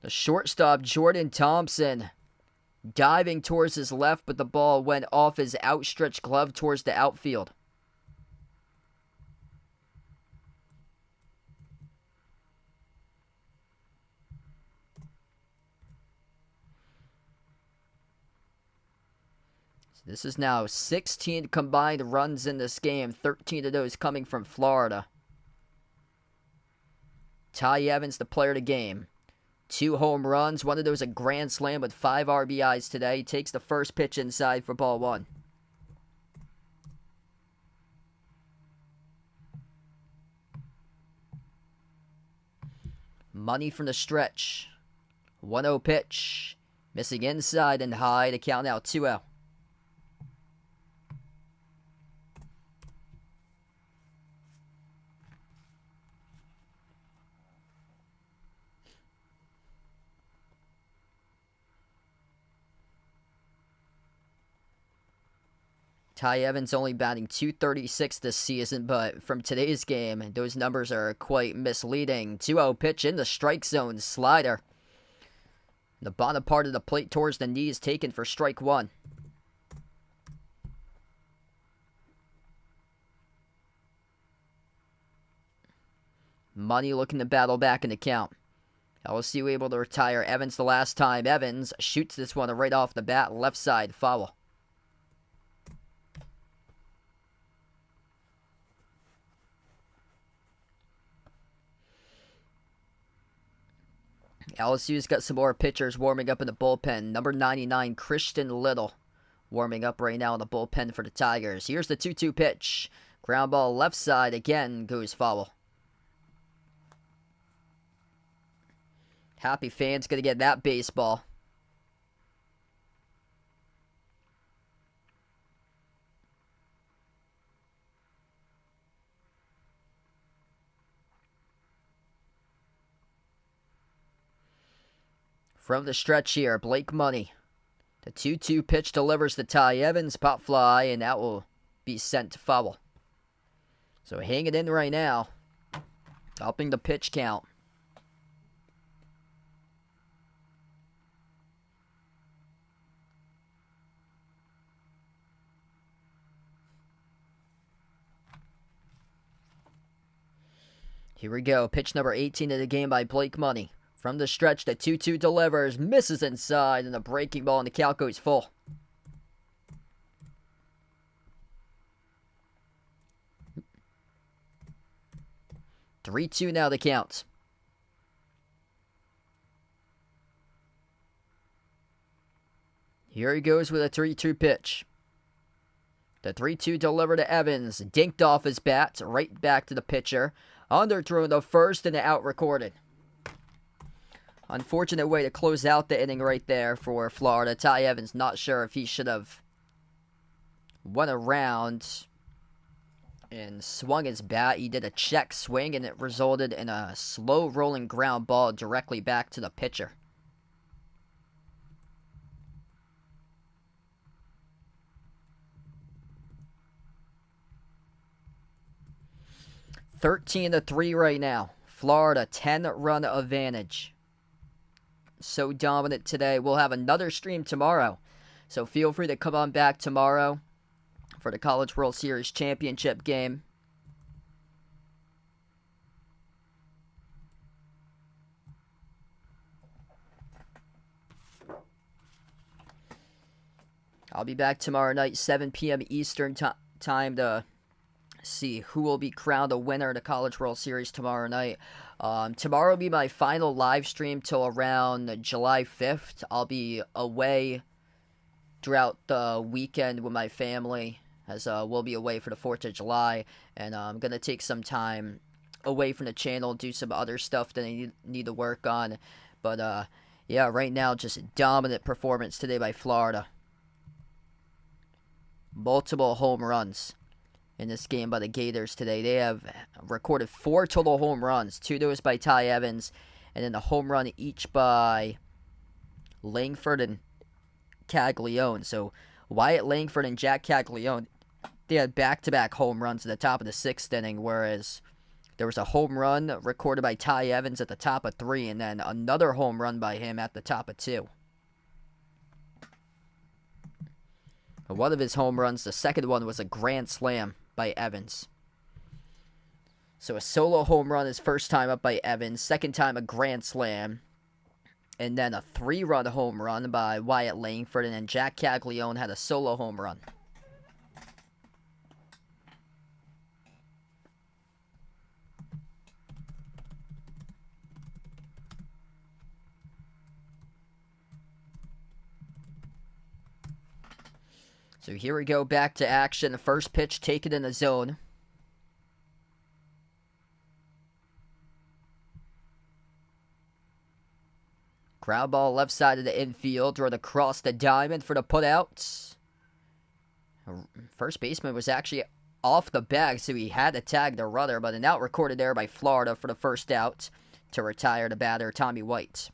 The shortstop, Jordan Thompson, diving towards his left, but the ball went off his outstretched glove towards the outfield. This is now 16 combined runs in this game, 13 of those coming from Florida. Ty Evans, the player of the game. 2 home runs. One of those a grand slam with 5 RBIs today. He takes the first pitch inside for ball 1. Money from the stretch. 1-0 pitch. Missing inside and high to count out 2-0. Ty Evans only batting .236 this season, but from today's game, those numbers are quite misleading. 2-0 pitch in the strike zone, slider. The bottom part of the plate towards the knees, taken for strike 1. Money looking to battle back in the count. LSU able to retire Evans the last time. Evans shoots this one right off the bat, left side, foul. LSU's got some more pitchers warming up in the bullpen. Number 99, Christian Little, warming up right now in the bullpen for the Tigers. Here's the 2-2 pitch. Ground ball left side, again goes foul. Happy fans gonna get that baseball. From the stretch here, Blake Money. The 2-2 pitch delivers to Ty Evans, pop fly, and that will be sent to foul. So hang it in right now, upping the pitch count. Here we go, pitch number 18 of the game by Blake Money. From the stretch, the 2-2 delivers, misses inside, and the breaking ball, and the count goes full. (3-2) now the count. Here he goes with a 3-2 pitch. The 3-2 delivered to Evans, dinked off his bat, right back to the pitcher. Underthrown the first, and the out recorded. Unfortunate way to close out the inning right there for Florida. Ty Evans not sure if he should have went around and swung his bat. He did a check swing, and it resulted in a slow rolling ground ball directly back to the pitcher. (13-3) right now. Florida 10-run advantage. So dominant today. We'll have another stream tomorrow, so feel free to come on back tomorrow for the College World Series championship game. I'll be back tomorrow night, 7 p.m. Eastern time to see who will be crowned a winner of the College World Series tomorrow night. Tomorrow will be my final live stream till around July 5th. I'll be away throughout the weekend with my family, as we'll be away for the 4th of July, and I'm going to take some time away from the channel, do some other stuff that I need to work on. But yeah, right now, just a dominant performance today by Florida. Multiple home runs in this game by the Gators today. They have recorded 4 total home runs. 2 of those by Ty Evans, and then a home run each by Langford and Caglione. So Wyatt Langford and Jack Caglione, they had back-to-back home runs at the top of the 6th inning, whereas there was a home run recorded by Ty Evans at the top of 3, and then another home run by him at the top of 2. One of his home runs, the second one, was a grand slam by Evans. So a solo home run his first time up by Evans, second time a grand slam, and then a 3-run home run by Wyatt Langford, and then Jack Caglione had a solo home run. So here we go, back to action. The first pitch taken in the zone. Ground ball left side of the infield, thrown across the diamond for the putout. First baseman was actually off the bag, so he had to tag the runner, but an out recorded there by Florida for the first out to retire the batter, Tommy White.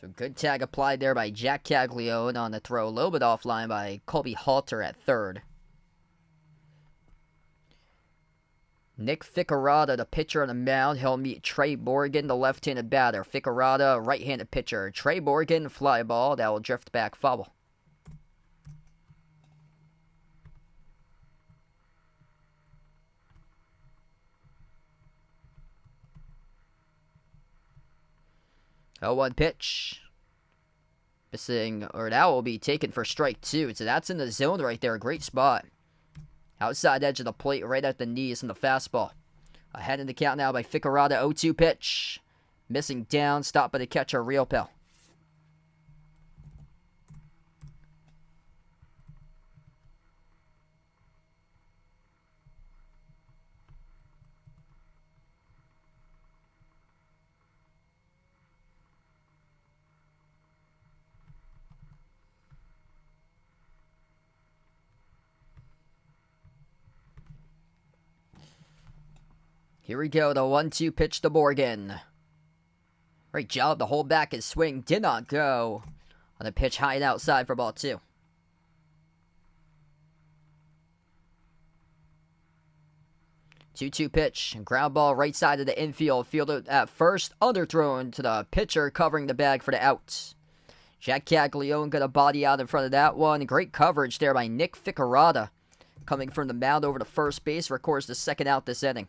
So good tag applied there by Jack Caglione on the throw. A little bit offline by Colby Halter at third. Nick Ficarrada, the pitcher on the mound. He'll meet Trey Morgan, the left-handed batter. Ficarrada, right-handed pitcher. Trey Morgan, fly ball. That will drift back, foul. Oh, 1 pitch. Missing, or that will be taken for strike 2. So that's in the zone right there. Great spot. Outside edge of the plate, right at the knees in the fastball. Ahead in the count now by Ficarrada. 0-2 pitch. Missing down, stopped by the catcher, Real Pell. Here we go, the 1-2 pitch to Morgan. Great job to hold back his swing. Did not go on the pitch high and outside for ball 2. 2-2 pitch. Ground ball right side of the infield. Fielded at first. Underthrown to the pitcher covering the bag for the out. Jack Caglione got a body out in front of that one. Great coverage there by Nick Ficarrada. Coming from the mound over to first base. Records the second out this inning.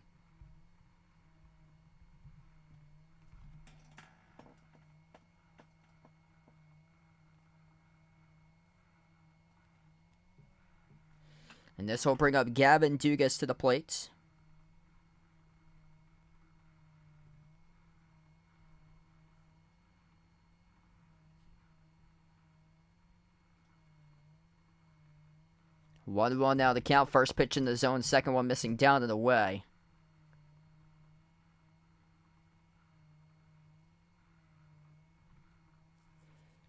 And this will bring up Gavin Dugas to the plate. One now the count. First pitch in the zone. Second one missing down and away.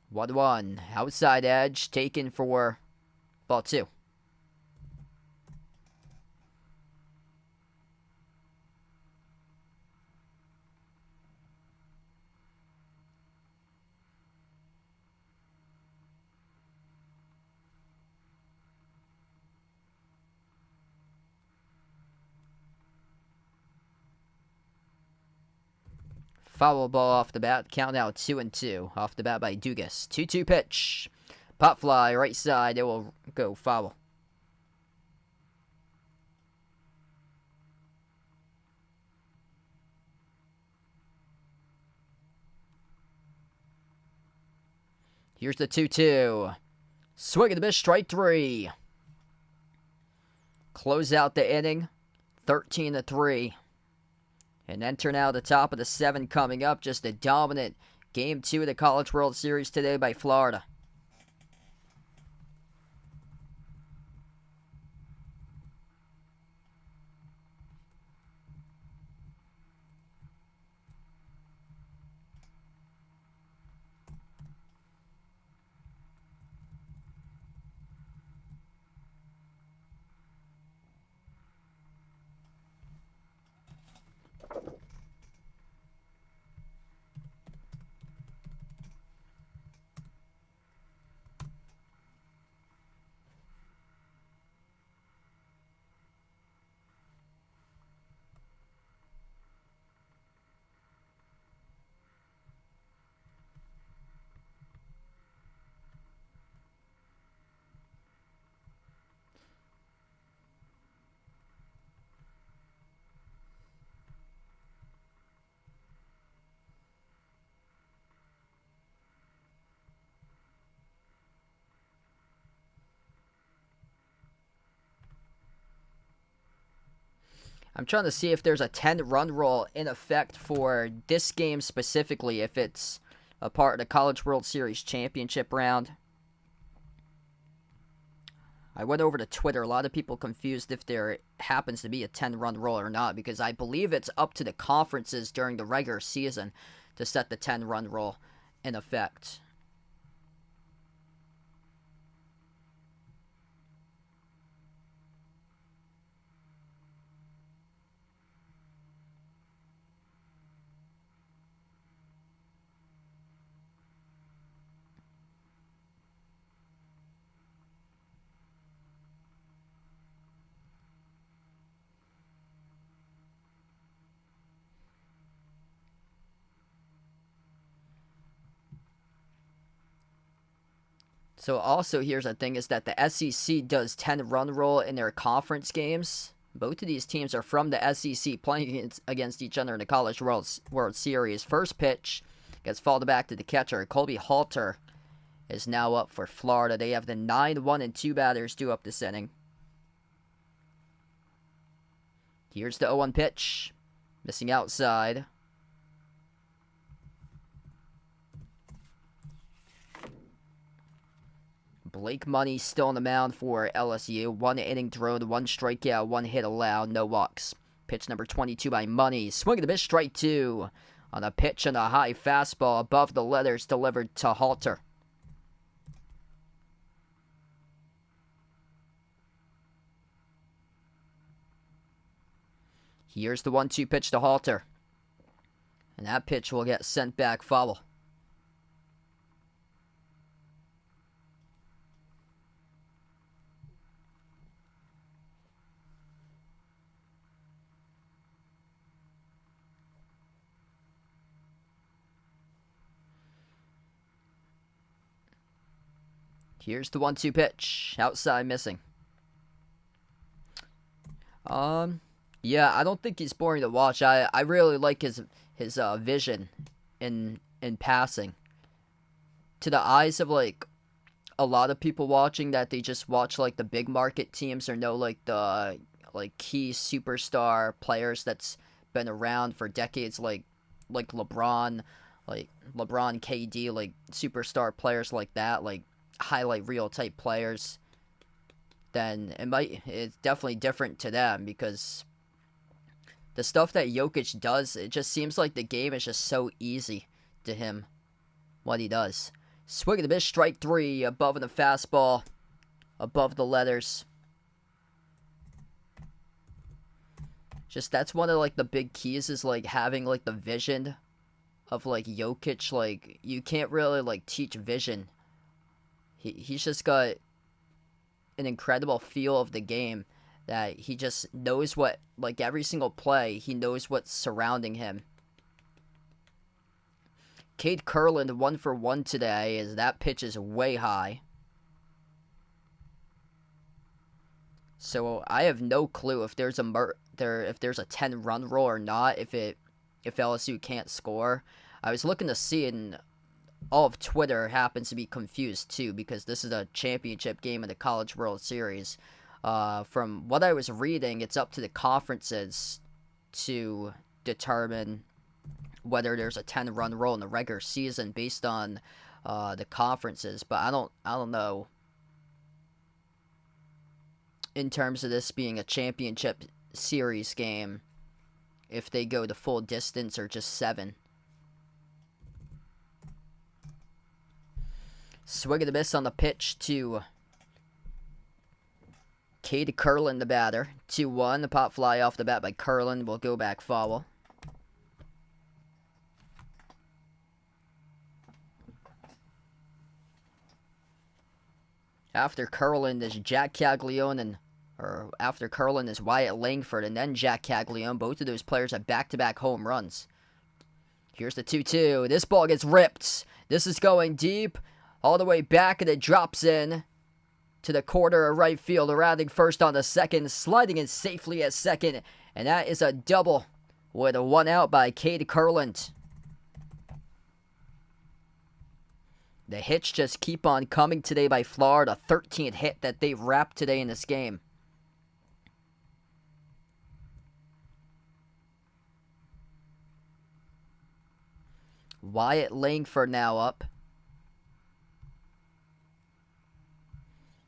One. Outside edge taken for ball 2. Foul ball off the bat. Count now 2-2. Off the bat by Dugas. 2-2 pitch. Pop fly right side. It will go foul. Here's the 2-2. Swing and a miss, strike 3. Close out the inning. 13-3. And enter now the top of the 7 coming up. Just a dominant Game 2 of the College World Series today by Florida. I'm trying to see if there's a 10-run rule in effect for this game specifically, if it's a part of the College World Series championship round. I went over to Twitter. A lot of people confused if there happens to be a 10-run rule or not, because I believe it's up to the conferences during the regular season to set the 10-run rule in effect. So also here's the thing is that the SEC does 10-run rule in their conference games. Both of these teams are from the SEC playing against each other in the College World Series. First pitch gets fouled back to the catcher. Colby Halter is now up for Florida. They have the 9-1-2 batters due up this inning. Here's the 0-1 pitch. Missing outside. Blake Money still on the mound for LSU. 1 inning thrown, 1 strikeout, 1 hit allowed, no walks. Pitch number 22 by Money. Swing and a miss, strike 2. On a pitch and a high fastball above the letters delivered to Halter. Here's the 1-2 pitch to Halter. And that pitch will get sent back foul. Here's the 1-2 pitch. Outside missing. Yeah, I don't think he's boring to watch. I really like his vision in passing. To the eyes of like a lot of people watching that they just watch like the big market teams or know like the like key superstar players that's been around for decades like LeBron, KD, like superstar players like that, like highlight reel type players, then it's definitely different to them, because the stuff that Jokic does, it just seems like the game is just so easy to him, what he does. Swing and a miss, strike 3, above in the fastball, above the letters. Just that's one of like the big keys is like having like the vision of like Jokic. Like you can't really like teach vision. He's just got an incredible feel of the game that he just knows what, like every single play, he knows what's surrounding him. Cade Kurland 1 for 1 today, as that pitch is way high. So I have no clue if there's a 10-run rule or not, if LSU can't score. I was looking to see it, and all of Twitter happens to be confused too, because this is a championship game in the College World Series. From what I was reading, it's up to the conferences to determine whether there's a 10-run rule in the regular season based on the conferences. But I don't know in terms of this being a championship series game if they go the full distance or just 7. Swing and a miss on the pitch to Cade Kurland, the batter. 2-1. The pop fly off the bat by Kurland will go back foul. After Kurland is Jack Caglione, after Kurland is Wyatt Langford, and then Jack Caglione. Both of those players have back-to-back home runs. Here's the 2-2. This ball gets ripped. This is going deep, all the way back, and it drops in to the corner of right field. Rounding first on the second, sliding in safely at second, and that is a double with a 1 out by Cade Kurland. The hits just keep on coming today by Florida. 13th hit that they've wrapped today in this game. Wyatt Langford now up.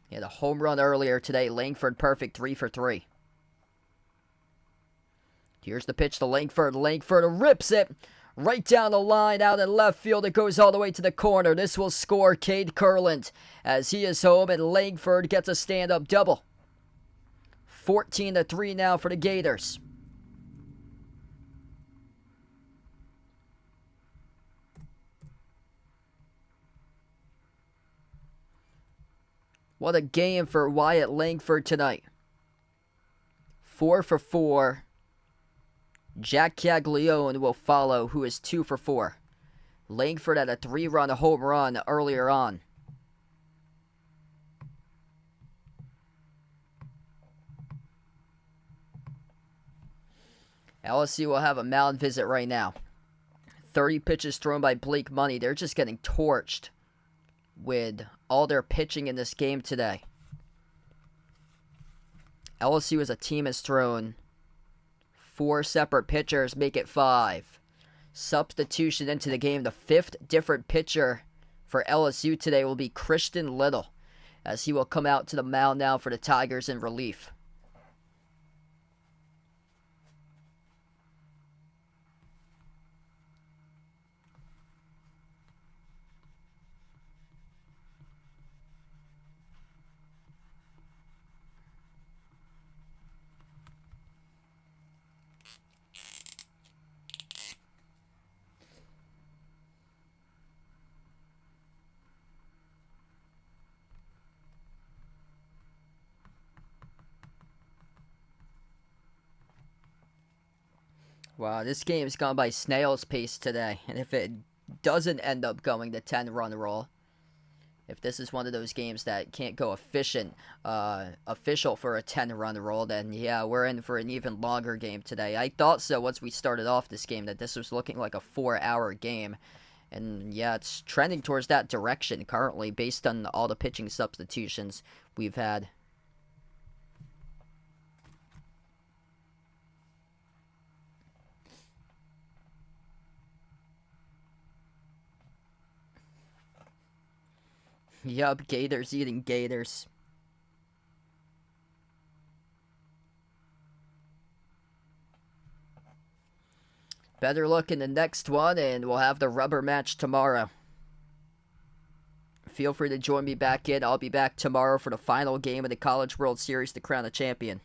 He had a home run earlier today. Langford perfect, 3 for 3. Here's the pitch to Langford. Langford rips it right down the line out in left field. It goes all the way to the corner. This will score Cade Kurland as he is home, and Langford gets a stand-up double. 14-3 now for the Gators. What a game for Wyatt Langford tonight. 4 for 4. Jack Caglione will follow, who is 2 for 4. Langford had a 3-run home run earlier on. LSU will have a mound visit right now. 30 pitches thrown by Blake Money. They're just getting torched with all their pitching in this game today. LSU as a team has thrown 4 separate pitchers, make it 5. Substitution into the game. The 5th different pitcher for LSU today will be Christian Little, as he will come out to the mound now for the Tigers in relief. Wow, this game's gone by snail's pace today. And if it doesn't end up going the 10-run roll, if this is one of those games that can't go official for a 10-run roll, then yeah, we're in for an even longer game today. I thought so once we started off this game, that this was looking like a 4-hour game. And yeah, it's trending towards that direction currently based on all the pitching substitutions we've had. Yup, Gators eating Gators. Better luck in the next one, and we'll have the rubber match tomorrow. Feel free to join me back in. I'll be back tomorrow for the final game of the College World Series to crown a champion.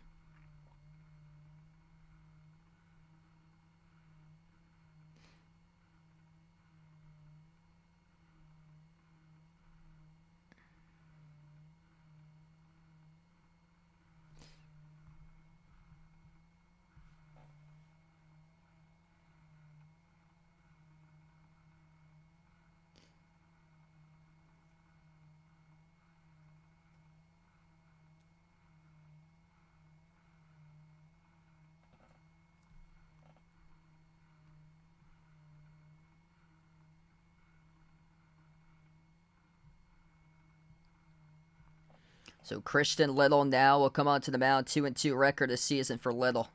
So Christian Little now will come onto the mound. 2-2 record this season for Little.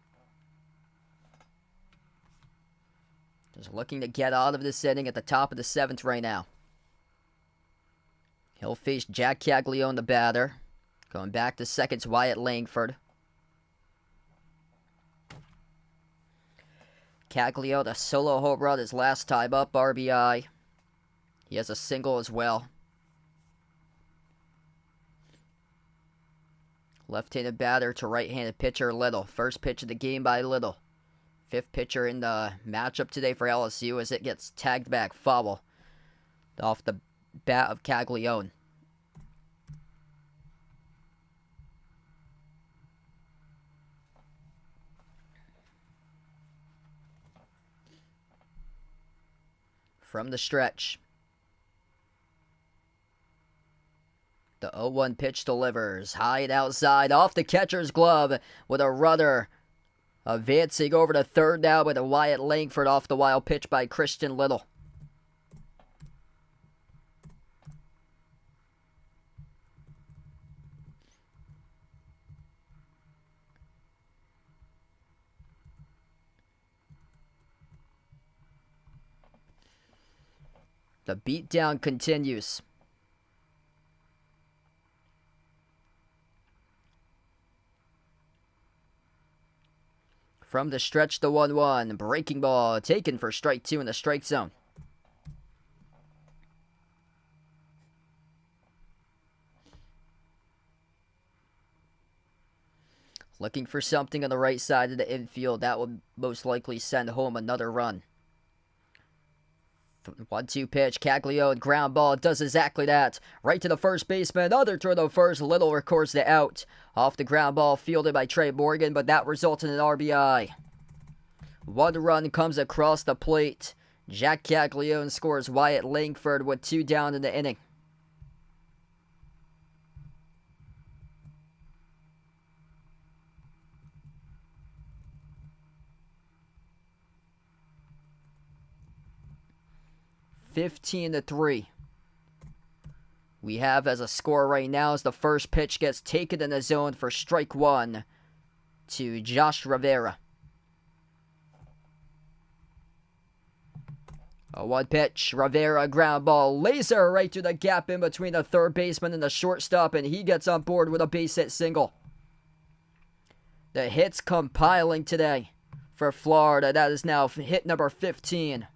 Just looking to get out of this inning at the top of the 7th right now. He'll face Jack Caglione, the batter. Going back to second's Wyatt Langford. Caglione, a solo home run his last time up, RBI. He has a single as well. Left-handed batter to right-handed pitcher Little. First pitch of the game by Little. 5th pitcher in the matchup today for LSU as it gets tagged back. Foul off the bat of Caglione. From the stretch. The 0-1 pitch delivers. High and outside off the catcher's glove with a runner advancing over to third now with a Wyatt Langford off the wild pitch by Christian Little. The beatdown continues. From the stretch, the 1-1. Breaking ball taken for strike 2 in the strike zone. Looking for something on the right side of the infield. That will most likely send home another run. 1-2 pitch. Caglione ground ball does exactly that. Right to the first baseman. Another throw to first. Little records the out. Off the ground ball fielded by Trey Morgan, but that results in an RBI. 1 run comes across the plate. Jack Caglione scores Wyatt Langford with 2 down in the inning. (15-3). We have as a score right now as the first pitch gets taken in the zone for strike 1 to Josh Rivera. A 1 pitch, Rivera ground ball, laser right to the gap in between the third baseman and the shortstop, and he gets on board with a base hit single. The hits compiling today for Florida. That is now hit number 15.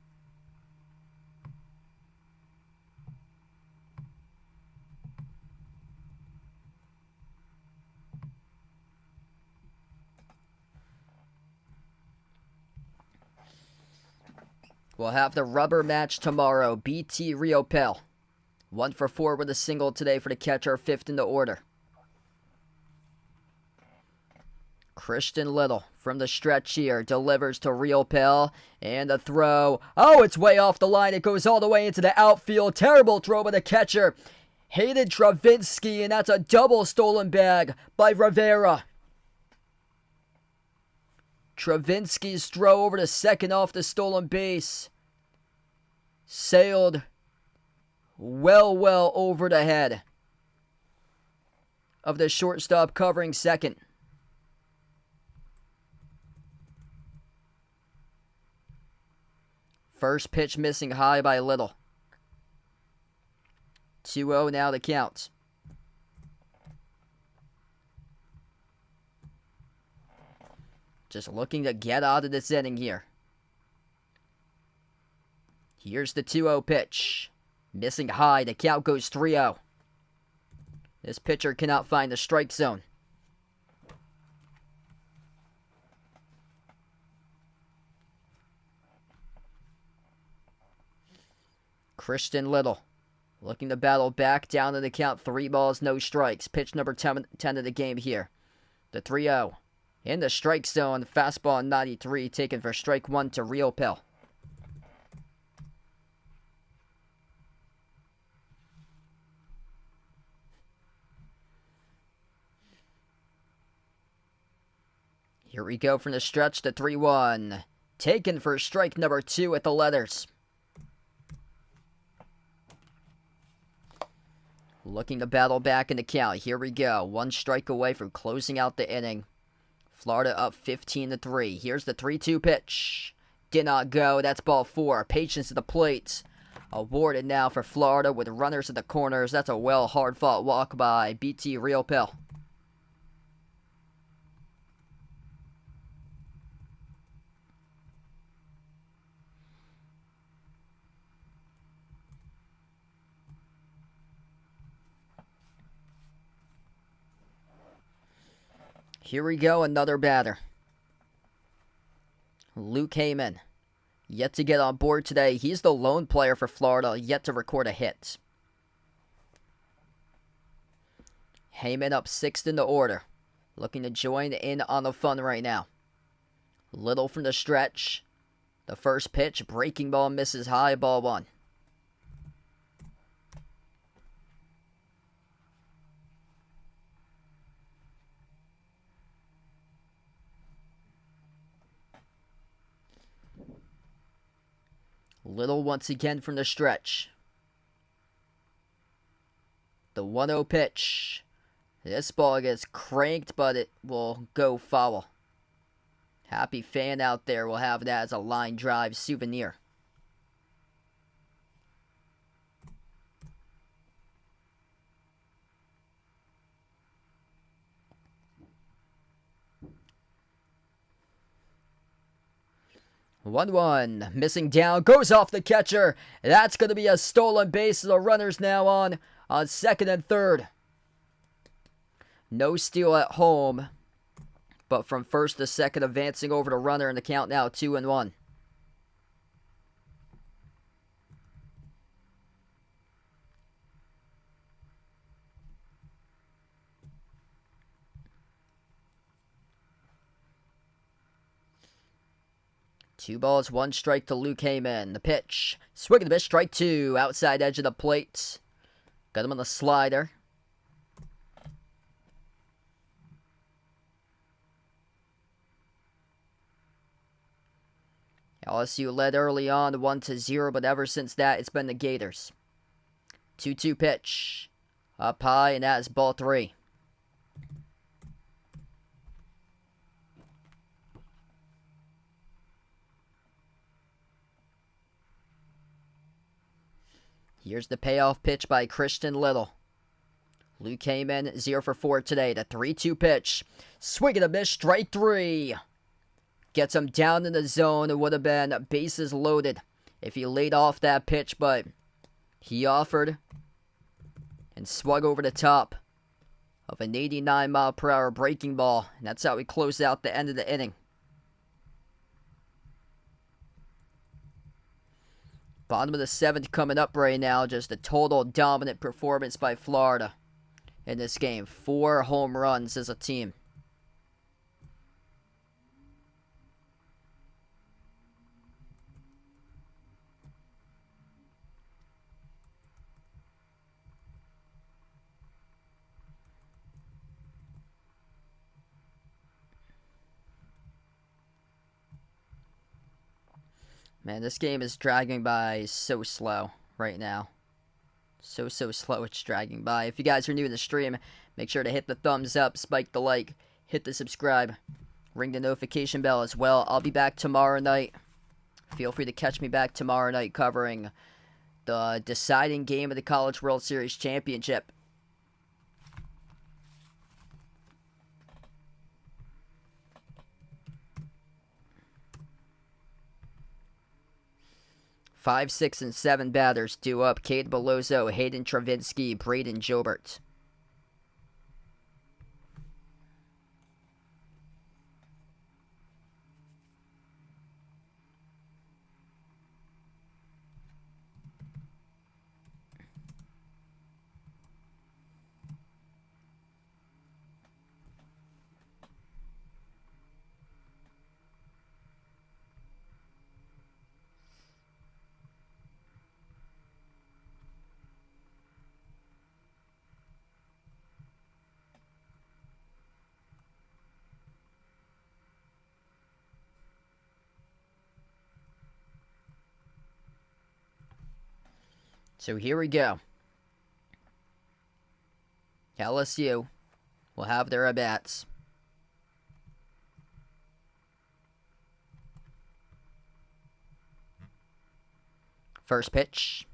We'll have the rubber match tomorrow. BT Rio Pell. 1 for 4 with a single today for the catcher, 5th in the order. Christian Little from the stretch here delivers to Rio Pell. And the throw. Oh, it's way off the line. It goes all the way into the outfield. Terrible throw by the catcher. Hayden Travinski, and that's a double stolen bag by Rivera. Travinski's throw over to second off the stolen base sailed well over the head of the shortstop covering second. First pitch missing high by Little. 2-0 now the count. Just looking to get out of this inning here. Here's the 2-0 pitch. Missing high. The count goes 3-0. This pitcher cannot find the strike zone. Christian Little looking to battle back down to the count. 3 balls, no strikes. Pitch number 10 of the game here. The 3-0. In the strike zone, fastball 93, taken for strike 1 to Rio Pell. Here we go from the stretch, the 3-1. Taken for strike number 2 at the letters. Looking to battle back in the count. Here we go. 1 strike away from closing out the inning. Florida up 15-3. Here's the 3-2 pitch. Did not go. That's ball 4. Patience at the plate. Awarded now for Florida with runners at the corners. That's a hard-fought walk by BT Rio Pell. Here we go, another batter. Luke Heyman, yet to get on board today. He's the lone player for Florida, yet to record a hit. Heyman up 6th in the order. Looking to join in on the fun right now. Little from the stretch. The first pitch, breaking ball misses high, ball 1. Little once again from the stretch. The 1-0 pitch. This ball gets cranked, but it will go foul. Happy fan out there will have that as a line drive souvenir. 1-1. Missing down. Goes off the catcher. That's going to be a stolen base. The runner's now on second and third. No steal at home. But from first to second, advancing over the runner in the count now, 2-1. Two balls, one strike to Luke Heyman. The pitch. Swing and a miss, strike two. Outside edge of the plate. Got him on the slider. LSU led early on 1-0, but ever since that, it's been the Gators. 2-2 pitch. Up high, and that is ball three. Here's the payoff pitch by Christian Little. Luke Heyman, 0 for 4 today. The 3-2 pitch. Swing and a miss, strike three. Gets him down in the zone. It would have been bases loaded if he laid off that pitch, but he offered and swung over the top of an 89-mile-per-hour breaking ball. And that's how we close out the end of the inning. Bottom of the seventh coming up right now. Just a total dominant performance by Florida in this game. 4 home runs as a team. Man, this game is dragging by so slow right now. So slow it's dragging by. If you guys are new to the stream, make sure to hit the thumbs up, spike the like, hit the subscribe, ring the notification bell as well. I'll be back tomorrow night. Feel free to catch me back tomorrow night covering the deciding game of the College World Series Championship. Five, 6, and 7 batters due up. Cade Bellozo, Hayden Travinsky, Braden Jobert. So here we go. LSU will have their at-bats. First pitch.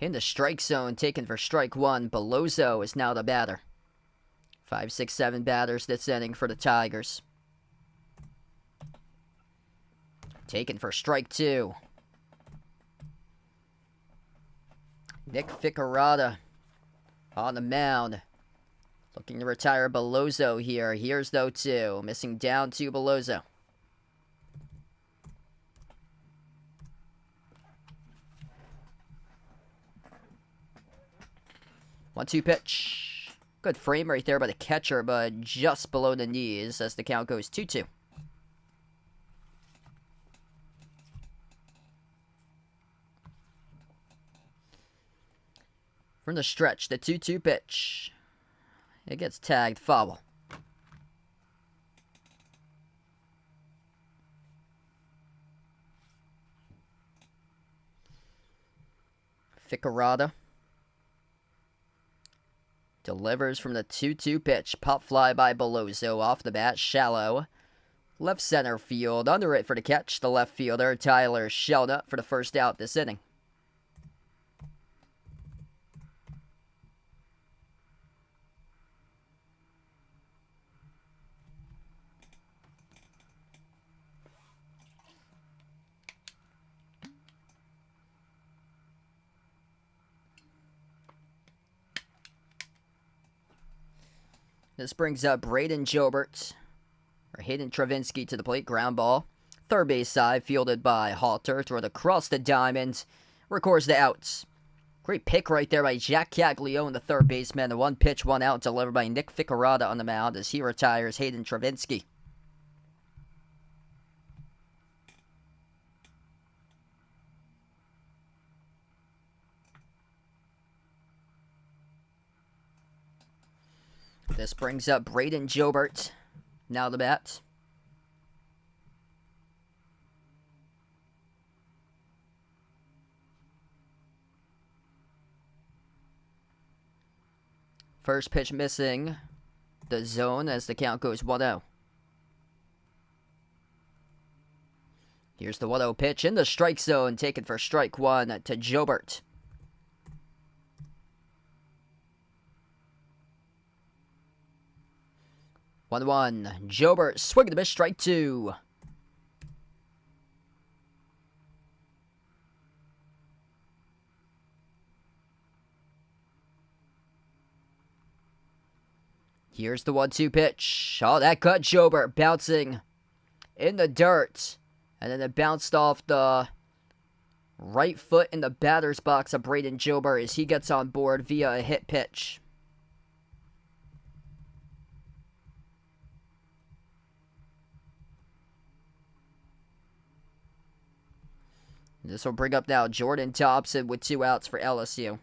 In the strike zone, taken for strike one. Bellozo is now the batter. 5, 6, 7 batters this inning for the Tigers. Taken for strike two. Nick Ficarata on the mound. Looking to retire Bellozo here. Here's 0-2. Missing down to Bellozo. One-two pitch. Good frame right there by the catcher, but just below the knees as the count goes 2-2. From the stretch, the 2-2 pitch. It gets tagged foul. Ficarata delivers from the 2-2 pitch. Pop fly by Bellozo off the bat, shallow. Left center field, under it for the catch. The left fielder, Tyler Shelnup, for the first out this inning. This brings up Braden Jobert, or Hayden Travinski to the plate. Ground ball. Third base side, fielded by Halter. Throw it across the diamond. Records the outs. Great pick right there by Jack Caglione, the third baseman. The 1 pitch, 1 out, delivered by Nick Ficarata on the mound as he retires Hayden Travinski. This brings up Braden Jobert. Now the bat. First pitch missing the zone as the count goes 1-0. Here's the 1-0 pitch in the strike zone, taken for strike one to Jobert. One. Jobert swing the miss, strike two. Here's the 1-2 pitch. Oh, that cut Jobert bouncing in the dirt. And then it bounced off the right foot in the batter's box of Braden Jobert as he gets on board via a hit pitch. This will bring up now Jordan Thompson with 2 outs for LSU.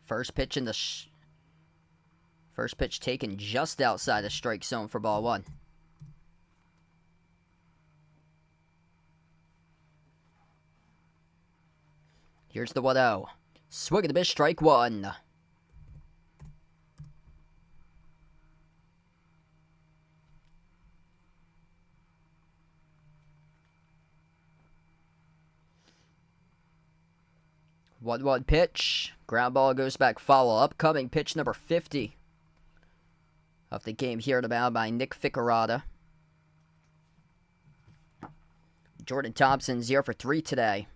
First pitch in the first pitch taken just outside the strike zone for ball one. Here's the 1-0. Swing and a miss, strike one. One pitch. Ground ball goes back foul. Upcoming pitch number 50 of the game here at the mound by Nick Ficarata. Jordan Thompson 0 for 3 today.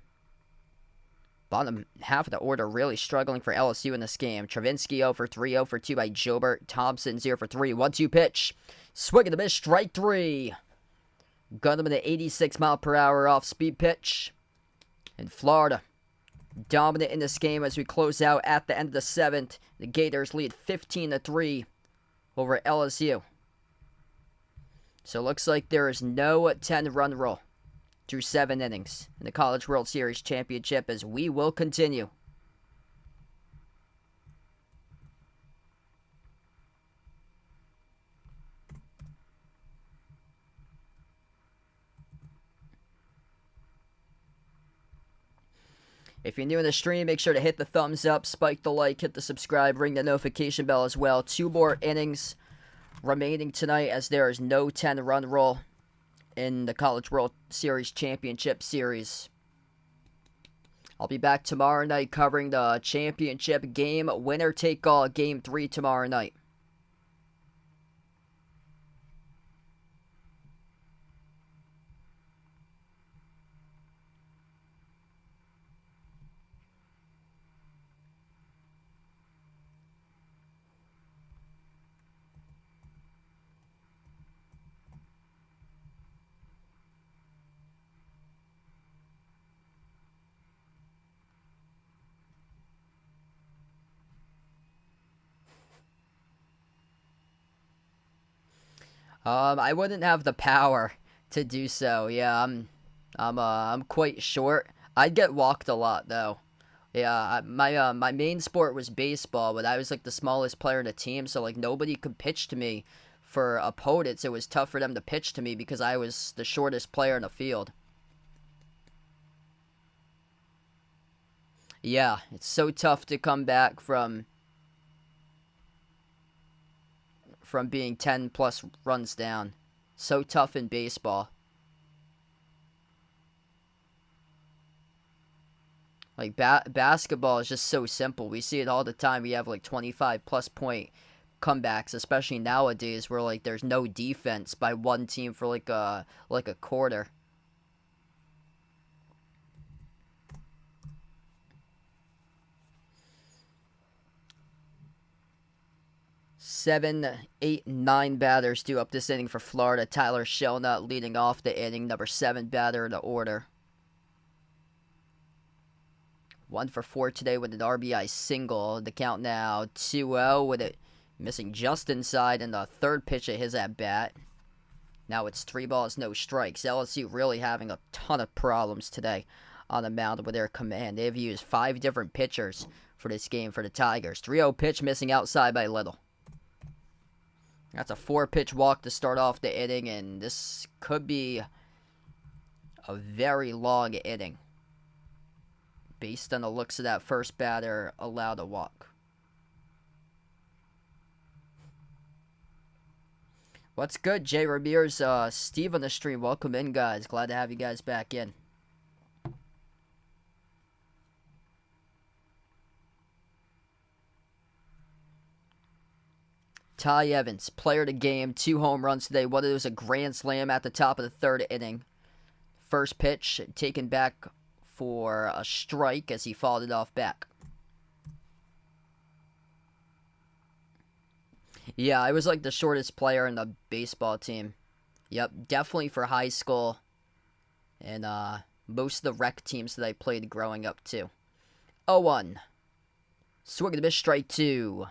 Bottom half of the order really struggling for LSU in this game. Travinski 0 for 3, 0 for 2 by Jobert. Thompson 0 for 3. 1-2 pitch. Swing and a miss, strike 3. Got him in the 86-mile-per-hour off-speed pitch. In Florida, dominant in this game as we close out at the end of the 7th. The Gators lead 15-3 over LSU. So it looks like there is no 10-run rule through 7 innings in the College World Series Championship as we will continue. If you're new in the stream, make sure to hit the thumbs up, spike the like, hit the subscribe, ring the notification bell as well. 2 more innings remaining tonight as there is no 10-run rule in the College World Series Championship Series. I'll be back tomorrow night covering the championship game, winner take all, game 3 tomorrow night. I wouldn't have the power to do so. Yeah, I'm quite short. I'd get walked a lot though. Yeah, my main sport was baseball, but I was like the smallest player in the team, so like nobody could pitch to me for opponents. It was tough for them to pitch to me because I was the shortest player in the field. Yeah, it's so tough to come back from being 10 plus runs down. So tough in baseball. Like basketball is just so simple. We see it all the time. We have like 25 plus point comebacks, especially nowadays where like there's no defense by one team for like a quarter. 7, 8, 9 batters due up this inning for Florida. Tyler Shelnut leading off the inning, number 7 batter in the order. 1 for 4 today with an RBI single. The count now 2-0 with it missing just inside in the third pitch of his at-bat. Now it's 3 balls, no strikes. LSU really having a ton of problems today on the mound with their command. They've used 5 different pitchers for this game for the Tigers. 3-0 pitch missing outside by Little. That's a 4-pitch walk to start off the inning, and this could be a very long inning based on the looks of that first batter allowed a walk. What's good, Jay Ramirez? Steve on the stream. Welcome in, guys. Glad to have you guys back in. Ty Evans, player of the game, 2 home runs today. One of those a grand slam at the top of the third inning. First pitch taken back for a strike as he fouled it off back. Yeah, I was like the shortest player in the baseball team. Yep, definitely for high school. And most of the rec teams that I played growing up too. 0-1. Swing and a miss, strike 2.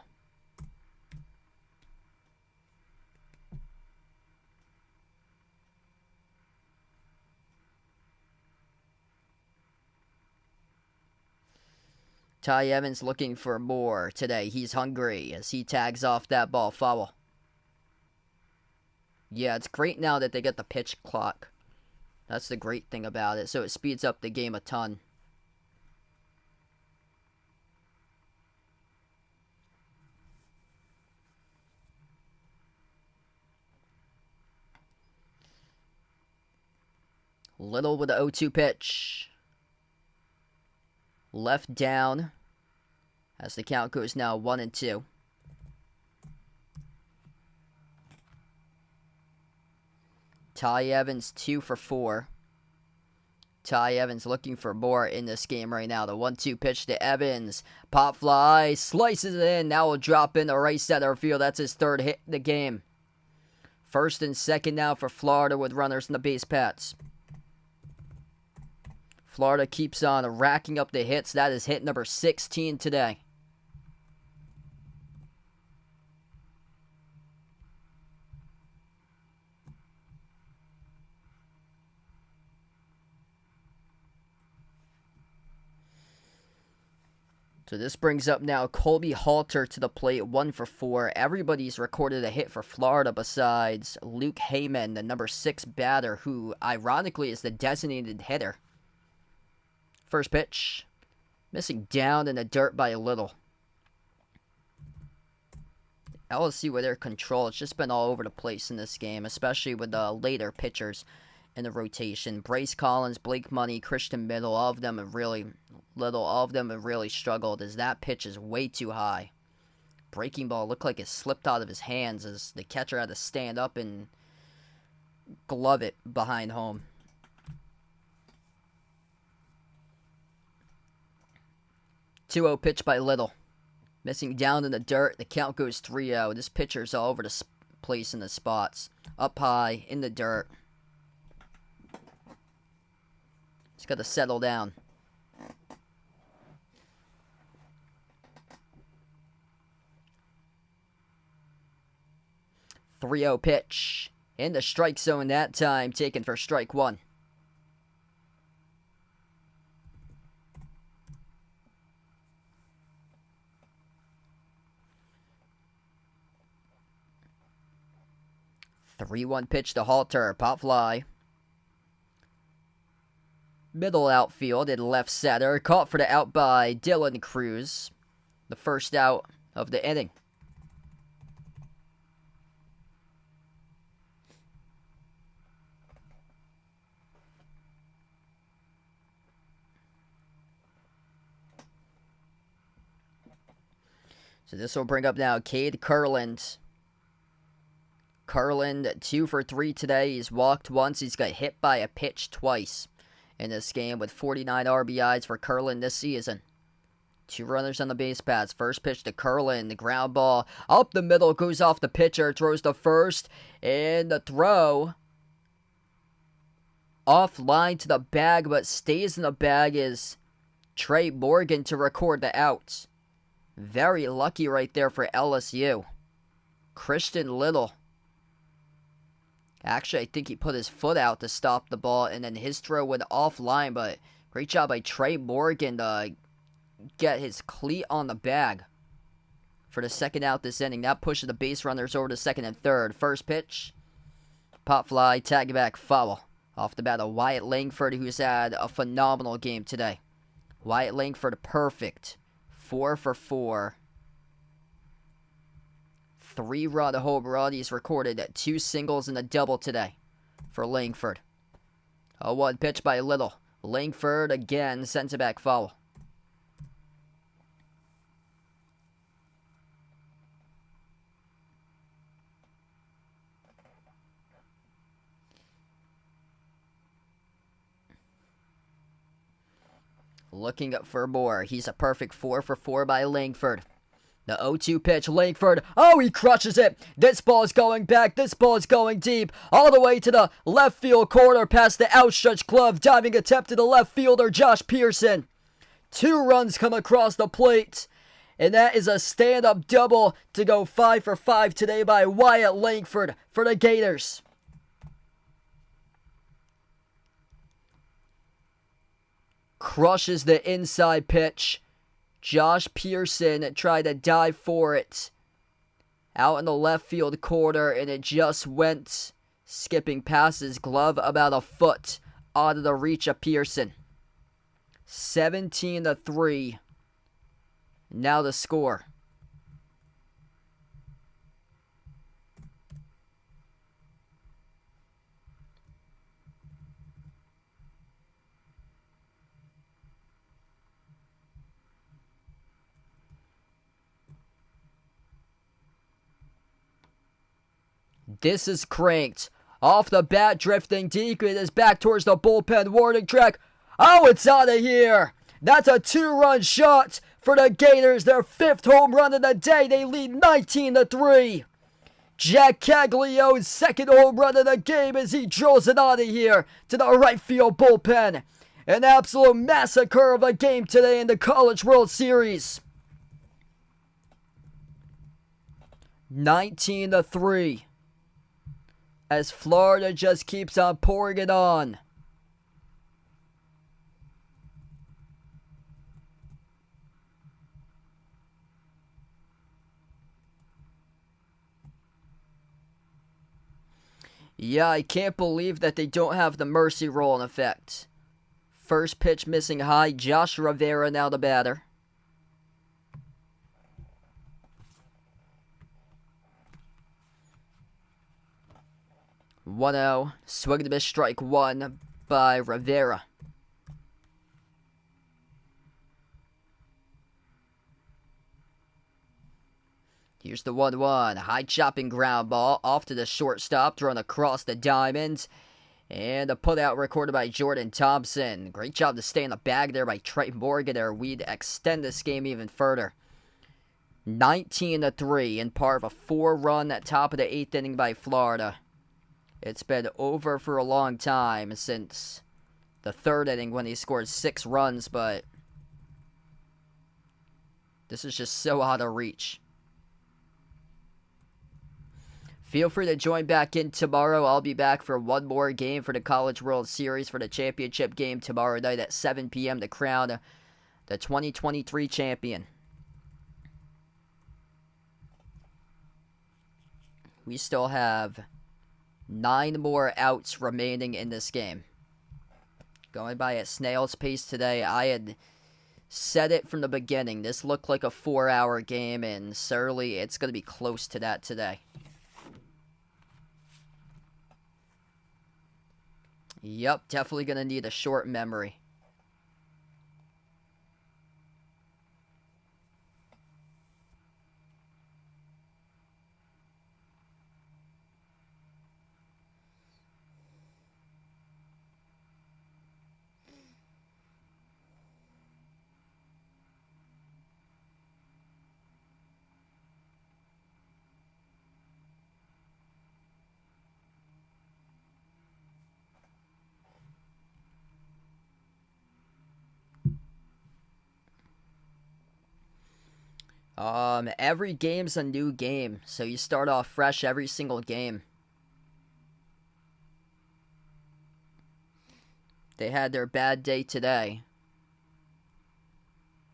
Ty Evans looking for more today. He's hungry as he tags off that ball foul. Yeah, it's great now that they get the pitch clock. That's the great thing about it. So it speeds up the game a ton. Little with the 0-2 pitch. Left down as the count goes now 1-2. Ty Evans 2 for 4. Ty Evans looking for more in this game right now. The 1-2 pitch to Evans. Pop fly, slices it in. Now will drop in the right center field. That's his 3rd hit in the game. 1st and 2nd now for Florida with runners in the base paths. Florida keeps on racking up the hits. That is hit number 16 today. So this brings up now Colby Halter to the plate, 1 for 4. Everybody's recorded a hit for Florida besides Luke Heyman, the number 6 batter, who ironically is the designated hitter. First pitch, missing down in the dirt by a little. LSU with their control, it's just been all over the place in this game, especially with the later pitchers in the rotation. Brace Collins, Blake Money, Christian Middle, all of them have really struggled as that pitch is way too high. Breaking ball looked like it slipped out of his hands as the catcher had to stand up and glove it behind home. 2-0 pitch by Little. Missing down in the dirt. The count goes 3-0. This pitcher's all over the place in the spots. Up high, in the dirt. He's got to settle down. .30 pitch. In the strike zone that time. Taken for strike 1. .3-1 pitch to Halter. Pop fly. Middle outfield and left center. Caught for the out by Dylan Cruz. The first out of the inning. So this will bring up now Cade Kurland. Kurland 2 for 3 today. He's walked once. He's got hit by a pitch twice in this game with 49 RBIs for Kurland this season. Two runners on the base paths. First pitch to Curlin. The ground ball up the middle. Goes off the pitcher. Throws to first. And the throw offline to the bag, but stays in the bag is Trey Morgan to record the out. Very lucky right there for LSU. Christian Little. Actually, I think he put his foot out to stop the ball, and then his throw went offline, but great job by Trey Morgan to get his cleat on the bag for the second out this inning. That pushes the base runners over to second and third. First pitch, pop fly, tag back, foul. Off the bat of Wyatt Langford, who's had a phenomenal game today. Wyatt Langford, perfect. 4 for 4. 3-run home run. He's recorded 2 singles and a double today for Langford. A 1 pitch by Little. Langford again sends it back foul. Looking up for more. He's a perfect 4 for 4 by Langford. The 0-2 pitch, Langford. Oh, he crushes it. This ball is going back. This ball is going deep. All the way to the left field corner past the outstretched glove. Diving attempt to the left fielder, Josh Pearson. 2 runs come across the plate. And that is a stand-up double to go 5 for 5 today by Wyatt Langford for the Gators. Crushes the inside pitch. Josh Pearson tried to dive for it out in the left field corner, and it just went skipping past his glove about a foot out of the reach of Pearson. 17-3. Now the score. This is cranked. Off the bat, drifting deep. It is back towards the bullpen warning track. Oh, it's out of here. That's a 2-run shot for the Gators. Their 5th home run of the day. They lead 19-3. Jack Caglio's 2nd home run of the game as he drills it out of here to the right field bullpen. An absolute massacre of a game today in the College World Series. 19-3. As Florida just keeps on pouring it on. Yeah, I can't believe that they don't have the mercy rule in effect. First pitch missing high. Josh Rivera now the batter. One-0, swing and a miss, strike 1 by Rivera. Here's the 1-1, high chopping ground ball off to the shortstop, thrown across the diamond. And a putout recorded by Jordan Thompson. Great job to stay in the bag there by Trey Morgan there. We'd extend this game even further. 19-3 in part of a 4-run at top of the 8th inning by Florida. It's been over for a long time since the 3rd inning when he scored 6 runs, but this is just so out of reach. Feel free to join back in tomorrow. I'll be back for one more game for the College World Series for the championship game tomorrow night at 7 p.m. to crown the 2023 champion. We still have 9 more outs remaining in this game. Going by at snail's pace today. I had said it from the beginning. This looked like a 4-hour game, and surely it's going to be close to that today. Yep, definitely going to need a short memory. Every game's a new game, so you start off fresh every single game. They had their bad day today.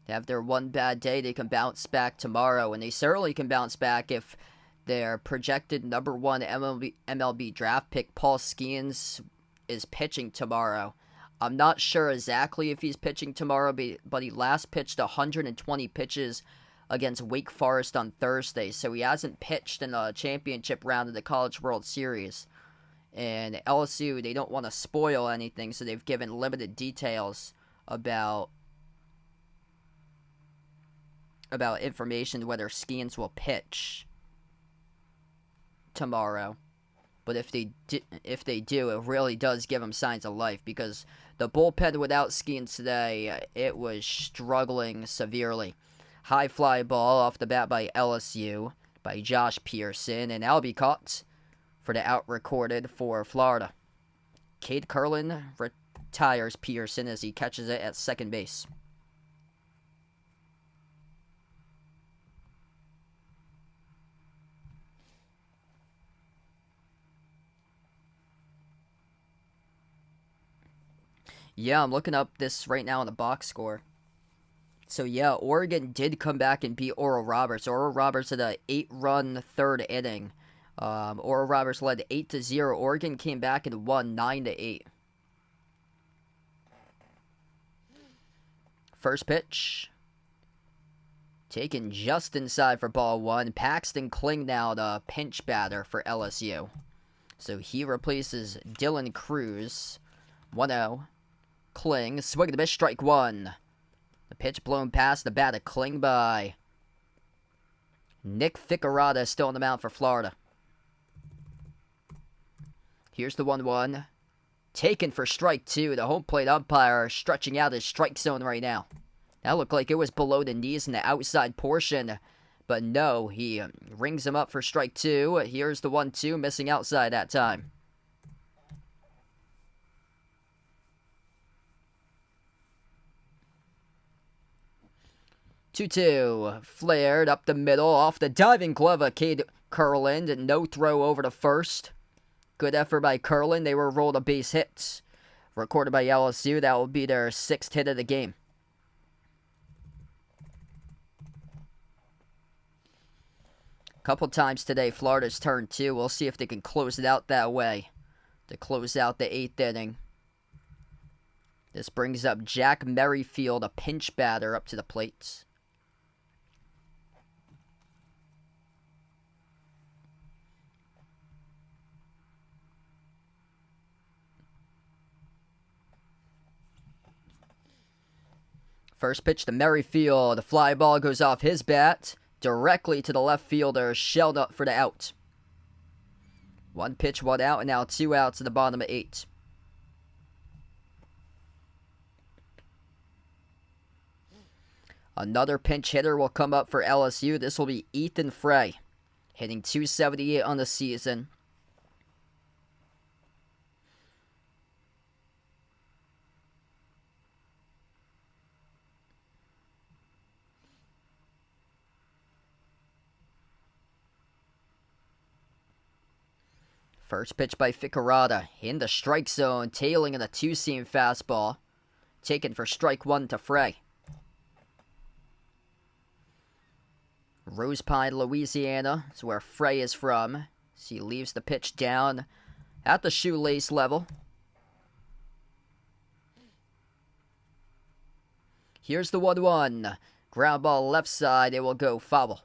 They have their one bad day, they can bounce back tomorrow, and they certainly can bounce back if their projected #1 MLB draft pick, Paul Skeens, is pitching tomorrow. I'm not sure exactly if he's pitching tomorrow, but he last pitched 120 pitches against Wake Forest on Thursday, so he hasn't pitched in a championship round of the College World Series. And LSU, they don't want to spoil anything, so they've given limited details about information whether Skeens will pitch tomorrow. But if they do, it really does give them signs of life, because the bullpen without Skeens today, it was struggling severely. High fly ball off the bat by LSU, by Josh Pearson, and that'll be caught for the out recorded for Florida. Cade Curlin retires Pearson as he catches it at second base. Yeah, I'm looking up this right now on the box score. So yeah, Oregon did come back and beat Oral Roberts. Oral Roberts had an 8-run third inning. Oral Roberts led 8-0. Oregon came back and won 9-8. First pitch. Taken just inside for ball one. Paxton Kling now the pinch batter for LSU. So he replaces Dylan Cruz. 1-0. Kling, swing and a miss, strike one. The pitch blown past the bat of Kling by Nick Ficarata, still on the mound for Florida. Here's the 1-1. Taken for strike two. The home plate umpire stretching out his strike zone right now. That looked like it was below the knees in the outside portion. But no, he rings him up for strike two. Here's the 1-2, missing outside that time. Two-two, flared up the middle, off the diving glove of Cade Curlin, and no throw over to first. Good effort by Curlin. They were rolled a base hit. Recorded by LSU, that will be their 6th hit of the game. Couple times today, Florida's turn too. We'll see if they can close it out that way to close out the 8th inning. This brings up Jack Merrifield, a pinch batter, up to the plate. First pitch to Merrifield. The fly ball goes off his bat directly to the left fielder, shelled up for the out. 1 pitch, 1 out, and now 2 outs at the bottom of 8. Another pinch hitter will come up for LSU. This will be Ethan Frey, hitting .278 on the season. First pitch by Ficarata in the strike zone, tailing in a 2-seam fastball. Taken for strike one to Frey. Rose Pine, Louisiana is where Frey is from. As he leaves the pitch down at the shoelace level. Here's the 1-1. Ground ball left side. It will go foul.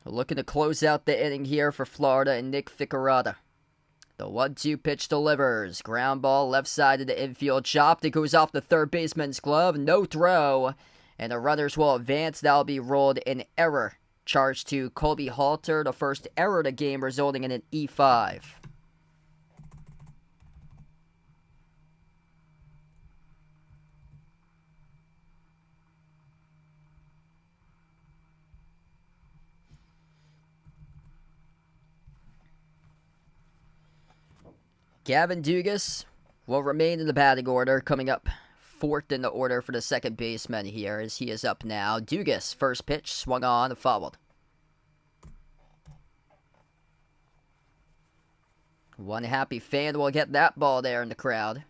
Looking to close out the inning here for Florida and Nick Ficarata. The 1-2 pitch delivers. Ground ball left side of the infield, chopped. It goes off the third baseman's glove. No throw. And the runners will advance. That'll be rolled in error. Charge to Colby Halter, the first error of the game, resulting in an E5. Gavin Dugas will remain in the batting order, coming up fourth in the order for the second baseman here as he is up now. Dugas, first pitch, swung on, fouled. One happy fan will get that ball there in the crowd.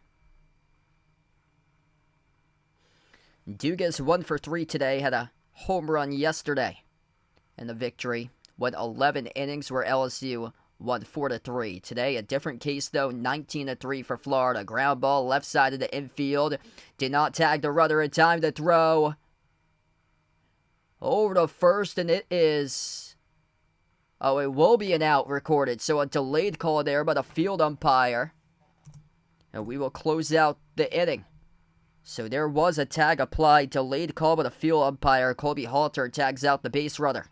Dugas 1 for 3 today, had a home run yesterday in the victory. Went 11 innings where LSU won 4-3. Today, a different case though, 19-3 for Florida. Ground ball left side of the infield. Did not tag the runner in time to throw. Over to first, and it is... Oh, it will be an out recorded. So a delayed call there by the field umpire. And we will close out the inning. So there was a tag applied. Delayed call by the field umpire. Colby Halter tags out the base runner.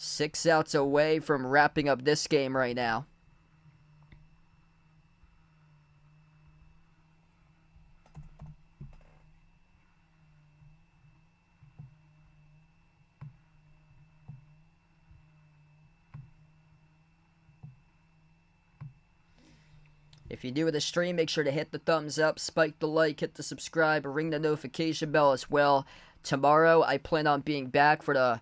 Six outs away from wrapping up this game right now. If you're new to the stream, make sure to hit the thumbs up, spike the like, hit the subscribe, ring the notification bell as well. Tomorrow, I plan on being back for the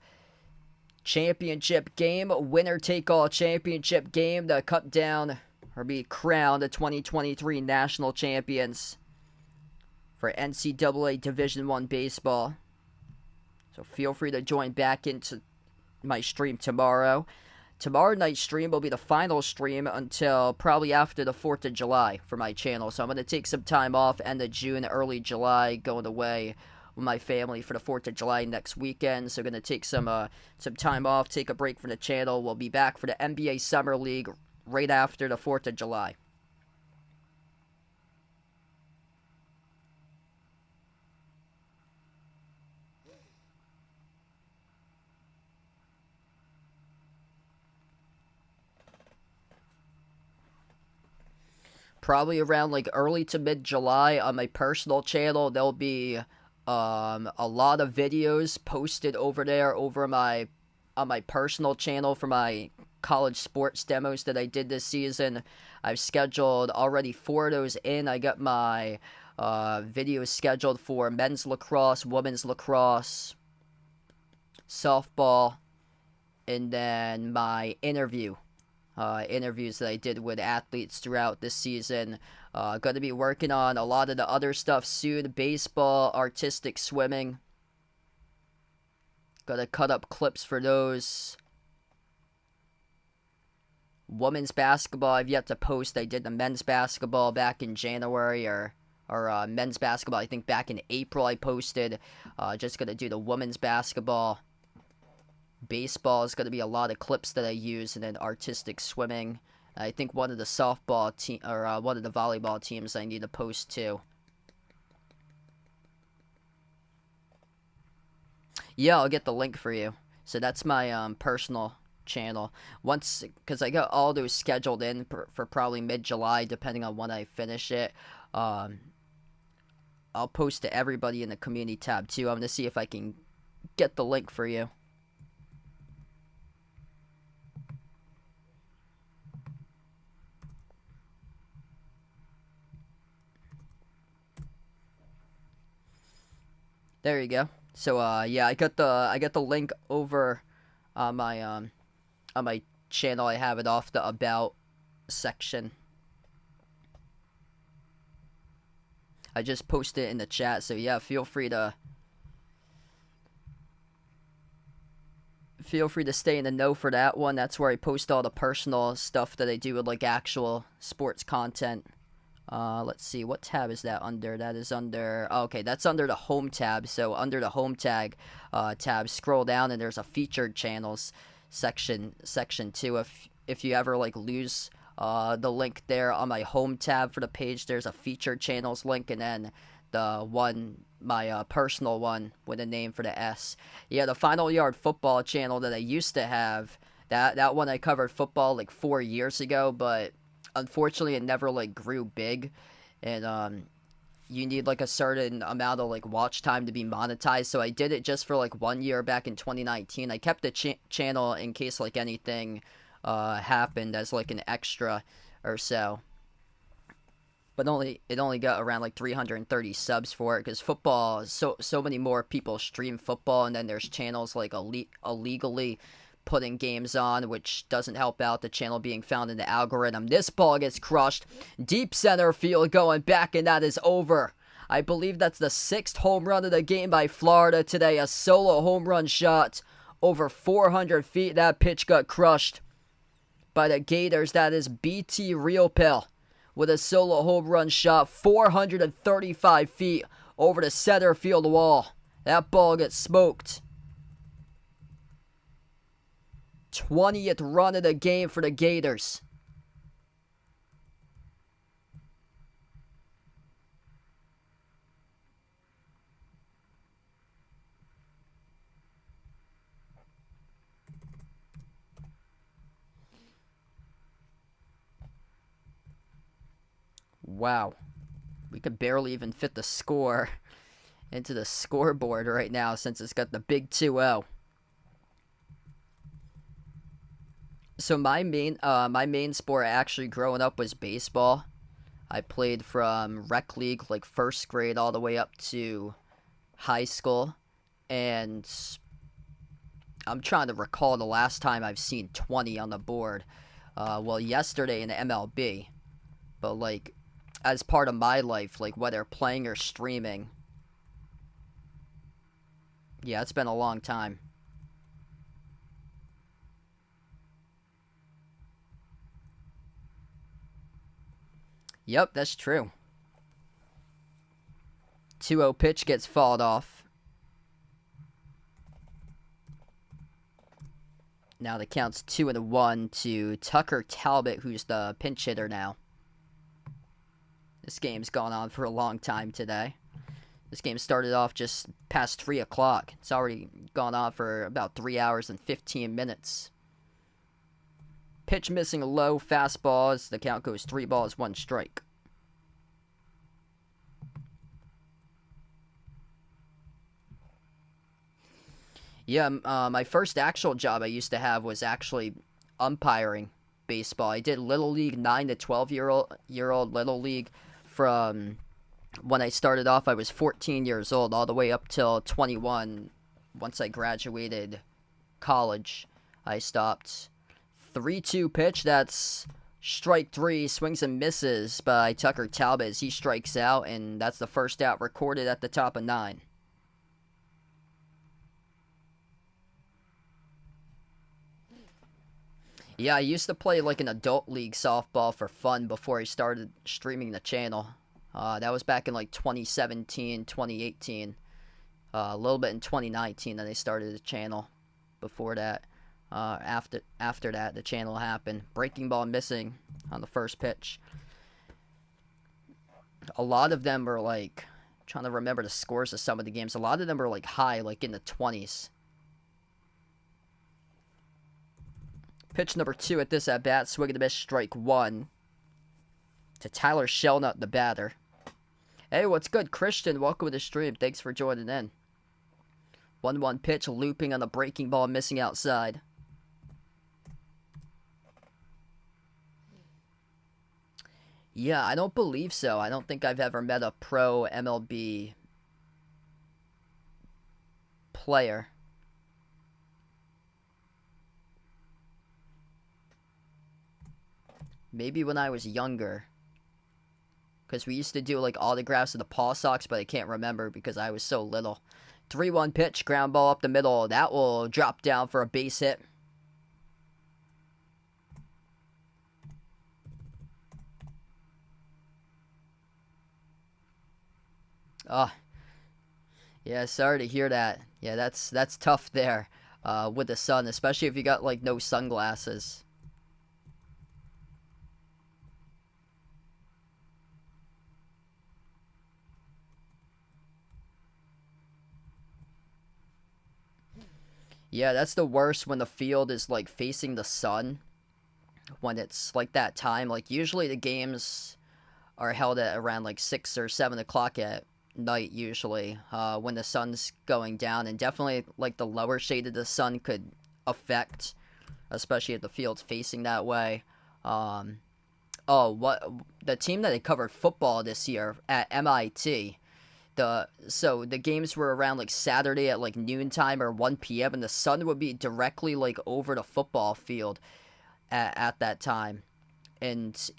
championship game, winner-take-all championship game to cut down or be crowned the 2023 national champions for NCAA Division I baseball. So feel free to join back into my stream tomorrow. Tomorrow night's stream will be the final stream until probably after the 4th of July for my channel. So I'm going to take some time off, end of June, early July, going away with my family for the 4th of July next weekend. So going to take some time off, take a break from the channel. We'll be back for the NBA Summer League right after the 4th of July. Probably around like early to mid-July on my personal channel, there'll be a lot of videos posted over there on my personal channel for my college sports demos that I did this season. I've scheduled already 4 of those in. I got my videos scheduled for men's lacrosse, women's lacrosse, softball, and then my interviews that I did with athletes throughout this season. Going to be working on a lot of the other stuff soon. Baseball, artistic swimming. Gotta cut up clips for those. Women's basketball, I've yet to post. I did the men's basketball back in January, or men's basketball, I think back in April I posted. Just gonna do the women's basketball. Baseball is going to be a lot of clips that I use, and then artistic swimming. I think one of the softball team or one of the volleyball teams I need to post too. Yeah, I'll get the link for you. So that's my personal channel. Once, because I got all those scheduled in for probably mid-July, depending on when I finish it. I'll post to everybody in the community tab too. I'm going to see if I can get the link for you. There you go. So yeah, I got the link over on my channel. I have it off the about section. I just posted it in the chat, so yeah, feel free to stay in the know for that one. That's where I post all the personal stuff that I do with like actual sports content. Let's see, what tab is that under? That is under, okay, that's under the home tab. So under the home tab, scroll down and there's a featured channels section 2. If you ever like lose the link there on my home tab for the page, there's a featured channels link, and then the one, my personal one with a name for the S. Yeah, the Final Yard football channel that I used to have That one I covered football like 4 years ago, but unfortunately it never like grew big, and you need like a certain amount of like watch time to be monetized. So I did it just for like 1 year back in 2019. I kept the channel in case like anything happened as like an extra or so. But it only got around like 330 subs for it because football, so many more people stream football, and then there's channels like illegally putting games on, which doesn't help out the channel being found in the algorithm. This ball gets crushed, deep center field going back, and that is over. I believe that's the 6th home run of the game by Florida today. A solo home run shot over 400 feet. That pitch got crushed by the Gators. That is BT Realpill with a solo home run shot 435 feet over the center field wall. That ball gets smoked. 20th run of the game for the Gators. Wow. We could barely even fit the score into the scoreboard right now since it's got the big 2-0. So my main sport actually growing up was baseball. I played from rec league, like 1st grade, all the way up to high school. And I'm trying to recall the last time I've seen 20 on the board. Well, yesterday in the MLB. But, like, as part of my life, like, whether playing or streaming. Yeah, it's been a long time. Yep, that's true. 2-0 pitch gets fouled off. Now the count's 2-1 to Tucker Talbot, who's the pinch hitter now. This game's gone on for a long time today. This game started off just past 3 o'clock. It's already gone on for about 3 hours and 15 minutes. Pitch missing low, fastball as the count goes 3 balls, 1 strike. Yeah, my first actual job I used to have was actually umpiring baseball. I did Little League, 9 to 12-year-old Little League from when I started off. I was 14 years old all the way up till 21. Once I graduated college, I stopped. 3-2 pitch, that's strike 3, swings and misses by Tucker Talbot as he strikes out, and that's the first out recorded at the top of 9. Yeah, I used to play like an adult league softball for fun before I started streaming the channel. That was back in like 2017, 2018. A little bit in 2019 that I started the channel. Before that, after that, the channel happened. Breaking ball missing on the first pitch. A lot of them were like, trying to remember the scores of some of the games. A lot of them were like high, like in the 20s. Pitch number 2 at this at-bat, swing and a miss, strike 1. To Tyler Shelnut, the batter. Hey, what's good, Christian? Welcome to the stream. Thanks for joining in. 1-1 pitch, looping on the breaking ball, missing outside. Yeah, I don't believe so. I don't think I've ever met a pro MLB player. Maybe when I was younger. Because we used to do like autographs of the Paw Sox, but I can't remember because I was so little. 3-1 pitch, ground ball up the middle. That will drop down for a base hit. Oh, yeah, sorry to hear that. Yeah, that's tough there with the sun, especially if you got like no sunglasses. Yeah, that's the worst when the field is like facing the sun. When it's like that time, like usually the games are held at around like 6 or 7 o'clock at night usually, when the sun's going down, and definitely like the lower shade of the sun could affect, especially if the field's facing that way. Um, oh, what the team that they covered football this year at MIT. The games were around like Saturday at like noontime or 1 p.m. and the sun would be directly like over the football field at that time, and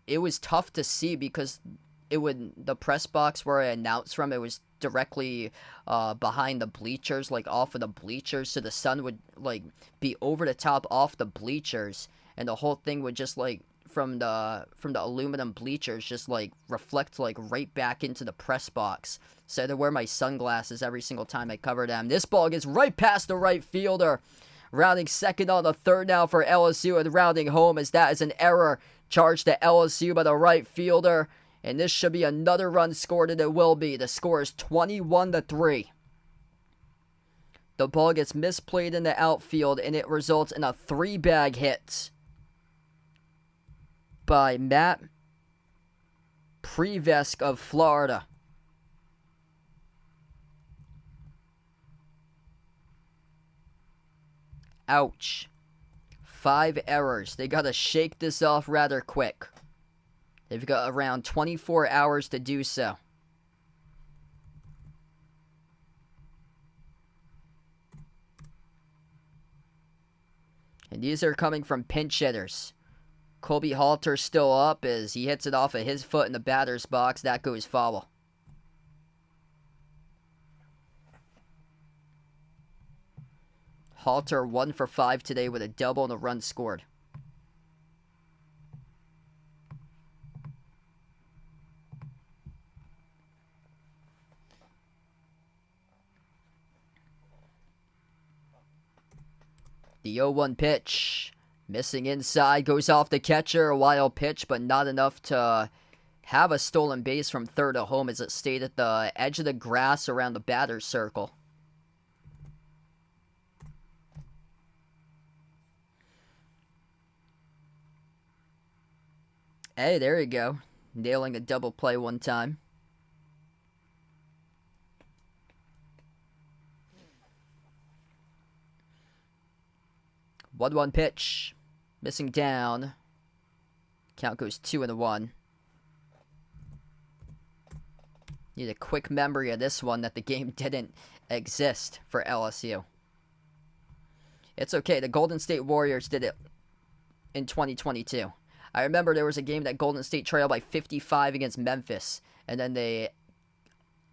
it was tough to see because the press box where I announced from, it was directly behind the bleachers, like off of the bleachers, so the sun would like be over the top off the bleachers, and the whole thing would just like from the aluminum bleachers just like reflect like right back into the press box. So I had to wear my sunglasses every single time I covered them. This ball gets right past the right fielder. Rounding second on the third now for LSU, and rounding home as that is an error charged to LSU by the right fielder. And this should be another run scored, and it will be. The score is 21-3. The ball gets misplayed in the outfield, and it results in a 3-bag hit by Matt Prevesk of Florida. Ouch. 5 errors. They got to shake this off rather quick. They've got around 24 hours to do so. And these are coming from pinch hitters. Colby Halter still up as he hits it off of his foot in the batter's box. That goes foul. Halter 1 for 5 today with a double and a run scored. The 0-1 pitch. Missing inside, goes off the catcher. A wild pitch, but not enough to have a stolen base from third to home as it stayed at the edge of the grass around the batter's circle. Hey, there you go. Nailing a double play one time. One pitch. Missing down. Count goes 2-1. Need a quick memory of this one that the game didn't exist for LSU. It's okay. The Golden State Warriors did it in 2022. I remember there was a game that Golden State trailed by 55 against Memphis, and then they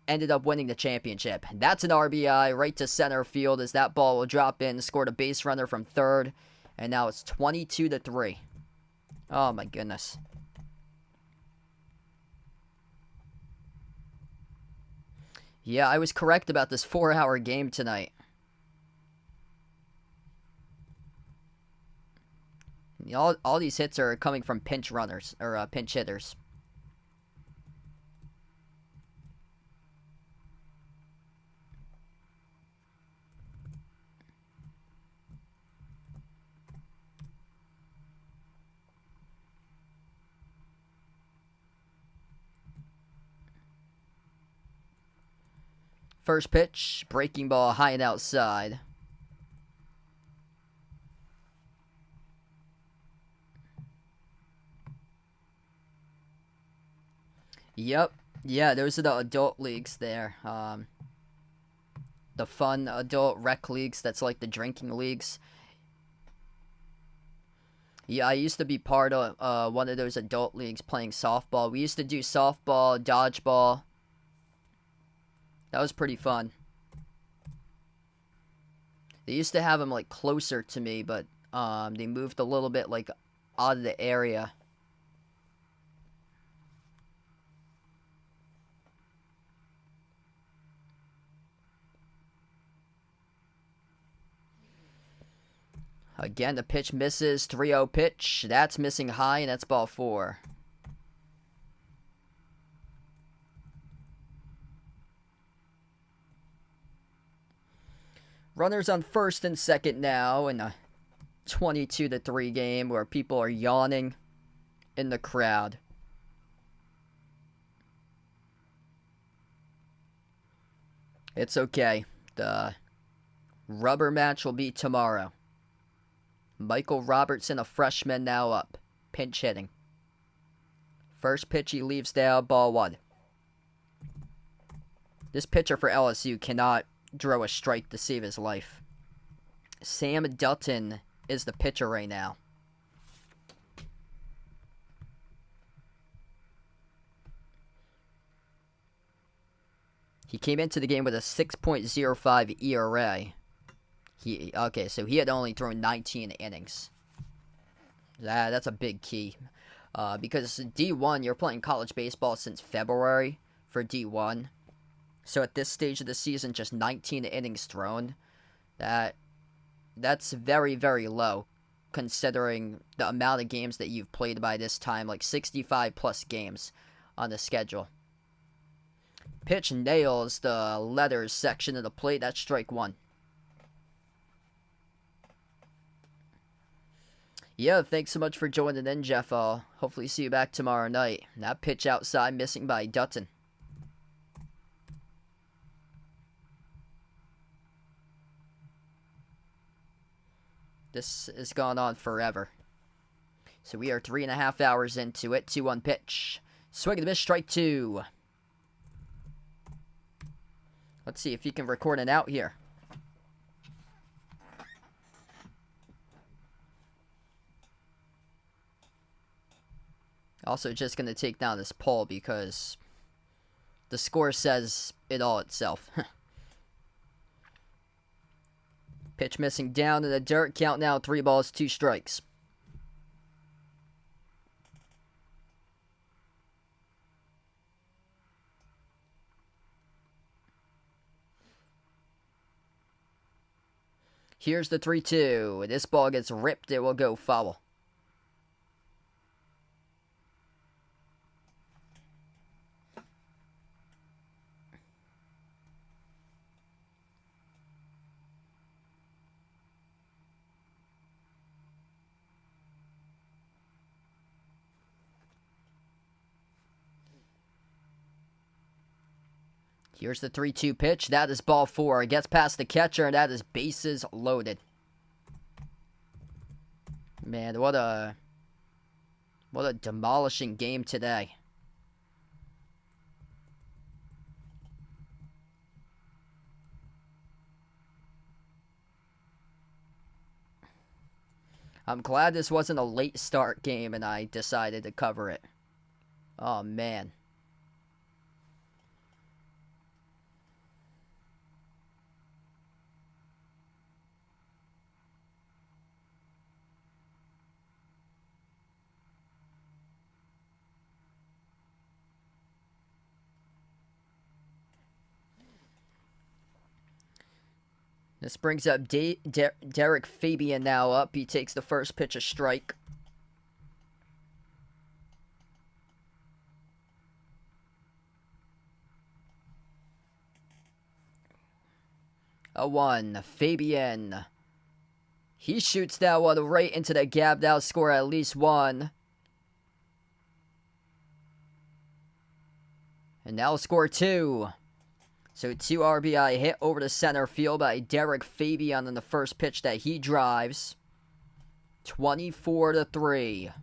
ended up winning the championship. That's an RBI right to center field as that ball will drop in. Scored a base runner from third, and now it's 22-3. Oh my goodness. Yeah, I was correct about this 4-hour game tonight. All these hits are coming from pinch runners, or pinch hitters. First pitch, breaking ball high and outside. Yep. Yeah, those are the adult leagues there. The fun adult rec leagues, that's like the drinking leagues. Yeah, I used to be part of one of those adult leagues playing softball. We used to do softball, dodgeball. That was pretty fun. They used to have them like closer to me, but they moved a little bit like out of the area. Again, the pitch misses. 3-0 pitch. That's missing high, and that's ball 4. Runners on first and second now in a 22-3 game where people are yawning in the crowd. It's okay. The rubber match will be tomorrow. Michael Robertson, a freshman, now up. Pinch hitting. First pitch, he leaves down, ball one. This pitcher for LSU cannot draw a strike to save his life. Sam Dutton is the pitcher right now. He came into the game with a 6.05 ERA. So he had only thrown 19 innings. That's a big key. Because D1, you're playing college baseball since February for D1. So at this stage of the season, just 19 innings thrown. That's very, very low, considering the amount of games that you've played by this time, like 65 plus games on the schedule. Pitch nails the letters section of the plate. That's strike one. Yeah, thanks so much for joining in, Jeff. I'll hopefully see you back tomorrow night. That pitch outside missing by Dutton. This has gone on forever. So we are 3.5 hours into it. 2-1 pitch. Swing and a miss, strike two. Let's see if he can record an out here. Also just going to take down this poll because the score says it all itself. Pitch missing down in the dirt. Count now 3 balls, 2 strikes. Here's the 3-2. This ball gets ripped. It will go foul. Here's the 3-2 pitch. That is ball 4. It gets past the catcher, and that is bases loaded. Man, what a demolishing game today. I'm glad this wasn't a late start game and I decided to cover it. Oh, man. This brings up Derek Fabian now up. He takes the first pitch, a strike. A 1. Fabian. He shoots that one right into the gap. That'll score at least 1. And now score 2. So 2 RBI hit over the center field by Derek Fabian on the first pitch that he drives. 24-3.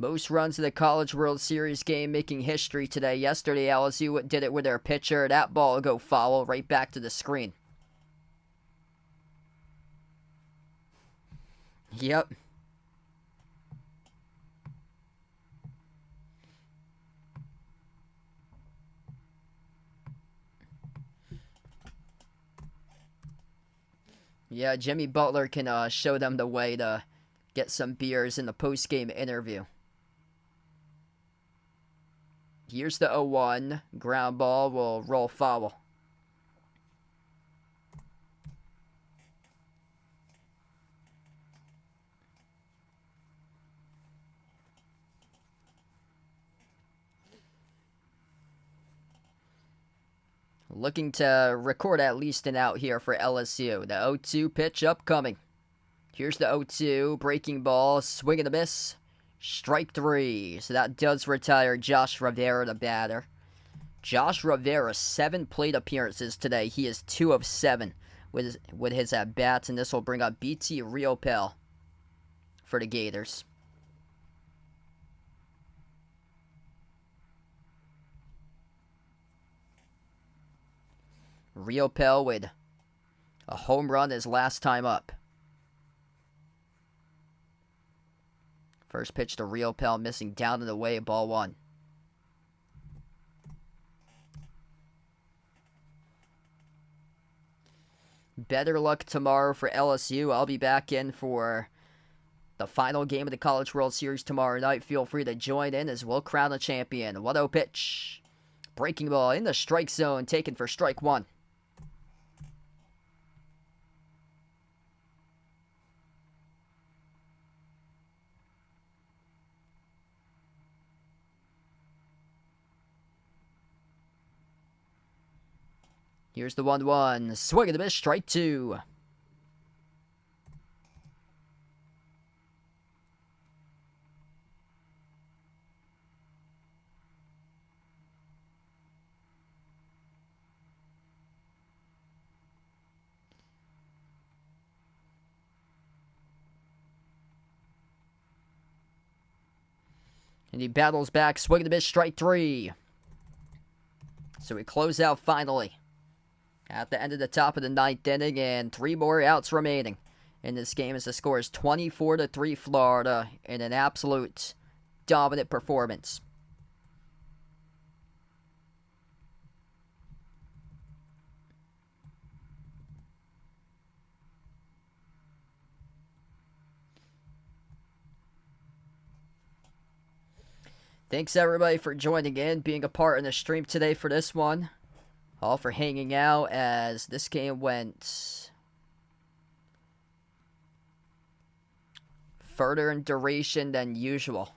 Most runs in the College World Series game, making history today. Yesterday, LSU did it with their pitcher. That ball will go foul right back to the screen. Yep. Yeah, Jimmy Butler can show them the way to get some beers in the post-game interview. Here's the 0-1. Ground ball will roll foul. Looking to record at least an out here for LSU. The 0-2 pitch upcoming. Here's the 0-2. Breaking ball. Swing and a miss. Strike 3. So that does retire Josh Rivera, the batter. Josh Rivera, 7 plate appearances today. He is 2 of 7 with his at-bats. And this will bring up BT Riopel for the Gators. Riopel with a home run his last time up. First pitch to Riopel, missing down and away, ball 1. Better luck tomorrow for LSU. I'll be back in for the final game of the College World Series tomorrow night. Feel free to join in as we'll crown a champion. 1-0 pitch. Breaking ball in the strike zone, taken for strike 1. Here's the 1-1. Swing and a miss, strike 2. And he battles back, swing and a miss, strike 3. So we close out finally at the end of the top of the 9th inning, and 3 more outs remaining in this game as the score is 24-3 Florida in an absolute dominant performance. Thanks everybody for joining in, being a part in the stream today for this one. All for hanging out as this game went further in duration than usual.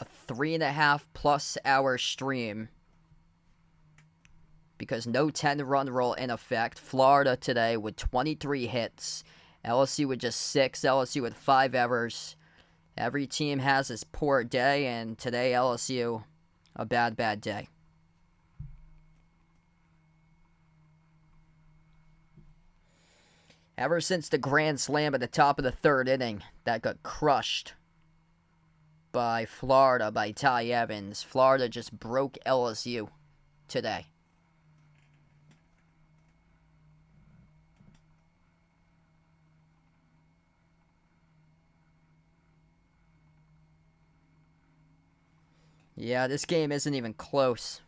A 3.5+ hour stream because no 10-run rule in effect. Florida today with 23 hits. LSU with just 6. LSU with 5 errors. Every team has its poor day, and today LSU, a bad day. Ever since the grand slam at the top of the 3rd inning that got crushed by Florida, by Ty Evans, Florida just broke LSU today. Yeah, this game isn't even close.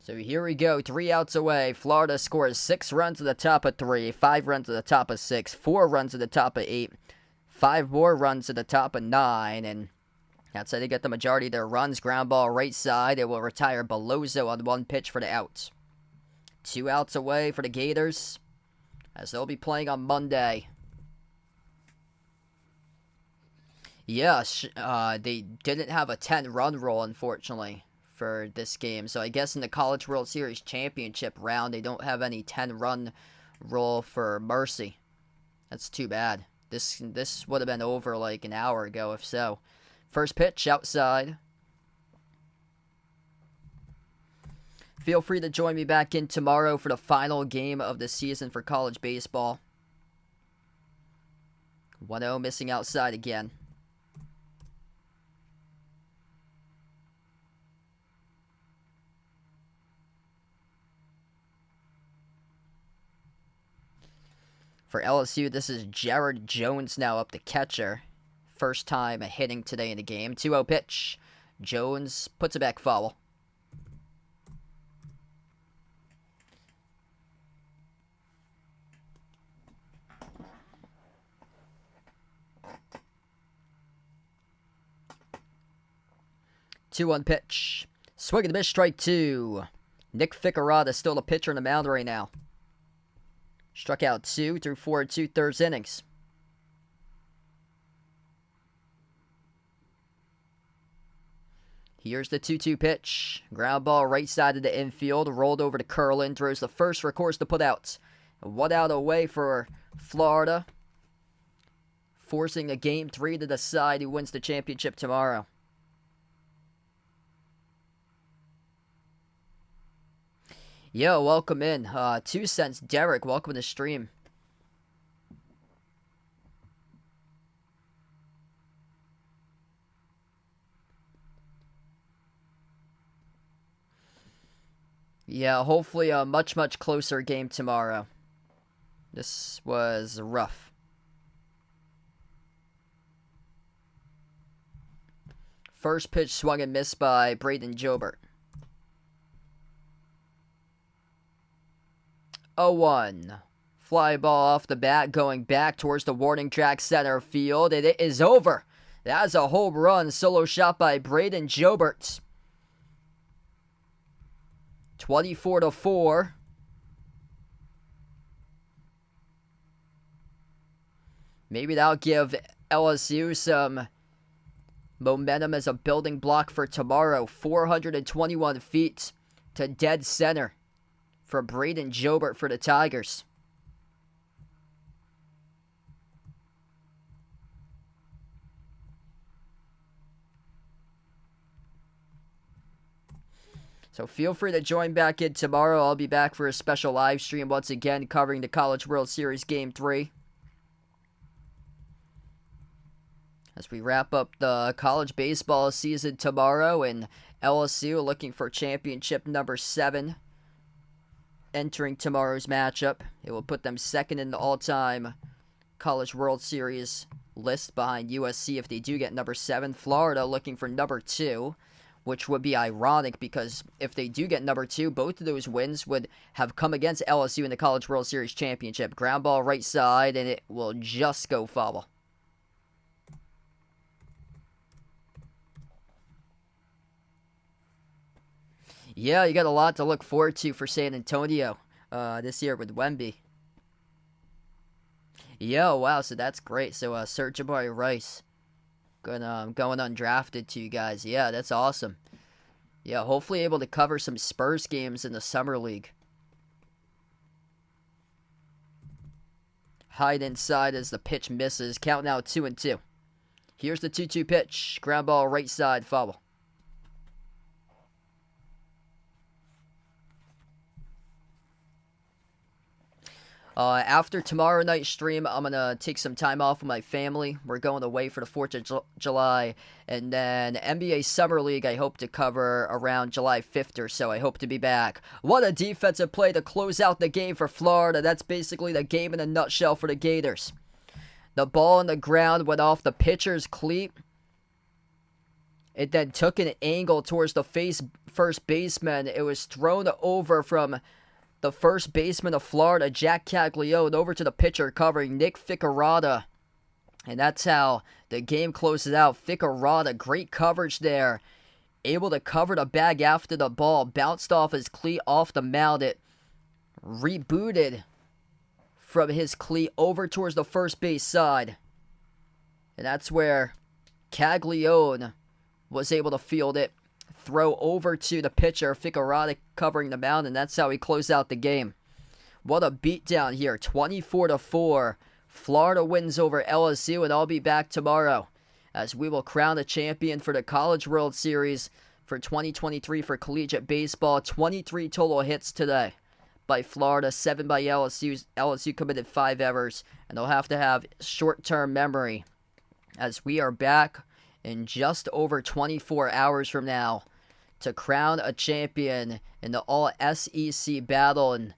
So here we go, 3 outs away. Florida scores 6 runs at the top of 3, 5 runs at the top of 6, 4 runs at the top of 8, 5 more runs at the top of 9, and that's how they get the majority of their runs. Ground ball right side. It will retire Belozo on 1 pitch for the out. 2 outs away for the Gators as they'll be playing on Monday. Yes, they didn't have a 10-run rule, unfortunately, for this game. So I guess in the College World Series championship round, they don't have any 10-run rule for Mercy. That's too bad. This would have been over like an hour ago, if so. First pitch, outside. Feel free to join me back in tomorrow for the final game of the season for college baseball. 1-0 missing outside again. For LSU, this is Jared Jones now up the catcher. First time hitting today in the game. 2-0 pitch. Jones puts it back foul. Two-one pitch. Swing and a miss, strike two. Nick Ficarrada still the pitcher on the mound right now. Struck out 2 through 4 2/3 innings. Here's the 2-2 pitch. Ground ball right side of the infield. Rolled over to Curlin. Throws the first, records to put out. 1 out away for Florida. Forcing a game 3 to decide who wins the championship tomorrow. Yo, welcome in. 2 cents, Derek. Welcome to the stream. Yeah, hopefully a much closer game tomorrow. This was rough. First pitch swung and missed by Braden Jobert. 0-1. Fly ball off the bat, going back towards the warning track center field, and it is over. That's a home run, solo shot by Braden Jobert. 24-4. Maybe that'll give LSU some momentum as a building block for tomorrow. 421 feet to dead center for Braden Jobert for the Tigers. So feel free to join back in tomorrow. I'll be back for a special live stream once again covering the College World Series Game 3. As we wrap up the college baseball season tomorrow, and LSU looking for championship number 7 entering tomorrow's matchup. It will put them second in the all-time College World Series list behind USC if they do get number 7. Florida looking for number 2. Which would be ironic because if they do get number 2, both of those wins would have come against LSU in the College World Series Championship. Ground ball right side, and it will just go foul. Yeah, you got a lot to look forward to for San Antonio this year with Wemby. Yo, wow, so that's great. So Serge Jabari Rice going undrafted to you guys. Yeah, that's awesome. Yeah, hopefully able to cover some Spurs games in the Summer League. Hide inside as the pitch misses. Count now 2-2. Here's the 2-2 pitch. Ground ball right side, foul. After tomorrow night's stream, I'm going to take some time off with my family. We're going away for the 4th of July. And then NBA Summer League, I hope to cover around July 5th or so. I hope to be back. What a defensive play to close out the game for Florida. That's basically the game in a nutshell for the Gators. The ball on the ground went off the pitcher's cleat. It then took an angle towards the first baseman. It was thrown over from the first baseman of Florida, Jack Caglione, over to the pitcher covering Nick Ficarrada. And that's how the game closes out. Ficarrada, great coverage there. Able to cover the bag after the ball. Bounced off his cleat off the mound. It rebooted from his cleat over towards the first base side. And that's where Caglione was able to field it. Throw over to the pitcher, Ficarrada covering the mound, and that's how he closed out the game. What a beatdown here, 24-4. Florida wins over LSU, and I'll be back tomorrow as we will crown a champion for the College World Series for 2023 for collegiate baseball. 23 total hits today by Florida, 7 by LSU. LSU committed 5 errors, and they'll have to have short-term memory as we are back in just over 24 hours from now to crown a champion in the all-SEC battle. And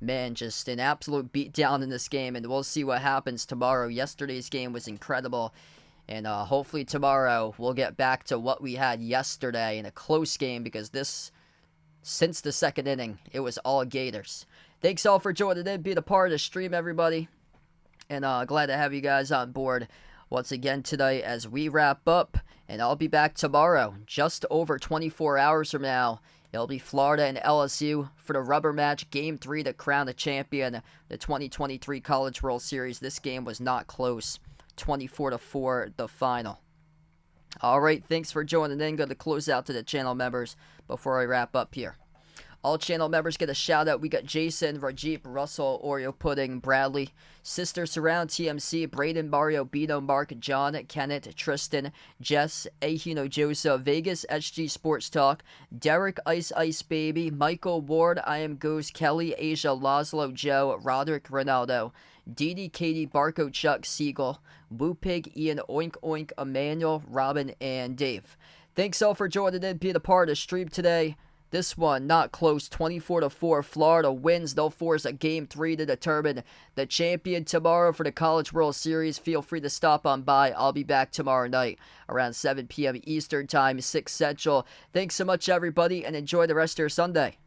man, just an absolute beatdown in this game, and we'll see what happens tomorrow. Yesterday's game was incredible, and hopefully tomorrow we'll get back to what we had yesterday in a close game, because since the second inning, it was all Gators. Thanks all for joining in, being a part of the stream, everybody, and glad to have you guys on board once again today as we wrap up, and I'll be back tomorrow, just over 24 hours from now. It'll be Florida and LSU for the rubber match, Game 3 to crown the champion, the 2023 College World Series. This game was not close, 24-4 the final. Alright, thanks for joining in. Going to close out to the channel members before I wrap up here. All channel members get a shout out. We got Jason, Rajip, Russell, Oreo Pudding, Bradley, Sister Surround, TMC, Braden, Mario, Bino, Mark, John, Kenneth, Tristan, Jess, Ahino Joseph, Vegas, SG Sports Talk, Derek, Ice Ice Baby, Michael Ward, I Am Goose, Kelly, Asia, Laszlo, Joe, Roderick, Ronaldo, Dee Katie, Barco, Chuck, Siegel, Woo Pig, Ian, Oink Oink, Emmanuel, Robin, and Dave. Thanks all for joining in, being a part of the stream today. This one, not close, 24-4. Florida wins. They'll force a Game 3 to determine the champion tomorrow for the College World Series. Feel free to stop on by. I'll be back tomorrow night around 7 p.m. Eastern Time, 6 Central. Thanks so much, everybody, and enjoy the rest of your Sunday.